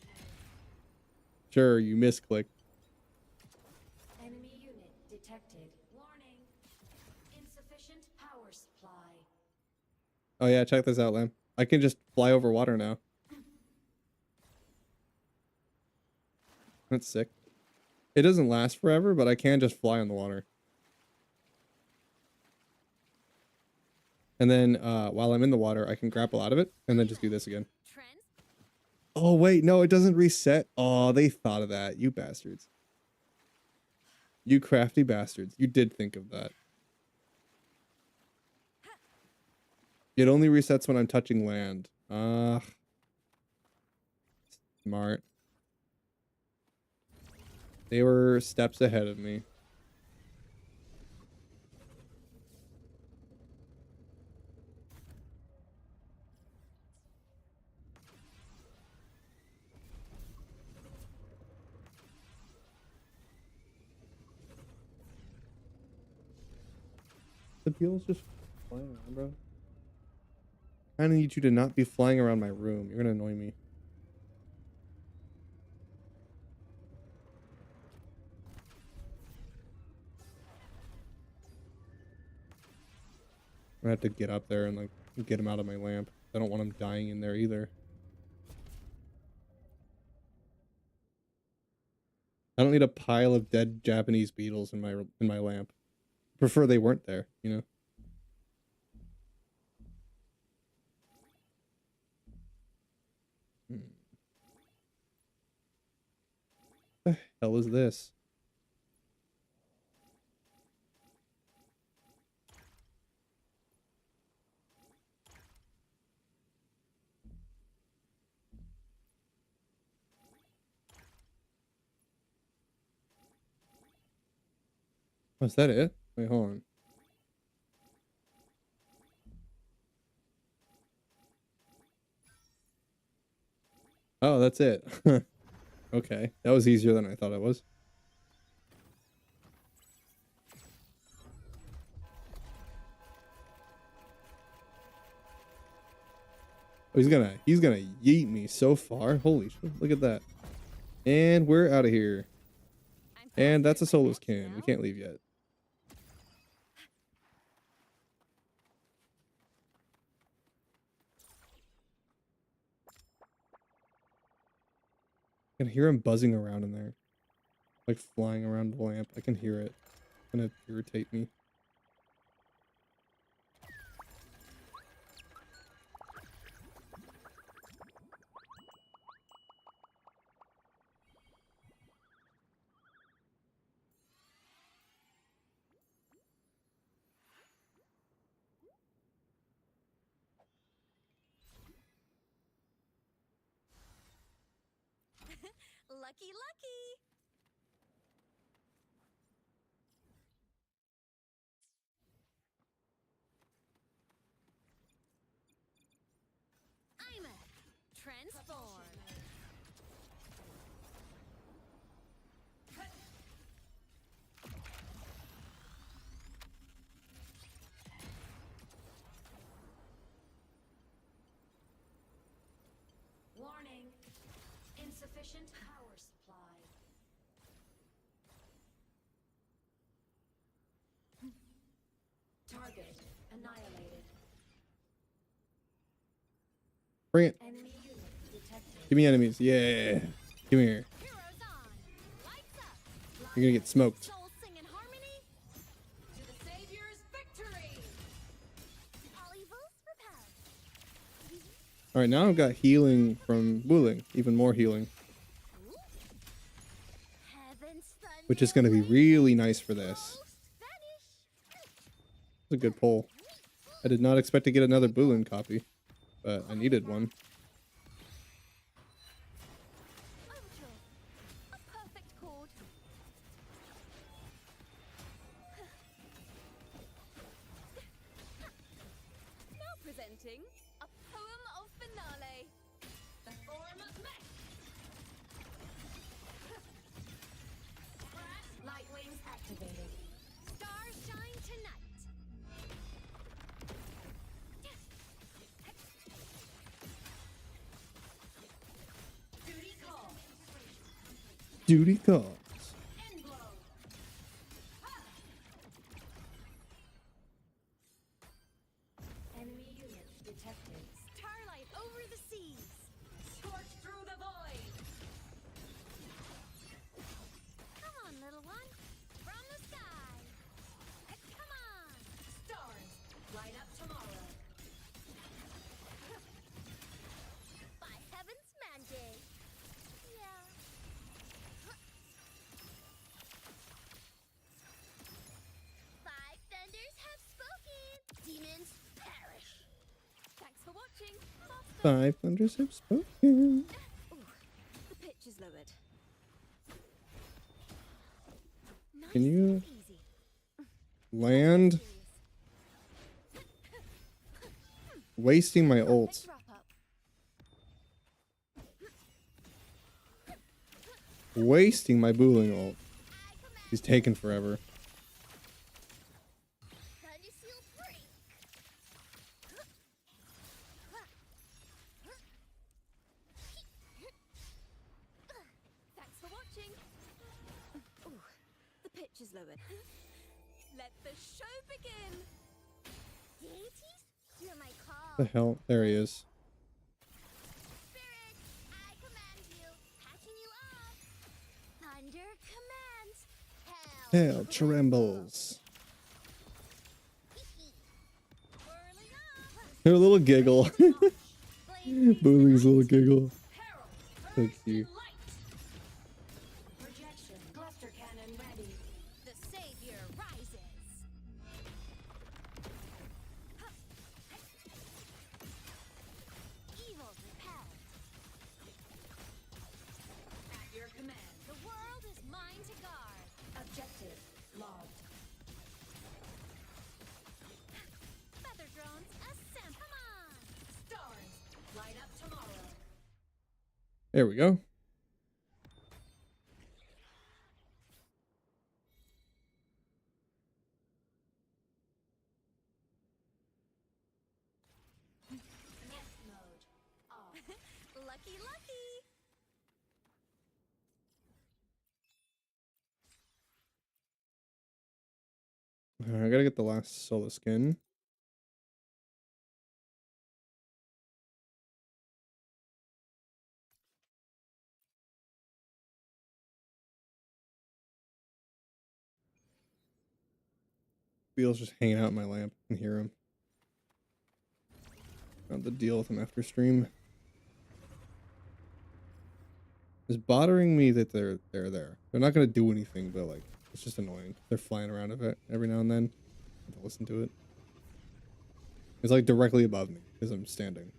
mode. Sure, you misclicked. Enemy unit detected. Warning. Insufficient power supply. Oh yeah, check this out, Lamb. I can just fly over water now. That's sick. It doesn't last forever, but I can just fly on the water. And then while I'm in the water, I can grapple out of it and then just do this again. Trends? Oh, wait, no, it doesn't reset. Oh, they thought of that. You bastards. You crafty bastards. You did think of that. It only resets when I'm touching land. Ah. Smart. They were steps ahead of me. The beetle's just flying around, bro. I need you to not be flying around my room. You're gonna annoy me. I'm gonna have to get up there and like get him out of my lamp. I don't want him dying in there either. I don't need a pile of dead Japanese beetles in my lamp. Prefer they weren't there, you know. Hmm. The hell is this? Was that it? Wait, hold on. Oh, that's it. Okay, that was easier than I thought it was. Oh, he's gonna yeet me so far. Holy shit! Look at that. And we're out of here. I'm And that's a faster by solo next, scan. We no? can't leave yet. I can hear him buzzing around in there, like flying around the lamp. I can hear it. It's gonna irritate me. Lucky, lucky. I'm a transform. Warning. Insufficient power supply. Target annihilated. Bring it. Enemy unit detected. Give me enemies. Yeah. Come here. Heroes on. Lights up. You're gonna get smoked. Souls sing in harmony. To the Savior's victory! All evils repelled. All right, now I've got healing from Wuthering. Even more healing, Heaven's thunder which is gonna be really nice for this. ghosts vanish. It's a good pull. I did not expect to get another Wuthering copy, but I needed one. Overkill. A perfect chord. Now presenting a poem of finale. The form of mech! Light wings activated. Stars shine tonight. Duty call. Duty calls. End blow. Enemy unit detected. Starlight over the seas. Scorch through the void. Come on, little one. From the sky. Come on. Stars light up tomorrow. By heaven's mandate. Yeah. Five thunders have spoken. Demons perish. Thanks for watching. Faster. Five thunders have spoken. Ooh, the pitch is lowered. Nice Can you and easy. land? Wasting my ult. Let's wrap up. Wasting my Wuthering ult. I command He's taking forever. Thunder Seal break. Thanks for watching. Ooh, the pitch is lowered. Let the show begin. Deities, hear my call. The hell? There he is. Spirit, I command you, patching you up. Thunder commands. Hell trembles. Whirling up. Her little giggle. Blazing Wuthering's little giggle. Herald So urged cute. in light. Projection cluster cannon ready. The savior rises. Evil repelled. At your command. The world is mine to guard. Objective logged. Feather drones ascend. Come on. Stars light up tomorrow. There we go. Net mode I gotta get the last solo skin. Beal's just hanging out in my lamp. I can hear him. Got to deal with him after stream. It's bothering me that they're there. They're not gonna do anything, but like it's just annoying. They're flying around a bit every now and then. I have to listen to it. It's like directly above me because I'm standing.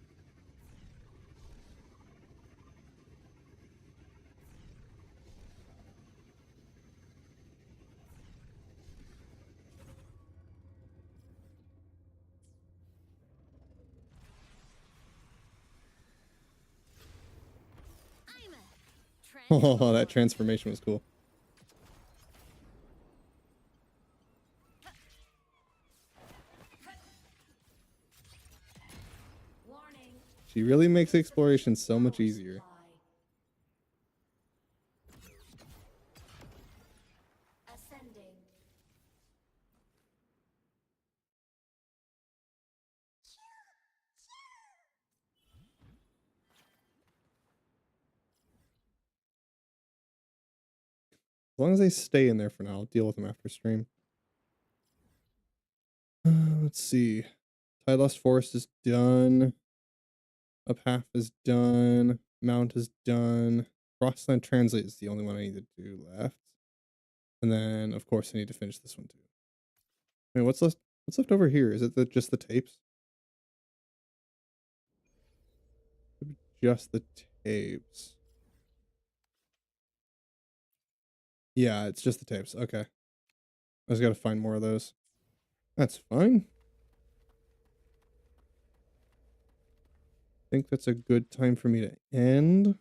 I'm a Oh, that transformer. transformation was cool. Warning. She really makes exploration so much easier. Ascending. As long as they stay in there for now, I'll deal with them after stream. Let's see. Tidlost Forest is done. Up half is done. Mount is done. Frostland Translate is the only one I need to do left. And then, of course, I need to finish this one too. I mean, what's left over here? Is it just the tapes? Just the tapes. Yeah, it's just the tapes. Okay. I just gotta find more of those. That's fine. I think that's a good time for me to end.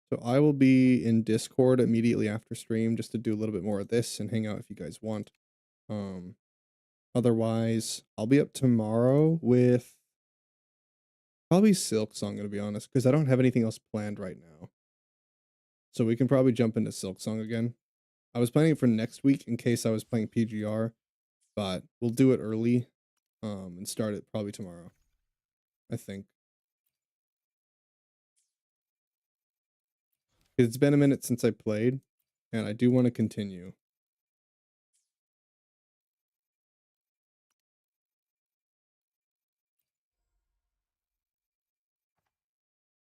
So I will be in Discord immediately after stream just to do a little bit more of this and hang out if you guys want. Otherwise, I'll be up tomorrow with probably Silk Song, to be honest, because I don't have anything else planned right now. So we can probably jump into Silk Song again. I was planning it for next week in case I was playing PGR, but we'll do it early and start it probably tomorrow, I think. It's been a minute since I played, and I do want to continue.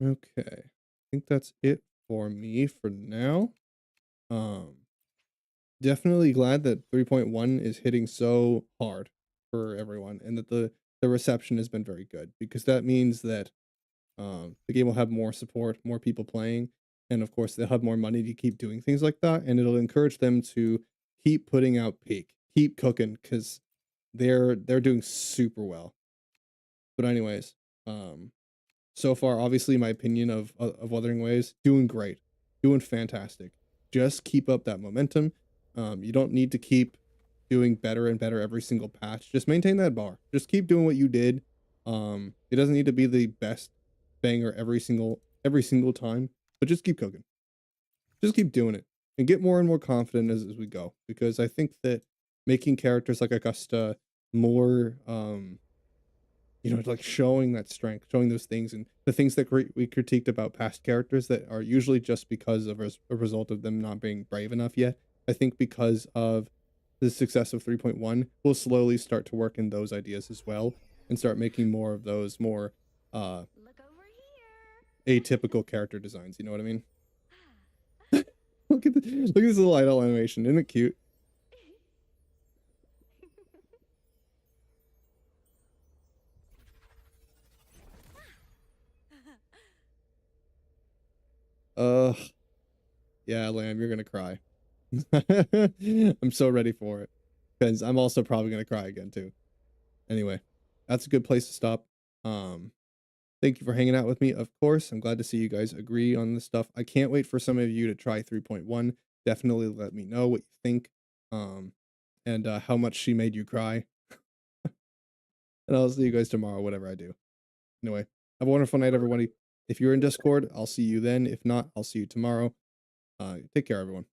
Okay, I think that's it for me for now. Definitely glad that 3.1 is hitting so hard for everyone, and that the reception has been very good, because that means that the game will have more support, more people playing, and of course they'll have more money to keep doing things like that, and it'll encourage them to keep putting out peak, keep cooking, because they're doing super well. But anyways, so far, obviously, my opinion of Wuthering Waves, doing great, doing fantastic. Just keep up that momentum. You don't need to keep doing better and better every single patch. Just maintain that bar. Just keep doing what you did. It doesn't need to be the best banger every single time, but just keep cooking. Just keep doing it and get more and more confident as we go. Because I think that making characters like Augusta more like showing that strength, showing those things, and the things that we critiqued about past characters that are usually just because of a result of them not being brave enough yet. I think because of the success of 3.1, we'll slowly start to work in those ideas as well and start making more of those more Look over here. atypical character designs. You know what I mean? Look at this little idle animation. Isn't it cute? Yeah, Lamb, you're gonna cry. I'm so ready for it, because I'm also probably gonna cry again too. Anyway, that's a good place to stop. Thank you for hanging out with me. Of course, I'm glad to see you guys agree on this stuff. I can't wait for some of you to try 3.1. Definitely let me know what you think, and how much she made you cry. And I'll see you guys tomorrow, whatever I do. Anyway, have a wonderful night, everybody. If you're in Discord, I'll see you then. If not, I'll see you tomorrow. Take care, everyone.